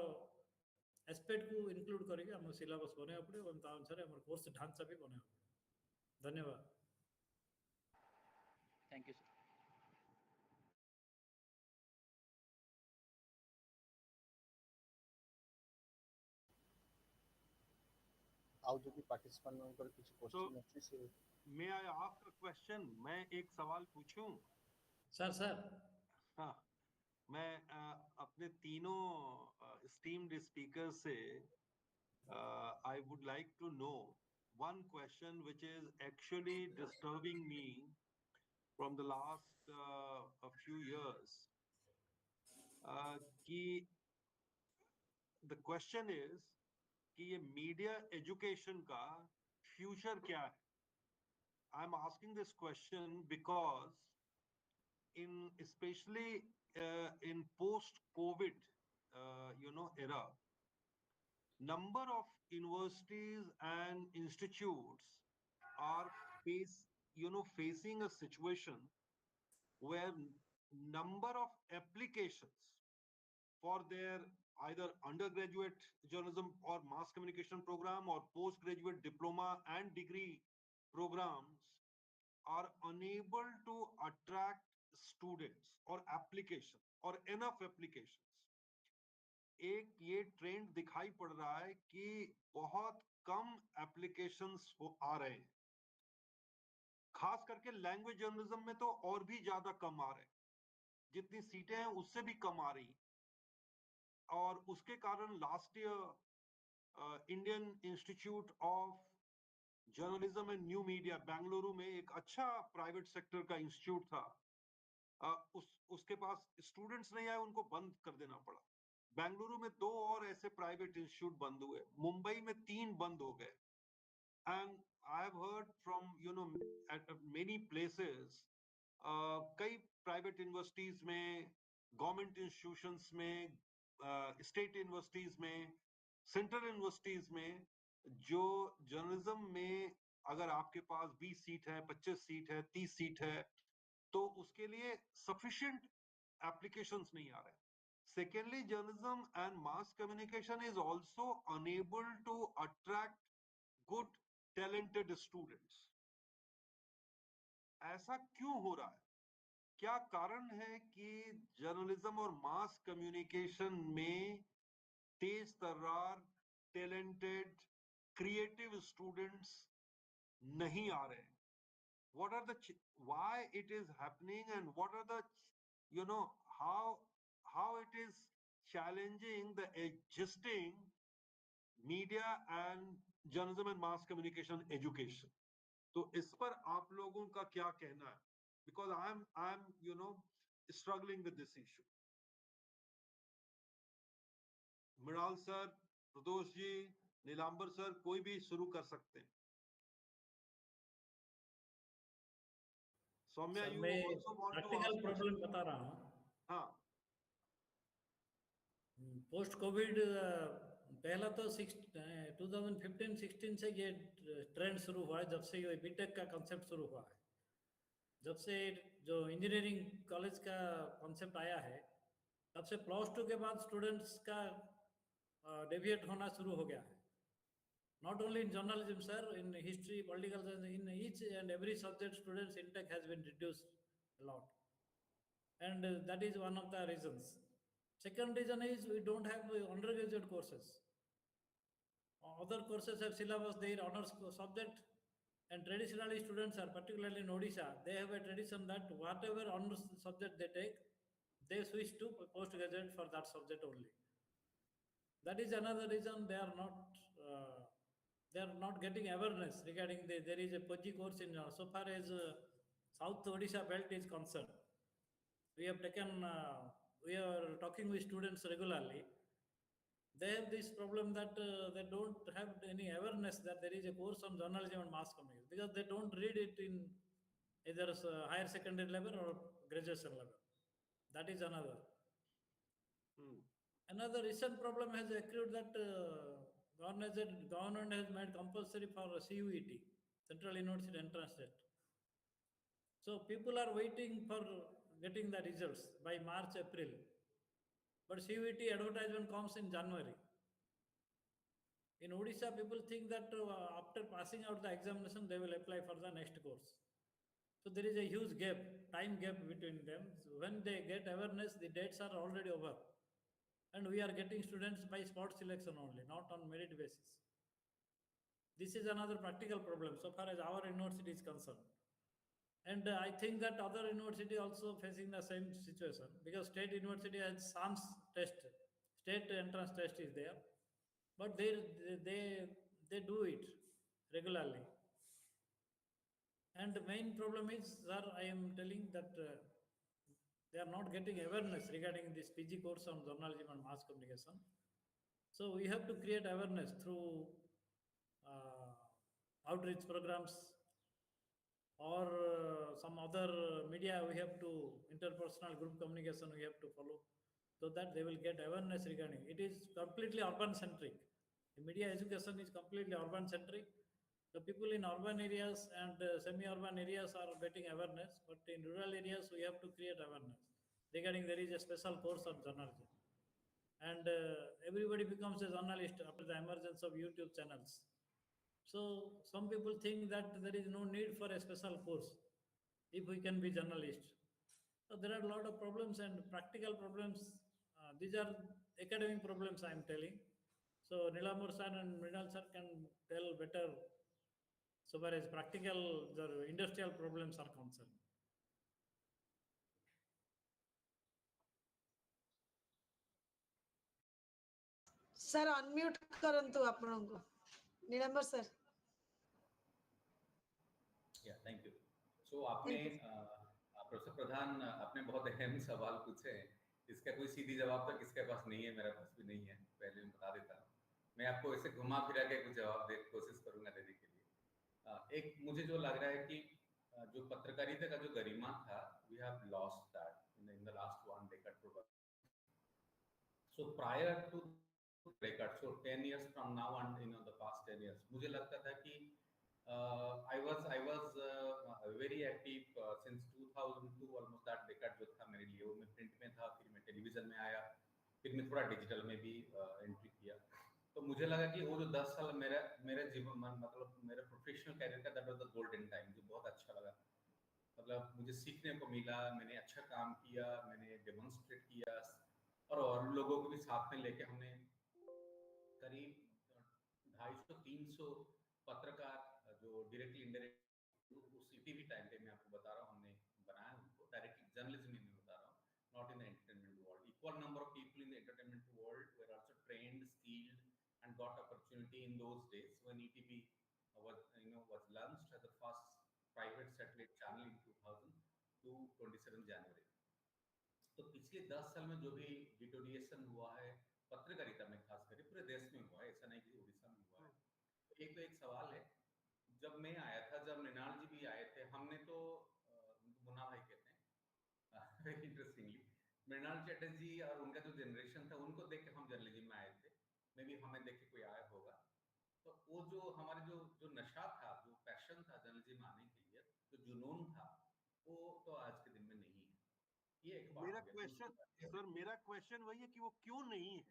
एस्पेक्ट को इनक्लूड करके आम सिलेबस बनवा पड़े और अनुसार आम कोर्स ढांचा भी बनवा पड़े धन्यवाद थैंक यू सर आउ जो पार्टिसिपेंट कुछ क्वेश्चन अच्छे से मे आई आस्क अ क्वेश्चन मैं एक सवाल पूछूं सर हाँ मैं अपने तीनों स्टीम्ड स्पीकर से I would like to know one question which is actually disturbing me from the last a few years. कि the question is कि ये मीडिया एजुकेशन का फ्यूचर क्या है? I'm asking this question because in especially in post-COVID era, number of universities and institutes are facing a situation where number of applications for their either undergraduate journalism or mass communication program or postgraduate diploma and degree programs are unable to attract students or application or enough applications. एक ये trend दिखाई पड़ रहा है कि बहुत कम applications आ रहे हैं, खास करके लैंग्वेज जर्नलिज्म में तो और भी ज्यादा कम आ रहे हैं, जितनी सीटें हैं उससे भी कम आ रही। और उसके कारण last year Indian institute of journalism and new media Bengaluru में एक अच्छा प्राइवेट सेक्टर का इंस्टीट्यूट था, उसके पास स्टूडेंट्स नहीं आए, उनको बंद कर देना पड़ा। बेंगलुरु में 2 और ऐसे प्राइवेट इंस्टीट्यूट बंद हुए, मुंबई में 3 बंद हो गए। And I have heard from eight many places, कई प्राइवेट यूनिवर्सिटीज में, गवर्नमेंट इंस्टीट्यूशंस में, स्टेट यूनिवर्सिटीज में, सेंट्रल यूनिवर्सिटीज में, जो जर्नलिज्म में अगर आपके पास 20 सीट है, 25 सीट है, 30 सीट है, तो उसके लिए सफिशिएंट एप्लीकेशंस नहीं आ रहे। Secondly, journalism and mass communication is also unable to attract good, talented students. ऐसा क्यों हो रहा है? क्या कारण है कि जर्नलिज्म और मास कम्युनिकेशन में तेज तर्रार, टैलेंटेड, क्रिएटिव स्टूडेंट्स नहीं आ रहे? What are the why it is happening, and what are the how it is challenging the existing media and journalism and mass communication education? तो इस पर आप लोगों का क्या कहना है? Because I'm struggling with this issue. Mrinal sir, Pradosh ji, Nilambar sir, कोई भी शुरू कर सकते हैं। सौम्या, सर you मैं also want to practical ask problem question? बता रहा हूँ। हाँ, पोस्ट कोविड पहला तो 2015-16 से ये ट्रेंड शुरू हुआ है, जब से ये बीटेक का कॉन्सेप्ट शुरू हुआ है। जब से जो इंजीनियरिंग कॉलेज का कॉन्सेप्ट आया है, तब से +2 के बाद स्टूडेंट्स का डेविएट होना शुरू हो गया है। Not only in journalism, sir, in history, political science, in each and every subject, students' intake has been reduced a lot. And that is one of the reasons. Second reason is we don't have undergraduate courses. Other courses have syllabus, their honors subject, and traditionally students are, particularly in Odisha, they have a tradition that whatever honors subject they take, they switch to postgraduate for that subject only. That is another reason they are not getting awareness regarding there is a PG course in so far as South Odisha belt is concerned. We have taken we are talking with students regularly. They have this problem that they don't have any awareness that there is a course on journalism and mass communication, because they don't read it in either higher secondary level or graduation level. That is another. Another recent problem has accrued that government has made compulsory for CUET, Central University Entrance Test. So people are waiting for getting the results by March, April. But CUET advertisement comes in January. In Odisha, people think that after passing out the examination, they will apply for the next course. So there is a huge gap, time gap between them. So when they get awareness, the dates are already over. And we are getting students by spot selection only, not on merit basis. This is another practical problem so far as our university is concerned. And I think that other university also facing the same situation, because state university has SAMS test, state entrance test is there, but they do it regularly. And the main problem is, sir, I am telling that they are not getting awareness regarding this PG course on journalism and mass communication. So we have to create awareness through uh, outreach programs or some other media. We have to interpersonal group communication we have to follow, so that they will get awareness regarding it. Is completely urban centric. The media education is completely urban centric. The people in urban areas and semi-urban areas are getting awareness, but in rural areas we have to create awareness regarding there is a special course on journalism, and everybody becomes a journalist after the emergence of YouTube channels. So some people think that there is no need for a special course if we can be journalists. So there are a lot of problems and practical problems. These are academic problems I am telling. So Nilamur sir and Mrinal sir can tell better so far as practical the industrial problems are concerned. Sir unmute करंतु आपनको नीलंबर sir. या thank you. सो आपने professor प्रधान आपने बहुत अहम सवाल पूछे हैं, इसका कोई सीधी जवाब तो किसके पास नहीं है, मेरे पास भी नहीं है, पहले मैं बता देता हूँ। मैं आपको ऐसे घुमा फिरा के कुछ जवाब दे कोशिश करूंगा देने के लिए। एक मुझे जो लग रहा है कि जो पत्रकारिता का जो गरिमा था, we have lost that in the last 1 decade probably. So prior to decade, so 10 years from now and the past 10 years, मुझे लगता था कि I was very active since 2002 almost that decade जो था मेरे लिए, वो मैं प्रिंट में था, फिर मैं टेलीविजन में आया, फिर मैं थोड़ा डिजिटल में भी एंट्री किया। तो मुझे लगा कि वो जो 10 साल मेरे जीवन मतलब मेरे प्रोफेशनल कैरियर का that was the golden time, जो बहुत अच्छा लगा। मतलब मुझे सीखने को मिला, मैंने अच्छा काम किया, मैंने डेमोन्स्ट्रेट किया और लोगों को भी साथ में लेके हमने करीब 250-300 पत्रकार जो डायरेक्टली इनडायरेक्ट उस टीवी टाइम पे मैं आपको बता रहा हूँ हमने बनाया उनको, डायरेक्टली जर्नलिज्म में मैं बता रहा हूँ, not in the entertainment world. Equal number of people in the entertainment world were also trained, skilled, and got opportunity in those days when ETV was launched as the first private satellite channel in 2000 to 27 January. तो पिछले 10 साल में जो भी deterioration हुआ है पत्रकारिता में खास करके पूरे देश में हुआ है, ऐसा नहीं कि उड़ीसा में हुआ है। एक तो एक सवाल है, जब मैं आया था, जब मृणाल जी भी आए थे, हमने तो उनको मुन्ना भाई कहते हैं इंटरेस्टिंगली, मृणाल चटर्जी जी और उनका जो जनरेशन था उनको देख के हम जर्नलिज्म में आए थे, मे बी हमें देख के कोई आया होगा। तो वो जो हमारे जो नशा था, जो पैशन था जर्नलिज्म आने के लिए, जो जुनून था, वो तो आज के दिन में नहीं है। ये एक बात मेरा हो गया। क्वेश्चन दूसरी सर, मेरा क्वेश्चन वही है कि वो क्यों नहीं है।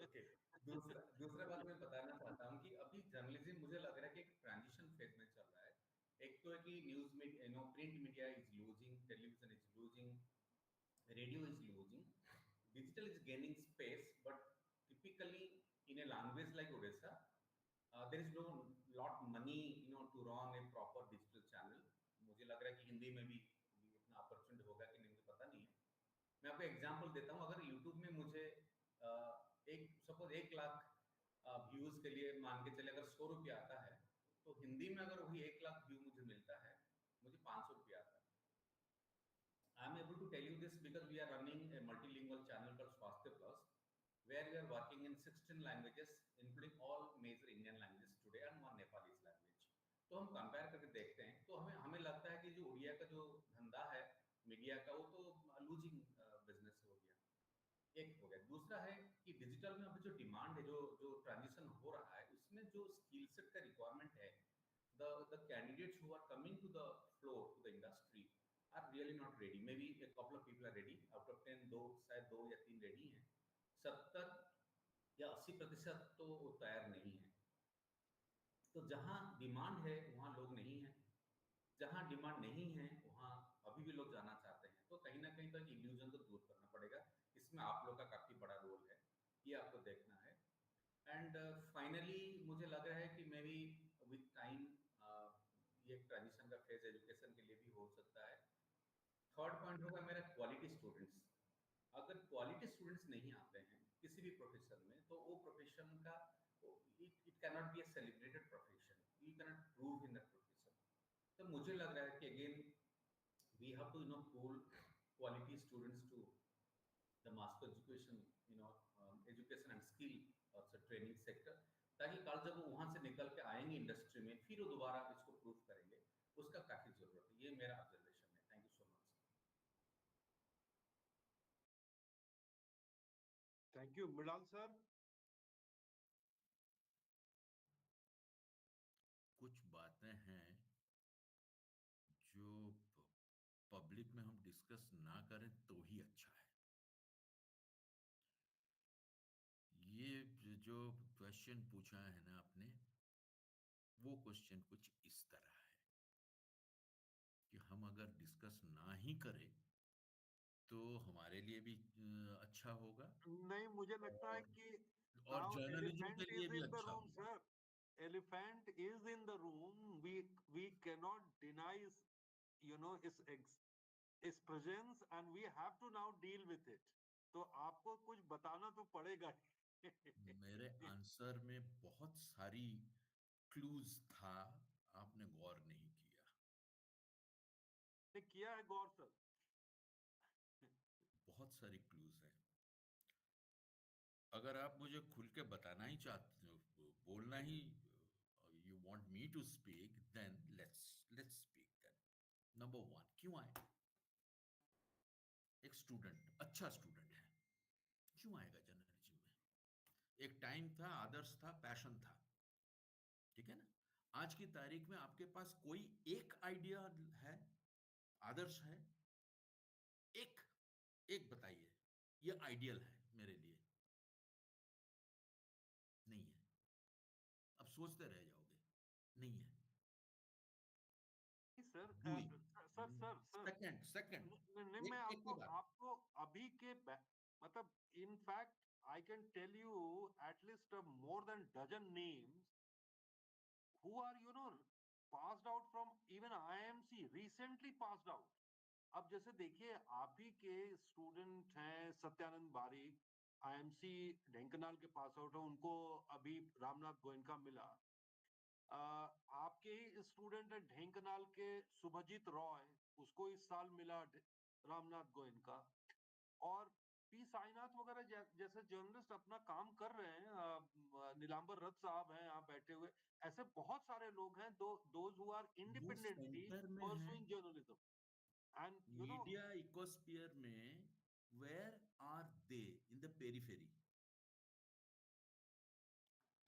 ओके, दूसरा बात मैं बताना चाहता हूँ कि अभी जर्नलिज्म मुझे लग रहा है कि एक ट्रांजिशन फेज में चल रहा है। एक तो है कि news media, print media is losing, television is losing, radio is losing, digital is gaining space, but typically in a language like Odisha, there is no lot money, to run a proper digital channel. मुझे लग रहा है कि हिंदी में भी इतना opportunity होगा कि नहीं मुझे पता नहीं है। मैं आपको एग्जांपल देता हूँ, अगर यूट्यूब में मुझे एक सपोज 1 लाख व्यूज के लिए मान के चले अगर 100 रुपया आता है, तो हिंदी में अगर वही 1 लाख व्यू मुझे मिलता है, मुझे 500 रुपया आता है। I am able to tell you this because we are running a multilingual channel called Swasthya Plus, where we are working in 16 languages, including all major Indian languages today and one Nepalese language. तो हम compare करके देखते हैं, तो हमें हमें लगता है कि जो उड़िया का जो धंधा है मीडिया का, वो तो लूजिंग बिजनेस हो गया। एक हो गया। दूसरा है कि डिजिटल में अभी जो डिमांड है, जो जो ट्रांजिशन हो रहा है, उसमें जो स्किल सेट का रिक्वायरमेंट है, the candidates who are coming to the floor, to the industry, are really not ready. Maybe a couple of people are ready, out of 10 दो शायद 2 या 3 रेडी हैं, 70 या 80% तो तैयार नहीं है। तो जहां डिमांड है वहां लोग नहीं है, जहां डिमांड नहीं है वहां अभी भी लोग जाना चाहते हैं। तो कहीं ना कहीं तो इल्यूजन को दूर करना पड़ेगा, इसमें आप लोग का काफी बड़ा रोल है, ये आपको देखना है। एंड फाइनली मुझे लग रहा है कि मे बी विथ टाइम ये ट्रांजिशन का फेज एजुकेशन के लिए भी हो सकता है। थर्ड पॉइंट होगा मेरा क्वालिटी स्टूडेंट्स। अगर क्वालिटी स्टूडेंट्स नहीं आते हैं किसी भी प्रोफेशन में, तो वो प्रोफेशन का it can not be a celebrated profession, you can not prove in that profession. तो मुझे लग रहा है कि again we have to pull quality students to the master education, education and skill और ट्रेनिंग सेक्टर, ताकि कल जब वो वहां से निकल के आएंगे इंडस्ट्री में, फिर वो दोबारा इसको प्रूव करेंगे। उसका काफी जरूरत है, ये मेरा ऑब्जर्वेशन है। Thank you so much. Thank you Mrinal sir. कुछ बातें हैं जो पब्लिक में हम डिस्कस ना करें तो ही अच्छा है। ये जो क्वेश्चन पूछा है ना आपने, वो क्वेश्चन कुछ इस तरह है कि हम अगर डिस्कस ना ही करें तो हमारे लिए भी अच्छा होगा, नहीं, मुझे लगता है और कि और नाउ जर्नलिज्म के एलिफेंट लिए इज भी इन द अच्छा रूम होगा। Sir, elephant is in the room. We cannot deny its presence, and we have to now deal with it. तो आपको कुछ बताना तो पड़ेगा। मेरे आंसर में बहुत सारी क्लूज था, आपने गौर नहीं किया। ने किया है गौर सर। बहुत सारी क्लूज हैं। अगर आप मुझे खुल के बताना ही चाहते हो, बोलना ही, you want me to speak, then let's speak then. Number 1, क्यों आए? एक स्टूडेंट, अच्छा स्टूडेंट है, क्यों आएगा जर्नलिज्म में? एक टाइम था, आदर्श था, पैशन था, ठीक है ना? आज की तारीख में आपके पास कोई एक आइडिया है, आदर्श है, एक एक बताइए, ये आइडियल है मेरे लिए। नहीं है। अब सोचते रह जाओगे, नहीं है। Sir doing. Sir sir sir second नहीं, मैं एक एक आपको की बात। आपको अभी के मतलब in fact I can tell you at least more than dozen names who are passed out from even IMC, recently passed out. अब जैसे देखिए, आप ही के स्टूडेंट हैं सत्यानंद बारिक, आईएमसी ढेंकनाल के पास आउट है, उनको अभी रामनाथ गोयनका मिला। आपके ही स्टूडेंट है ढेंकनाल के शुभजीत रॉय, उसको इस साल मिला रामनाथ गोयनका। और पी साईनाथ वगैरह जैसे जर्नलिस्ट अपना काम कर रहे हैं, नीलांबर रथ साहब हैं यहाँ बैठे हुए, ऐसे बहुत सारे लोग हैं दोज हु आर वो इंडिपेंडेंटली सेंटर में है pursuing journalism and you know media ecosphere में, where are they in the periphery,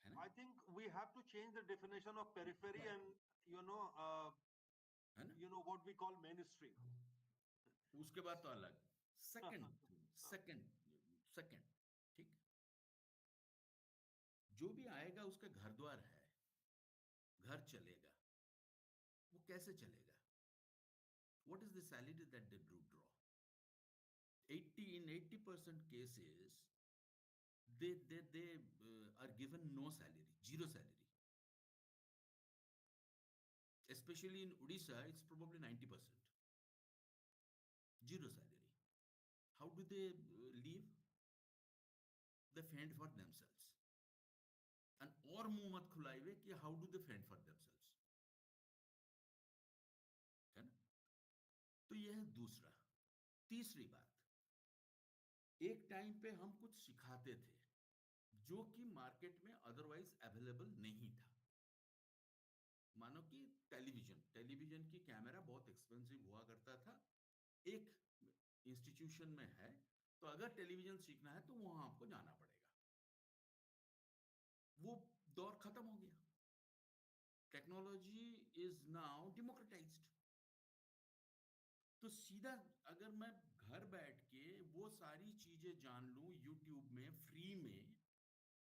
है ना? I think we have to change the definition of periphery and you know है ना? what we call mainstream. उसके बाद तो अलग सेकंड सेकंड सेकंड, ठीक है? जो भी आएगा उसका घर द्वार है, घर चलेगा, वो कैसे चलेगा? What is the salary that they do draw? 80% cases they are given no salary, zero salary. Especially in Odisha, it's probably 90%. Zero salary. How do they live? They fend for themselves. And और मुंह मत खुलाइए कि how do they fend for themselves? है ना? तो यह है दूसरा। तीसरी बात, एक टाइम पे हम कुछ सिखाते थे जो कि मार्केट में अदरवाइज अवेलेबल नहीं था। मानो कि टेलीविजन की कैमरा बहुत एक्सपेंसिव हुआ करता था, एक इंस्टीट्यूशन में है, तो अगर टेलीविजन सीखना है तो वहां आपको जाना पड़ेगा। वो दौर खत्म हो गया। Technology is now democratised. तो सीधा अगर मैं घर बैठ के वो सारी चीजें जान लूं यूट्यूब में फ्री में,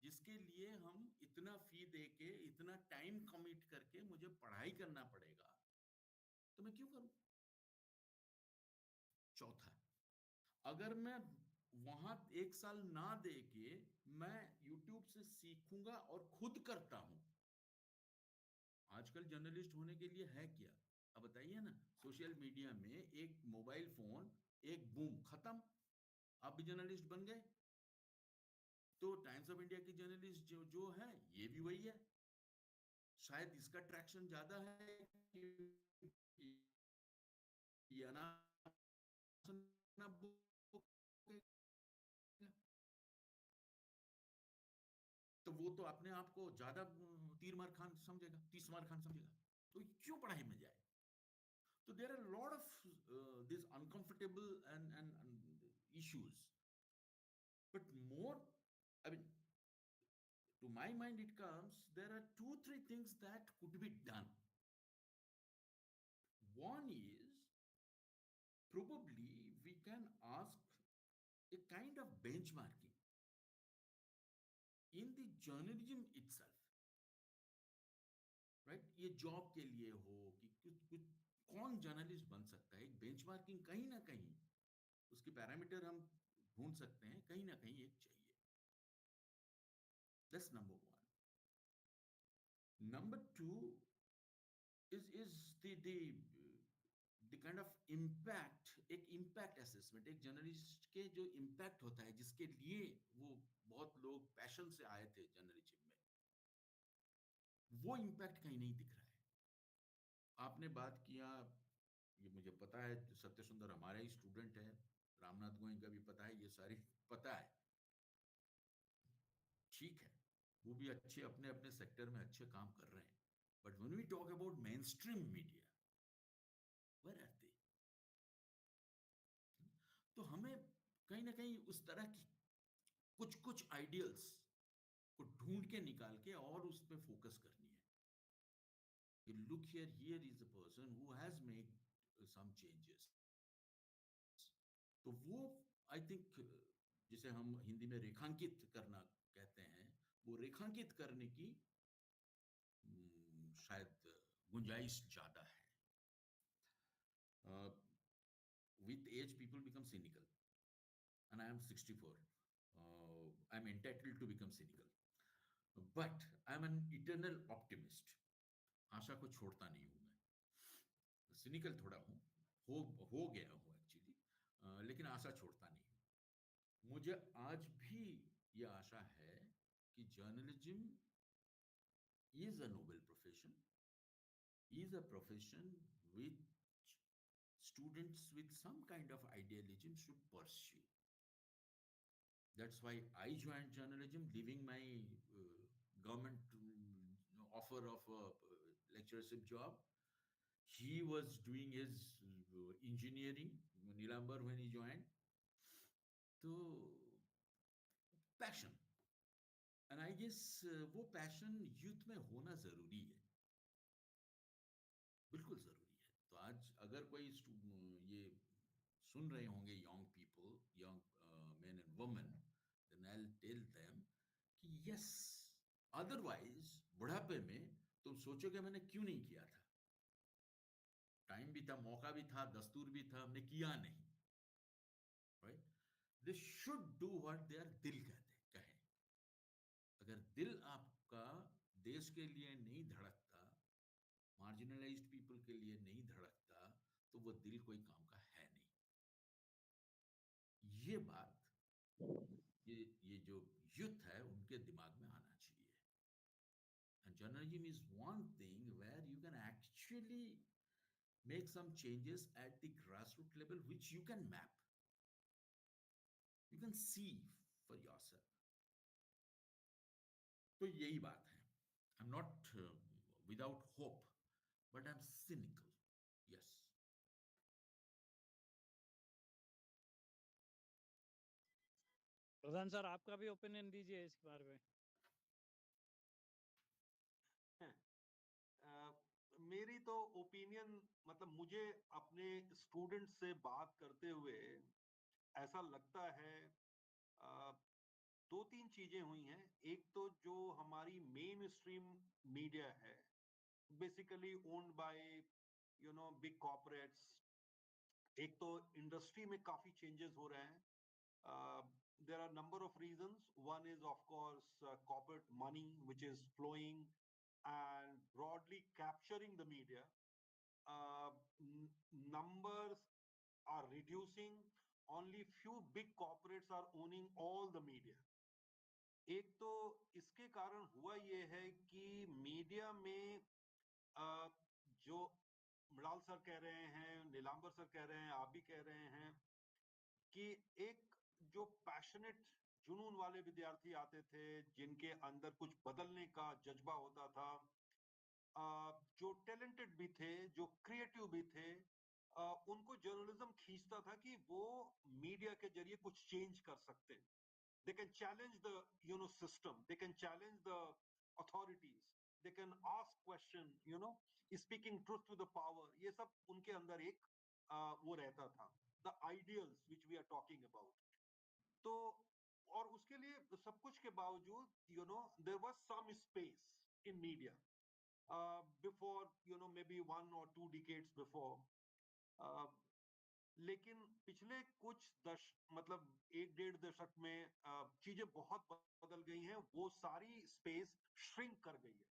जिसके लिए हम इतना फी दे के इतना टाइम कमिट करके मुझे पढ़ाई करना पड़ेगा, तो मैं क्यों करूं? चौथा, अगर मैं वहां एक साल ना दे के मैं यूट्यूब से सीखूंगा और खुद करता हूं। आजकल जर्नलिस्ट होने के लिए है क्या? अब बताइए ना, सोशल मीडिया में एक मोबाइल फोन, एक बूम, खत्म, आप भी जर्नलिस्ट बन गए। तो टाइम्स ऑफ इंडिया की जर्नलिस्ट जो है ये भी वही है। शायद इसका ट्रैक्शन ज्यादा है कि ये ना तो वो तो अपने आप को ज्यादा तीर मार खान समझेगा, 30 मार खान समझेगा, तो क्यों पढ़ाई में जाए? So there are a lot of these uncomfortable and issues, but more, I mean, to my mind it comes, there are 2-3 things that could be done. One is probably we can ask a kind of benchmarking in the journalism itself, right? ये job के लिए हो कि कुछ कौन journalist बन सकता है, एक बेंचमार्किंग कहीं ना कहीं उसके पैरामीटर हम ढूंढ सकते हैं, कहीं ना कहीं एक चाहिए। That's number one. Number two is the kind of impact, एक impact assessment, एक जर्नलिस्ट के जो impact होता है, जिसके लिए वो बहुत लोग पैशन से आए थे जर्नलिज्म में, वो impact कहीं नहीं दिख रहा है। आपने बात किया, ये मुझे पता है, सत्य सुंदर हमारे ही स्टूडेंट है, रामनाथ गोयनका भी पता है, ये सारी पता है, ठीक है, वो भी अच्छे अपने अपने सेक्टर में अच्छे काम कर रहे हैं। But when we talk about main stream media, where are they? तो हमें कहीं ना कहीं उस तरह की कुछ कुछ आइडियल्स को ढूंढ के निकाल के और उस पे फोकस करनी है कि look here is a person who has made some changes. तो वो आई थिंक जिसे हम हिंदी में रेखांकित करना कहते हैं, वो रेखांकित करने की शायद गुंजाइश ज्यादा है। With age people become cynical, and I am 64. I am entitled to become cynical, but I am an eternal optimist. आशा को छोड़ता नहीं हूं मैं। सिनिकल थोड़ा हूं, हो गया हूं एक्चुअली, लेकिन आशा छोड़ता नहीं हूं। मुझे आज भी यह आशा है कि journalism is a noble profession, is a profession which students with some kind of idealism should pursue. That's why I joined journalism, leaving my government offer of a lectureship job. He was doing his engineering, Nilambar, when he joined. So, passion. And I guess वो passion youth में होना जरूरी है, बिल्कुल जरूरी है. तो आज अगर कोई ये सुन रहे होंगे young people, young men and women, then I'll tell them कि yes, otherwise बुढ़ापे में तुम सोचोगे मैंने क्यों नहीं किया था. टाइम भी था, मौका भी था, दस्तूर भी था, हमने किया नहीं. Right? They should do what their दिल कहे. अगर दिल आपका देश के लिए नहीं धड़कता, मार्जिनलाइज्ड पीपल के लिए नहीं धड़कता, तो वो दिल कोई काम का है नहीं. ये बात ये जो यूथ है उनके दिमाग में आना चाहिए. And journalism is one thing where you can actually make some changes at the grassroots level, which you can map. You can see for yourself. तो यही बात है. I'm not without hope, but I'm cynical. Yes. Pradhan sir, आपका भी opinion दीजिए इस बारे में. मेरी तो ओपिनियन, मतलब मुझे अपने स्टूडेंट से बात करते हुए ऐसा लगता है दो तीन चीजें हुई हैं. एक तो जो हमारी मेन स्ट्रीम मीडिया है, basically owned by big corporates. एक तो इंडस्ट्री में काफी चेंजेस हो रहे हैं. there are number of reasons. One is of course corporate money which is flowing and broadly capturing the media. Numbers are reducing. Only few big corporates are owning all the media. एक तो इसके कारण हुआ ये है कि media में जो मृणाल सर कह रहे हैं, नीलांबर सर कह रहे हैं, आप भी कह रहे हैं कि एक जो पैशनेट जुनून वाले विद्यार्थी आते थे, जिनके अंदर कुछ बदलने का जज्बा होता था, जो टैलेंटेड भी थे, जो क्रिएटिव भी थे, उनको जर्नलिज्म खींचता था कि वो मीडिया के जरिए कुछ चेंज कर सकते हैं. They can challenge the system. They can challenge the authorities. They can ask question. Speaking truth to the power. ये सब उनके अंदर एक वो रहता था. The ideals which we are talking about. तो और उसके लिए सब कुछ के बावजूद there was some space in media before maybe 1 or 2 decades before. लेकिन पिछले कुछ मतलब 1-1.5 दशक में चीजें बहुत बदल गई हैं. वो सारी स्पेस श्रिंक कर गई है.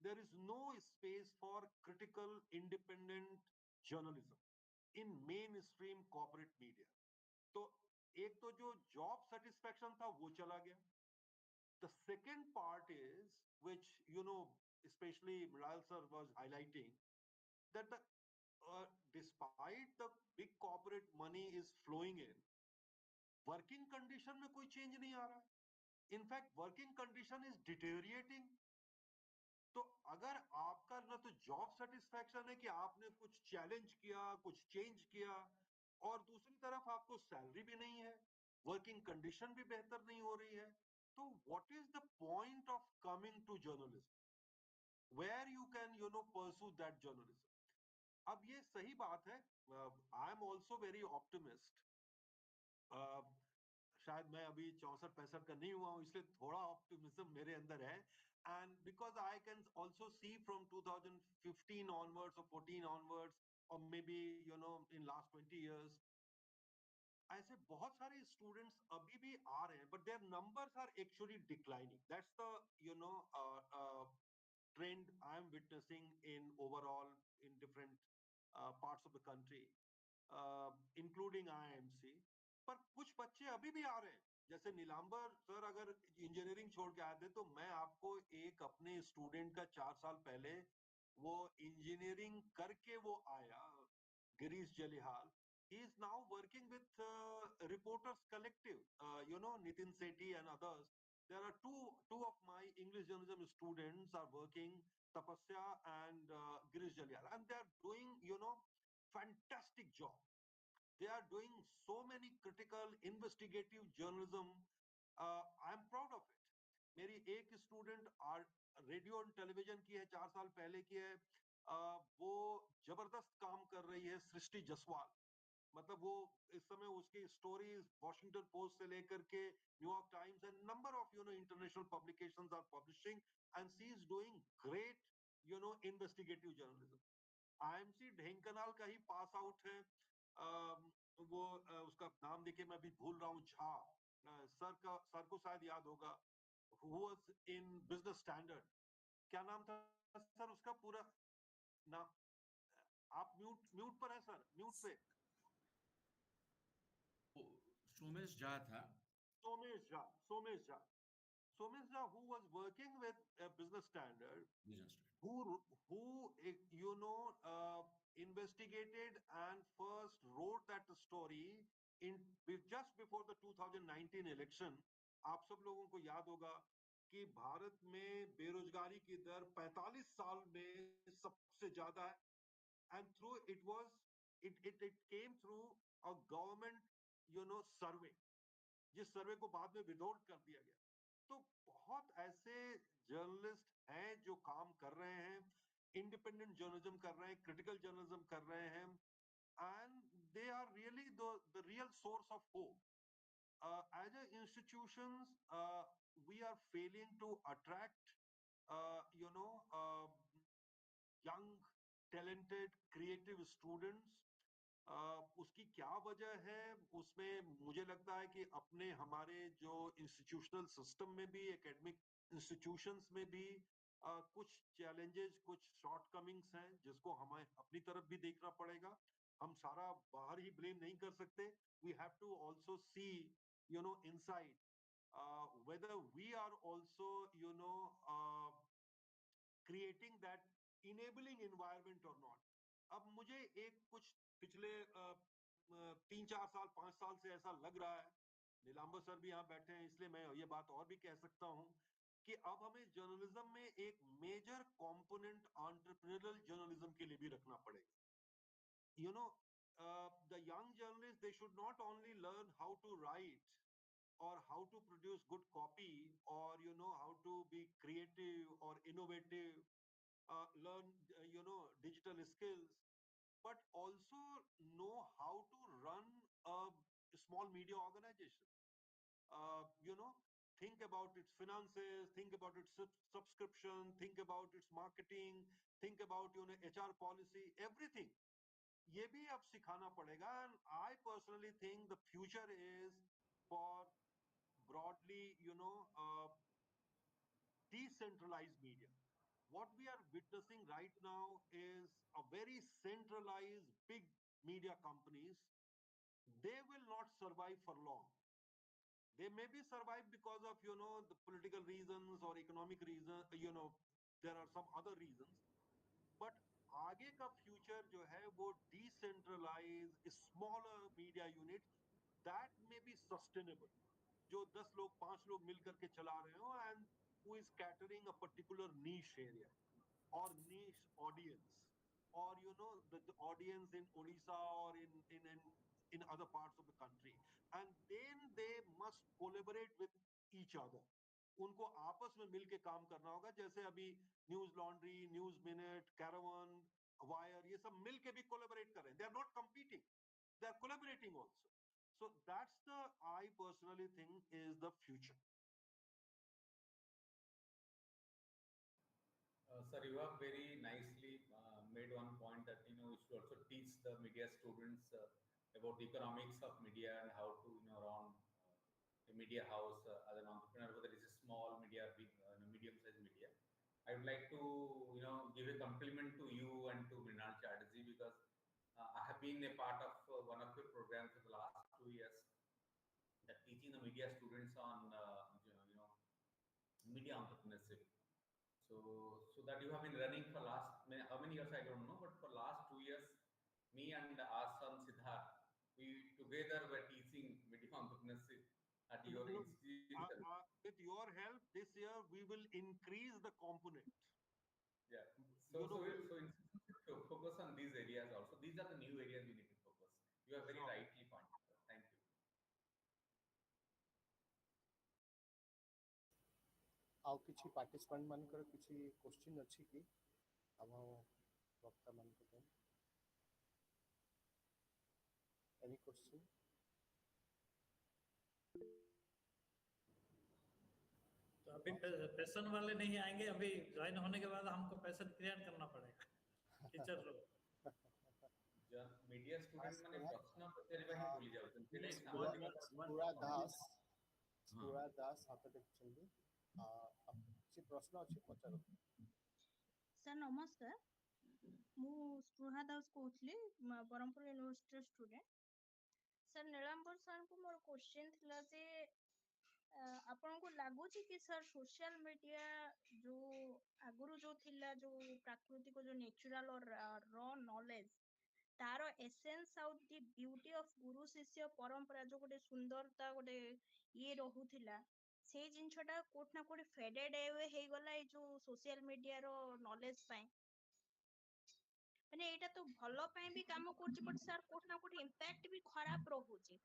There is no space for critical independent journalism in main stream corporate media. तो एक तो जो जॉब सेटिस्फेक्शन था वो चला गया. The second part is which especially Mridal sir was highlighting that despite the big corporate money is flowing in, working condition में कोई change नहीं आ रहा है. In fact, working condition is deteriorating. तो अगर आपका ना तो जॉब सेटिस्फैक्शन है कि आपने कुछ चैलेंज किया, कुछ चेंज किया, और दूसरी तरफ आपको सैलरी भी नहीं है, वर्किंग कंडीशन भी बेहतर नहीं हो रही है, तो what is the point of coming to journalism, where you can pursue that journalism. अब ये सही बात है. I am also very optimist. शायद मैं अभी 64-65 का नहीं हुआ हूं, इसलिए थोड़ा ऑप्टिमिज्म मेरे अंदर है. And because I can also see from 2015 onwards or 14 onwards or maybe in last 20 years, ऐसे बहुत सारे स्टूडेंट्स अभी भी आ रहे हैं, but their numbers are actually declining. That's the trend I am witnessing in overall in different parts of the country, including IIMC. पर कुछ बच्चे अभी भी आ रहे हैं. जैसे नीलांबर सर अगर इंजीनियरिंग छोड़ के आए थे, तो मैं आपको एक अपने स्टूडेंट का 4 साल पहले वो इंजीनियरिंग करके वो आया, Girish Jalihal, he is now working with Reporters Collective, Nitin Sethi and others. There are two of my English journalism students are working, Tapasya and Girish Jalial, and they are doing, fantastic job. They are doing so many critical investigative journalism. I am proud of it. मेरी एक student radio और television की है, 4 साल पहले की है. वो जबरदस्त काम कर रही है, सृष्टि जसवाल. मतलब वो इस समय उसकी स्टोरीज वॉशिंगटन पोस्ट से लेकर के New York times and number of international publications are publishing, and she is doing great investigative journalism. IMC Dhenkanal का ही पास आउट है. वो उसका नाम देखिए मैं भी भूल रहा हूँ, झा. सर को शायद याद होगा. Who was in Business Standard. क्या नाम था सर उसका पूरा नाम? आप म्यूट पर है सर, म्यूट पे. सोमेश झा था. Somesh Jha. Who was working with Business Standard, who investigated and first wrote that story in just before the 2019 election. आप सब लोगों को याद होगा कि भारत में बेरोजगारी की दर 45 साल में सबसे ज्यादा है, and through it came through a government survey, जिस सर्वे को बाद में विदोल्ड कर दिया गया. तो बहुत ऐसे जर्नलिस्ट हैं जो काम कर रहे हैं, इंडिपेंडेंट जर्नलिज्म कर रहे हैं, क्रिटिकल जर्नलिज्म कर रहे हैं, and they are really the real source of hope. As a institutions, we are failing to attract young, talented, creative students. उसकी क्या वजह है? उसमें मुझे लगता है कि अपने हमारे जो इंस्टीट्यूशनल सिस्टम में भी, एकेडमिक इंस्टीट्यूशंस में भी कुछ चैलेंजेस, कुछ शॉर्टकमिंग्स हैं जिसको हमें अपनी तरफ भी देखना पड़ेगा. हम सारा बाहर ही ब्लेम नहीं कर सकते. We have to also see inside whether we are also creating that enabling environment or not. अब मुझे एक कुछ पिछले 3-4 साल 5 साल से ऐसा लग रहा है, नीलांबर सर भी यहाँ बैठे हैं इसलिए मैं ये बात और भी कह सकता हूँ कि अब हमें जर्नलिज्म में एक मेजर कंपोनेंट एंटरप्रेन्योरियल जर्नलिज्म के लिए भी रखना पड़ेगा. The young journalists, they should not only learn how to write or how to produce good copy, or how to be creative or innovative, learn digital skills, but also know how to run a small media organization. Think about its finances, think about its subscription, think about its marketing, think about HR policy, everything. ये भी अब सिखाना पड़ेगा. And I personally think the future is for broadly decentralized media. What we are witnessing right now is a very centralized big media companies. They will not survive for long. They may be survived because of the political reasons or economic reasons, there are some other reasons, but आगे का future जो है वो decentralized smaller media units that may be sustainable, जो 10 लोग 5 लोग मिलकर के चला रहे हो, and who is catering a particular niche area or niche audience, or the audience in Odisha or in other parts of the country, and then they must collaborate with each other. उनको आपस में मिलके काम करना होगा, जैसे अभी Newslaundry, News Minute, Caravan, Wire, ये सब मिलके भी कोलैबोरेट कर रहे हैं. They are not competing, they are collaborating also. So that's I personally think is the future. Sir, you have very nicely made one point that we should also teach the media students about the economics of media and how to run a media house as an entrepreneur, whether it's a small media, big, medium-sized media. I would like to give a compliment to you and to Mrinal Chatterjee, because I have been a part of one of your programs for the last 2 years, that teaching the media students on media entrepreneurship. So that you have been running for last how many years I don't know, but for last 2 years, me and our son Siddharth, we together were teaching media entrepreneurship at your Look, institution. with your help, this year we will increase the component. Yeah. You know, So institutions should focus on these areas also. These are the new areas we need to focus. You are very Sure. rightly pointed out. Thank you. ଆଉ କିଛି ପାର୍ଟିସିପାଣ୍ଟ ମାନଙ୍କର କିଛି question ଅଛି କି ଆମ ବକ୍ତା ମାନଙ୍କ ପାଇଁ? Any question? तो अभी पैसन वाले नहीं आएंगे, अभी ज्वाइन होने के बाद हमको पैसन क्रिएट करना पड़ेगा टीचर लोग। मीडिया स्टूडेंट माने प्रश्न पचारिबा ही भूली जाउछन Yes, ସ୍ପୁରା ଦାସ ହାତ ଦେଖୁଛନ୍ତି। କିଛି ପ୍ରଶ୍ନ ଅଛି ପଚାରନ୍ତୁ। ସାର୍ ନମସ୍କାର, ମୁଁ ସ୍ପୃହା ଦାସ କହୁଥିଲି, ବ୍ରହ୍ମପୁର ୟୁନିଭର୍ସିଟିର ଷ୍ଟୁଡେଣ୍ଟ। ସାର୍ ନୀଳାମ୍ବର ସାର୍ଙ୍କୁ ମୋର କ୍ୱେଶ୍ଚିନ୍ ଥିଲା ଯେ ଆପଣଙ୍କୁ ଲାଗୁଛି କି ସାର୍ ସୋସିଆଲ ମିଡିଆ ଯୋଉ ଆଗରୁ ଯୋଉ ଥିଲା, ଯୋଉ ପ୍ରାକୃତିକ ଯୋଉ ନ୍ୟାଚୁରାଲ ର ନଲେଜ, ତାର ଏସେନ୍ସ ଆଉ ଦି ବ୍ୟୁଟି ଅଫ ଗୁରୁ ଶିଷ୍ୟ ପରମ୍ପରା, ଯୋଉ ଗୋଟେ ସୁନ୍ଦରତା ଗୋଟେ ଇଏ ରହୁଥିଲା, ସେଇ ଜିନିଷଟା କୋଉଠି ନା କୋଉଠି ଫେଡେଡ ଆୱେ ହେଇଗଲା ଏଇ ଯୋଉ ସୋସିଆଲ ମିଡିଆର ନଲେଜ ପାଇଁ। ମାନେ ଏଇଟା ତ ଭଲ ପାଇଁ ବି କାମ କରୁଛି, ବଟ୍ ସାର୍ କୋଉଠି ନା କୋଉଠି ଇମ୍ପାକ୍ଟ ବି ଖରାପ ରହୁଛି।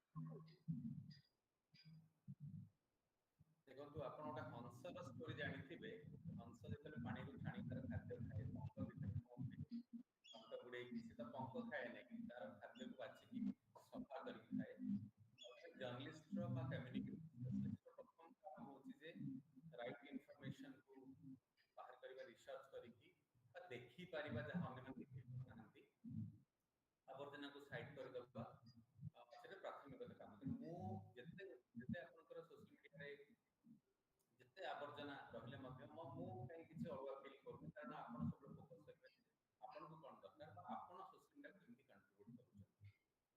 ଦେଖନ୍ତୁ, ଆପଣ ଗୋଟେ ହଂସର ଷ୍ଟୋରି ଜାଣିଥିବେ। ହଂସ ଯେତେବେଳେ ପାଣିରୁ ଛାଣି ତାର ଖାଦ୍ୟ ଖାଏ, ପଙ୍କ ଭିତରେ କଣ ଥାଏ? ପଙ୍କ ବୁଡେଇକି, ସେ ତ ପଙ୍କ ଖାଏ ନାହିଁ, ତାର ଖାଦ୍ୟକୁ ବାଛିକି ସଫା କରିକି ଖାଏ। ଜର୍ଣ୍ଣାଲିଷ୍ଟର ବା କମ୍ୟୁନିକେସନ ସ୍ପେଶାଲିଷ୍ଟର ପ୍ରଥମ କାମ ହଉଛି ଯେ ରାଇଟ୍ ଇନଫର୍ମେସନକୁ ବାହାର କରିବା, ରିସର୍ଚ୍ଚ କରିକି ବା ଦେଖିପାରିବା ଯାହା ଅନ୍ୟମାନେ ଦେଖିପାରୁନାହାନ୍ତି, ଆବର୍ଜନାକୁ ସାଇଡ୍ କରିଦେବା, ସେଟା ପ୍ରାଥମିକତା କାମ। ତେଣୁ ମୁଁ ଯେତେ ଆପଣଙ୍କର ସୋସିଆଲ ମିଡିଆରେ ଯେତେ ଆବର୍ଜନା ରହିଲେ ମଧ୍ୟ ମୁଁ କାହିଁ କିଛି ଅଡୁଆ ଫିଲ୍ କରୁନି, କାରଣ ଆପଣ ସବୁବେଳେ ଫୋକସ୍ କରିବେ ଆପଣଙ୍କୁ କ'ଣ ଦରକାର ବା ଆପଣ ସୋସିଆଲ ମିଡିଆକୁ କେମିତି କଣ୍ଟ୍ରିବ୍ୟୁଟ୍ କରୁଛନ୍ତି।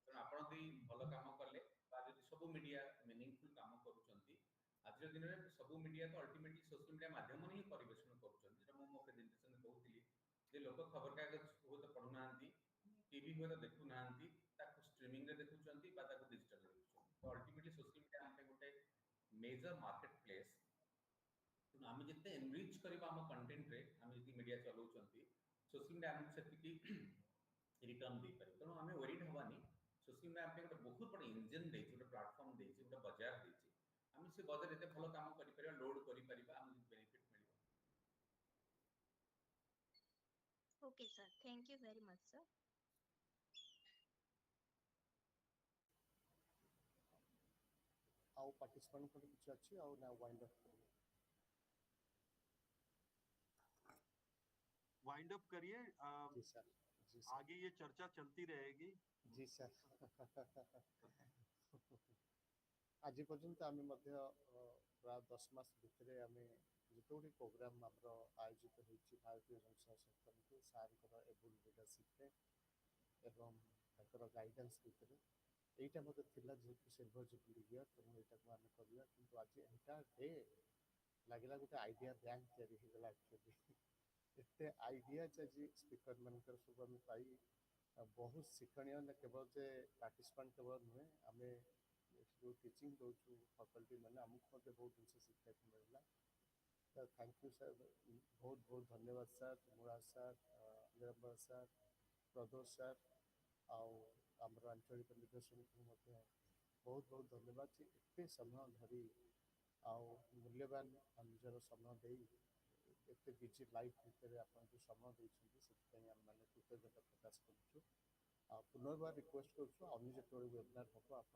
ତେଣୁ ଆପଣ ଯଦି ଭଲ କାମ କଲେ ବା ଯଦି ସବୁ ମିଡିଆ ମିନିଂଫୁଲ୍ କାମ କରୁଛନ୍ତି, ଆଜିର ଦିନରେ ସବୁ ମିଡିଆ ତ ଅଲ୍ଟିମେଟଲି ସୋସିଆଲ ମିଡିଆ ମାଧ୍ୟମରେ ହିଁ ପରିବେଷଣ କରୁଛନ୍ତି। ଯେଟା ମୁଁ ମୋ ପ୍ରେଜେଣ୍ଟେସନରେ କହୁଥିଲି ଯେ ଲୋକ ଖବରକାଗଜ ହୁଏତ ପଢୁନାହାନ୍ତି, ଟିଭି ହୁଏତ ଦେଖୁନାହାନ୍ତି, ତାକୁ ଷ୍ଟ୍ରିମିଂରେ ଦେଖୁଛନ୍ତି ବା ତାକୁ ଡିଜିଟାଲରେ ଦେଖୁଛନ୍ତି। ତ ଅଲ୍ଟିମେଟଲି ସୋସିଆଲ ମିଡିଆ ଆମ ପାଇଁ ଗୋଟେ मेजर मार्केट प्लेस। तेणु आम जिते एनरिच करवा आम कंटेंट रे आम जी मीडिया चलाउछंती, सोशल मीडिया आम सेतिकी रिटर्न दे पारे। तेणु आम वरीड हवानी, सोशल मीडिया आम गोटे बहुत बड़ इंजन देछि, गोटे प्लेटफॉर्म देछि, गोटे बाजार देछि। आम से बाजार एते भलो काम करि परिबा, लोड करि परिबा, आम बेनिफिट मिलिबो। Okay sir, thank you very much sir. ଆଉ ପାର୍ଟିସିପାଣ୍ଟ କିଛି ଅଛି ଆଉ ନା वाइंड अप करिए? वाइंड अप करिए। जी सर, जी सर, आगे ये चर्चा चलती रहेगी। जी सर। आज पर्यंत आम प्राय 10 मास भितर आम जिते प्रोग्राम आयोजित होती भारतीय जनसंघ संस्थान को सार एबुल लीडरशिप एवं गाइडेंस भितर यहीटा मत जेहतु सिल्वर जुबली ईयर, तेणु यहाँ आम करवा। कि आज एंटायर डे लगे गोटे आइडिया बैंक या एक्चुअली एत आइडिया आज स्पीकर मानकर सब आम पाई बहुत शिक्षणीय। केवल जे पार्टिसिपेंट केवल नुहे, आम जो टीचिंग दौचु फैकल्टी मैंने आमको बहुत जिन शिक्षा मिलला। थैंक यू सर, बहुत बहुत धन्यवाद सर, मुराद सर, निरंबर सर, प्रदोष सर, आमर आंचलिक निर्देशन को बहुत बहुत धन्यवाद कि एत समय धरी मूल्यवान निजर समय दे एत बिजी लाइफ भितर आपको समय देते से आम मैंने कृतज्ञता प्रकाश करुँ। पुनर्बार रिक्वेस्ट करुँ अन्य जो वेबिनार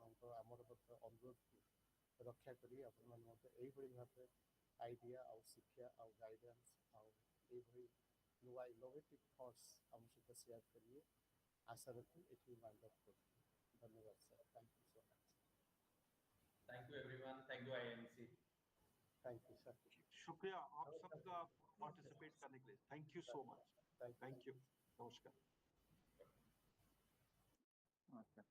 हम आमर अनुरोध रक्षा करी यही भाव आइडिया आउ शिक्षा आउ गाइडेंस आउ नुआ इनोवेटिव थॉट्स आम सहित शेयर करिए। आशा रखी ये वाइंड अप कर। धन्यवाद sir, thank you so much. Thank you everyone, thank you IMC, thank you sir. शुक्रिया आप सबका पार्टिसिपेट करने के लिए। Thank you so much. Thank thank you, नमस्कार। नमस्कार।